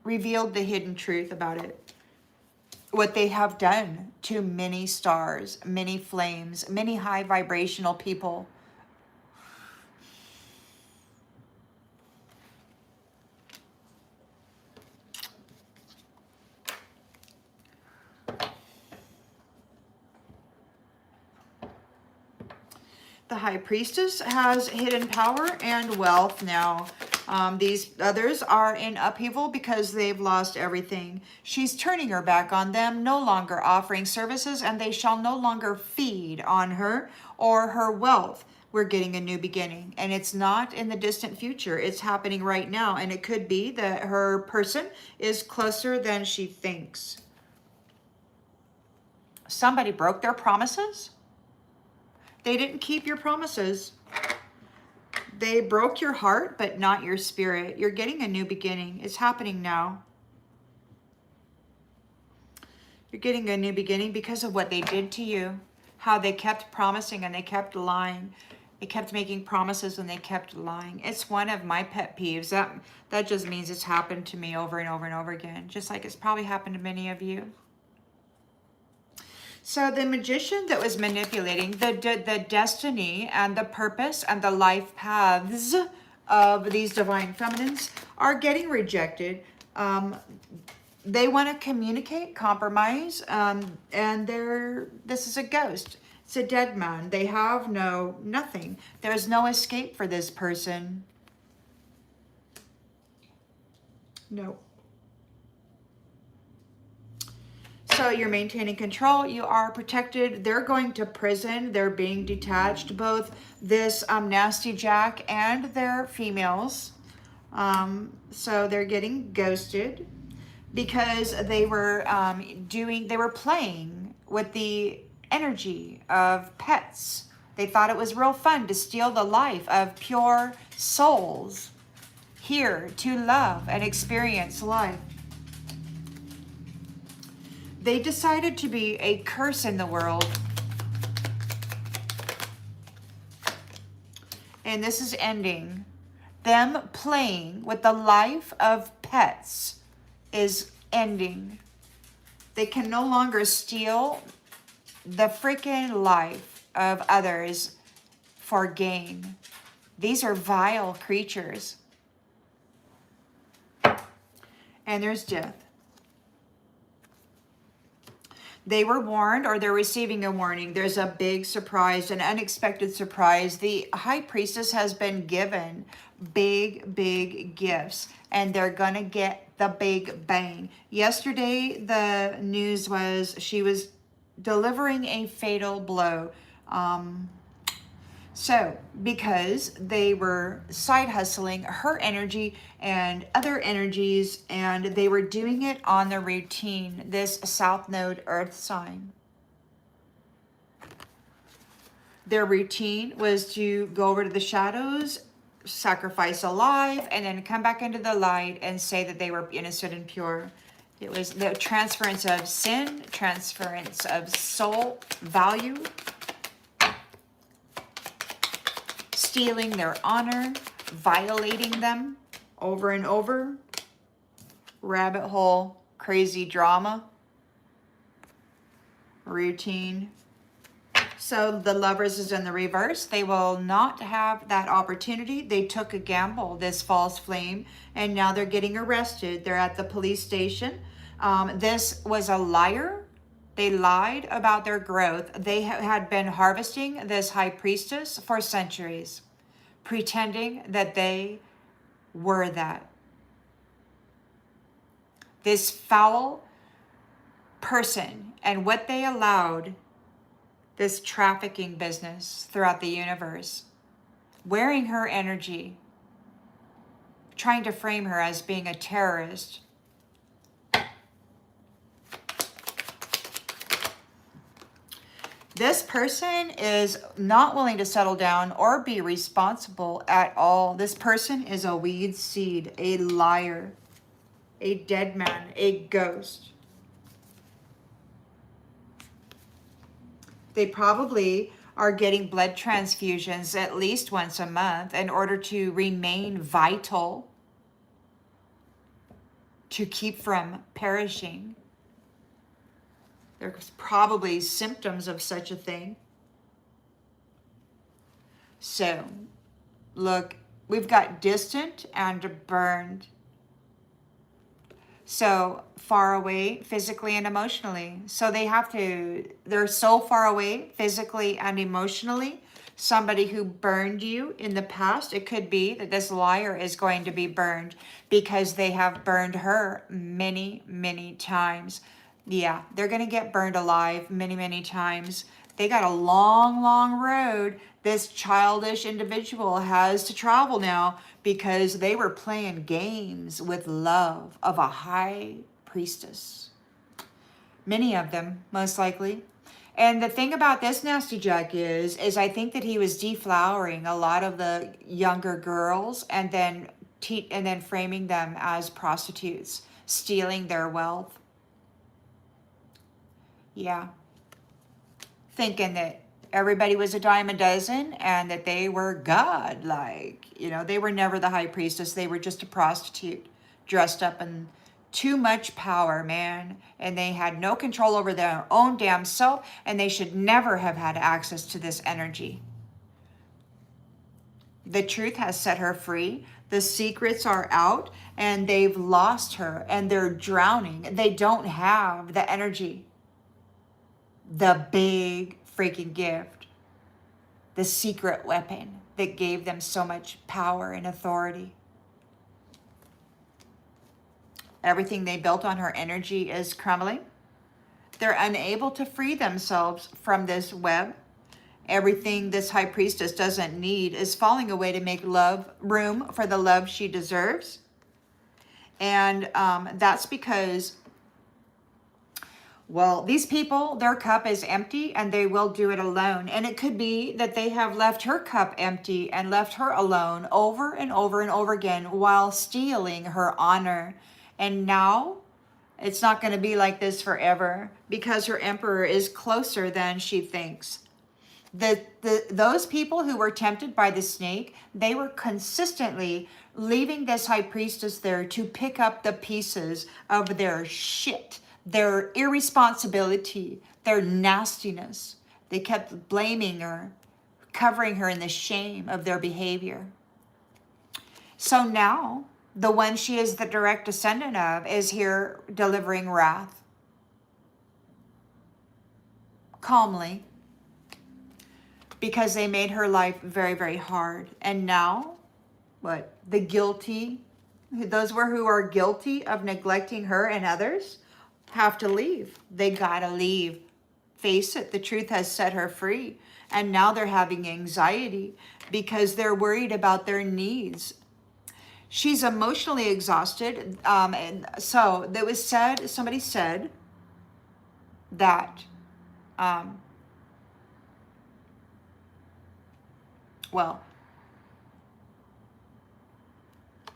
revealed the hidden truth about it. What they have done to many stars, many flames, many high vibrational people. The High Priestess has hidden power and wealth now. These others are in upheaval because they've lost everything. She's turning her back on them, no longer offering services, and they shall no longer feed on her or her wealth. We're getting a new beginning, and it's not in the distant future. It's happening right now, and it could be that her person is closer than she thinks. Somebody broke their promises. They didn't keep your promises. They broke your heart, but not your spirit. You're getting a new beginning. It's happening now. You're getting a new beginning because of what they did to you. How they kept promising and they kept lying. They kept making promises and they kept lying. It's one of my pet peeves. That just means it's happened to me over and over and over again. Just like it's probably happened to many of you. So the magician that was manipulating the destiny and the purpose and the life paths of these divine feminines are getting rejected. They want to communicate, compromise, and this is a ghost. It's a dead man. They have nothing. There's no escape for this person. No. So you're maintaining control. You are protected. They're going to prison. They're being detached. Both this nasty Jack and their females. So they're getting ghosted because they were playing with the energy of pets. They thought it was real fun to steal the life of pure souls here to love and experience life. They decided to be a curse in the world. And this is ending. Them playing with the life of pets is ending. They can no longer steal the freaking life of others for gain. These are vile creatures. And there's death. They were warned, or they're receiving a warning. There's a big surprise, an unexpected surprise. The High Priestess has been given big gifts, and they're going to get the big bang. Yesterday, the news was she was delivering a fatal blow. So, because they were side hustling her energy and other energies, and they were doing it on the routine, this South Node Earth sign. Their routine was to go over to the shadows, sacrifice alive, and then come back into the light and say that they were innocent and pure. It was the transference of sin, transference of soul value, stealing their honor, violating them over and over. Rabbit hole, crazy drama, routine. So the Lovers is in the reverse. They will not have that opportunity. They took a gamble, this false flame, and now they're getting arrested. They're at the police station. This was a liar. They lied about their growth. They had been harvesting this High Priestess for centuries, pretending that they were that. This foul person and what they allowed, this trafficking business throughout the universe, wearing her energy, trying to frame her as being a terrorist. This person is not willing to settle down or be responsible at all. This person is a weed seed, a liar, a dead man, a ghost. They probably are getting blood transfusions at least once a month in order to remain vital, to keep from perishing. There's probably symptoms of such a thing. So, look, we've got distant and burned. So far away physically and emotionally. So they're so far away physically and emotionally. Somebody who burned you in the past, it could be that this liar is going to be burned because they have burned her many times. Yeah, they're going to get burned alive many times. They got a long road this childish individual has to travel now because they were playing games with love of a High Priestess. Many of them, most likely. And the thing about this nasty Jack is I think that he was deflowering a lot of the younger girls and then framing them as prostitutes, stealing their wealth. Yeah. Thinking that everybody was a dime a dozen and that they were God. Like, you know, they were never the high priestess. They were just a prostitute dressed up in too much power, man. And they had no control over their own damn self. And they should never have had access to this energy. The truth has set her free. The secrets are out and they've lost her and they're drowning. They don't have the energy, the big freaking gift, the secret weapon that gave them so much power and authority. Everything they built on her energy is crumbling. They're unable to free themselves from this web. Everything this high priestess doesn't need is falling away to make room for the love she deserves. And that's because, well, these people, their cup is empty and they will do it alone. And it could be that they have left her cup empty and left her alone over and over and over again while stealing her honor. And now it's not going to be like this forever because her emperor is closer than she thinks. Those people who were tempted by the snake, they were consistently leaving this high priestess there to pick up the pieces of their shit, their irresponsibility, their nastiness. They kept blaming her, covering her in the shame of their behavior. So now, the one she is the direct descendant of is here delivering wrath. Calmly. Because they made her life very, very hard. And now, what? The guilty, those who are guilty of neglecting her and others, have to leave. They gotta leave. Face it, the truth has set her free. And now they're having anxiety because they're worried about their needs. She's emotionally exhausted. And so it was said, somebody said that, well,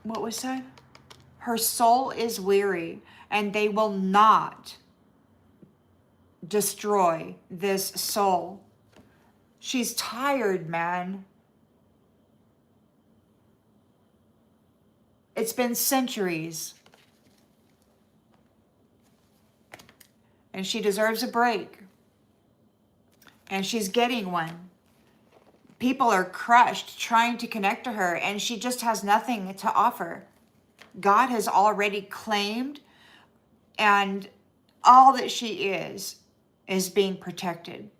what was said? Her soul is weary and they will not destroy this soul. She's tired, man. It's been centuries. And she deserves a break. And she's getting one. People are crushed trying to connect to her, and she just has nothing to offer. God has already claimed, and all that she is being protected.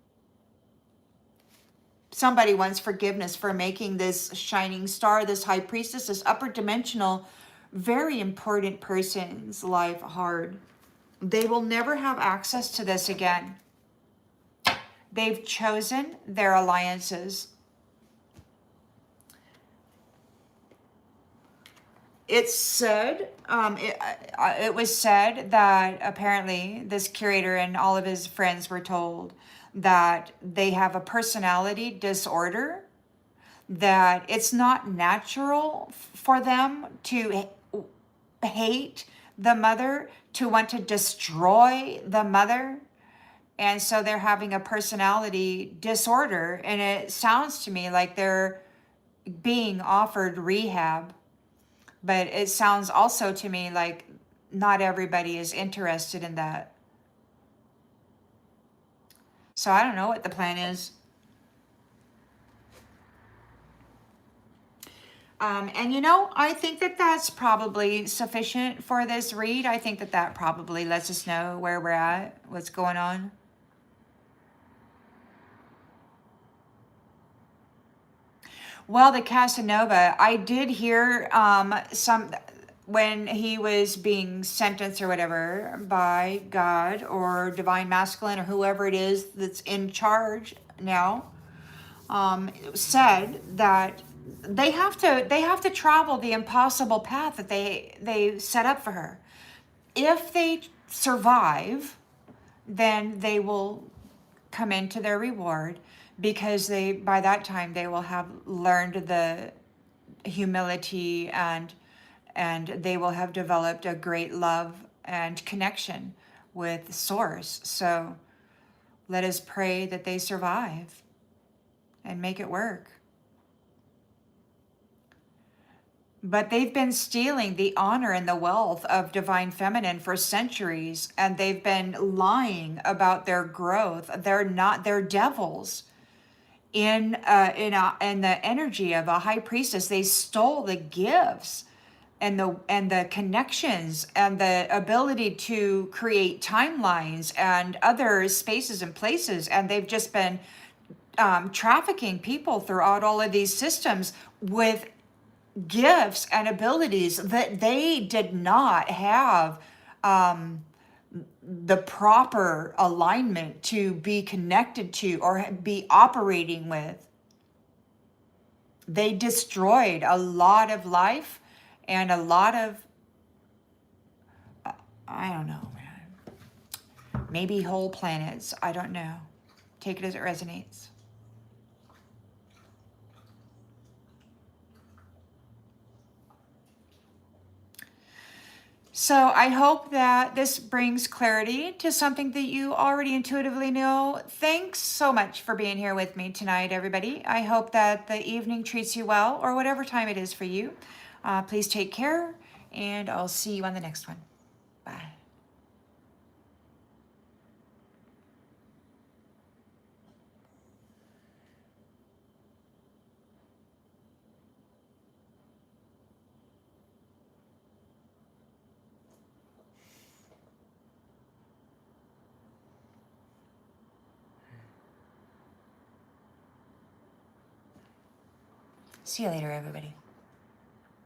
Somebody wants forgiveness for making this shining star, this high priestess, this upper dimensional, very important person's life hard. They will never have access to this again. They've chosen their alliances. It's said, it was said that apparently this curator and all of his friends were told that they have a personality disorder, that it's not natural for them to hate the mother, to want to destroy the mother. And so they're having a personality disorder. And it sounds to me like they're being offered rehab. But it sounds also to me like not everybody is interested in that. So I don't know what the plan is. And you know, I think that that's probably sufficient for this read. I think that that probably lets us know where we're at, what's going on. Well, the Casanova, I did hear some when he was being sentenced or whatever by God or divine masculine or whoever it is that's in charge now, said that they have to travel the impossible path that they set up for her. If they survive, then they will come into their reward, because by that time they will have learned the humility and they will have developed a great love and connection with Source. So Let us pray that they survive and make it work. But they've been stealing the honor and the wealth of divine feminine for centuries, and they've been lying about their growth. They're devils in the energy of a high priestess. They stole the gifts and the connections and the ability to create timelines and other spaces and places, and they've just been trafficking people throughout all of these systems with gifts and abilities that they did not have the proper alignment to be connected to or be operating with. They destroyed a lot of life and a lot of, I don't know, man. Maybe whole planets. I don't know. Take it as it resonates. So I hope that this brings clarity to something that you already intuitively know. Thanks so much for being here with me tonight, everybody. I hope that the evening treats you well, or whatever time it is for you. Please take care, and I'll see you on the next one. Bye. See you later, everybody.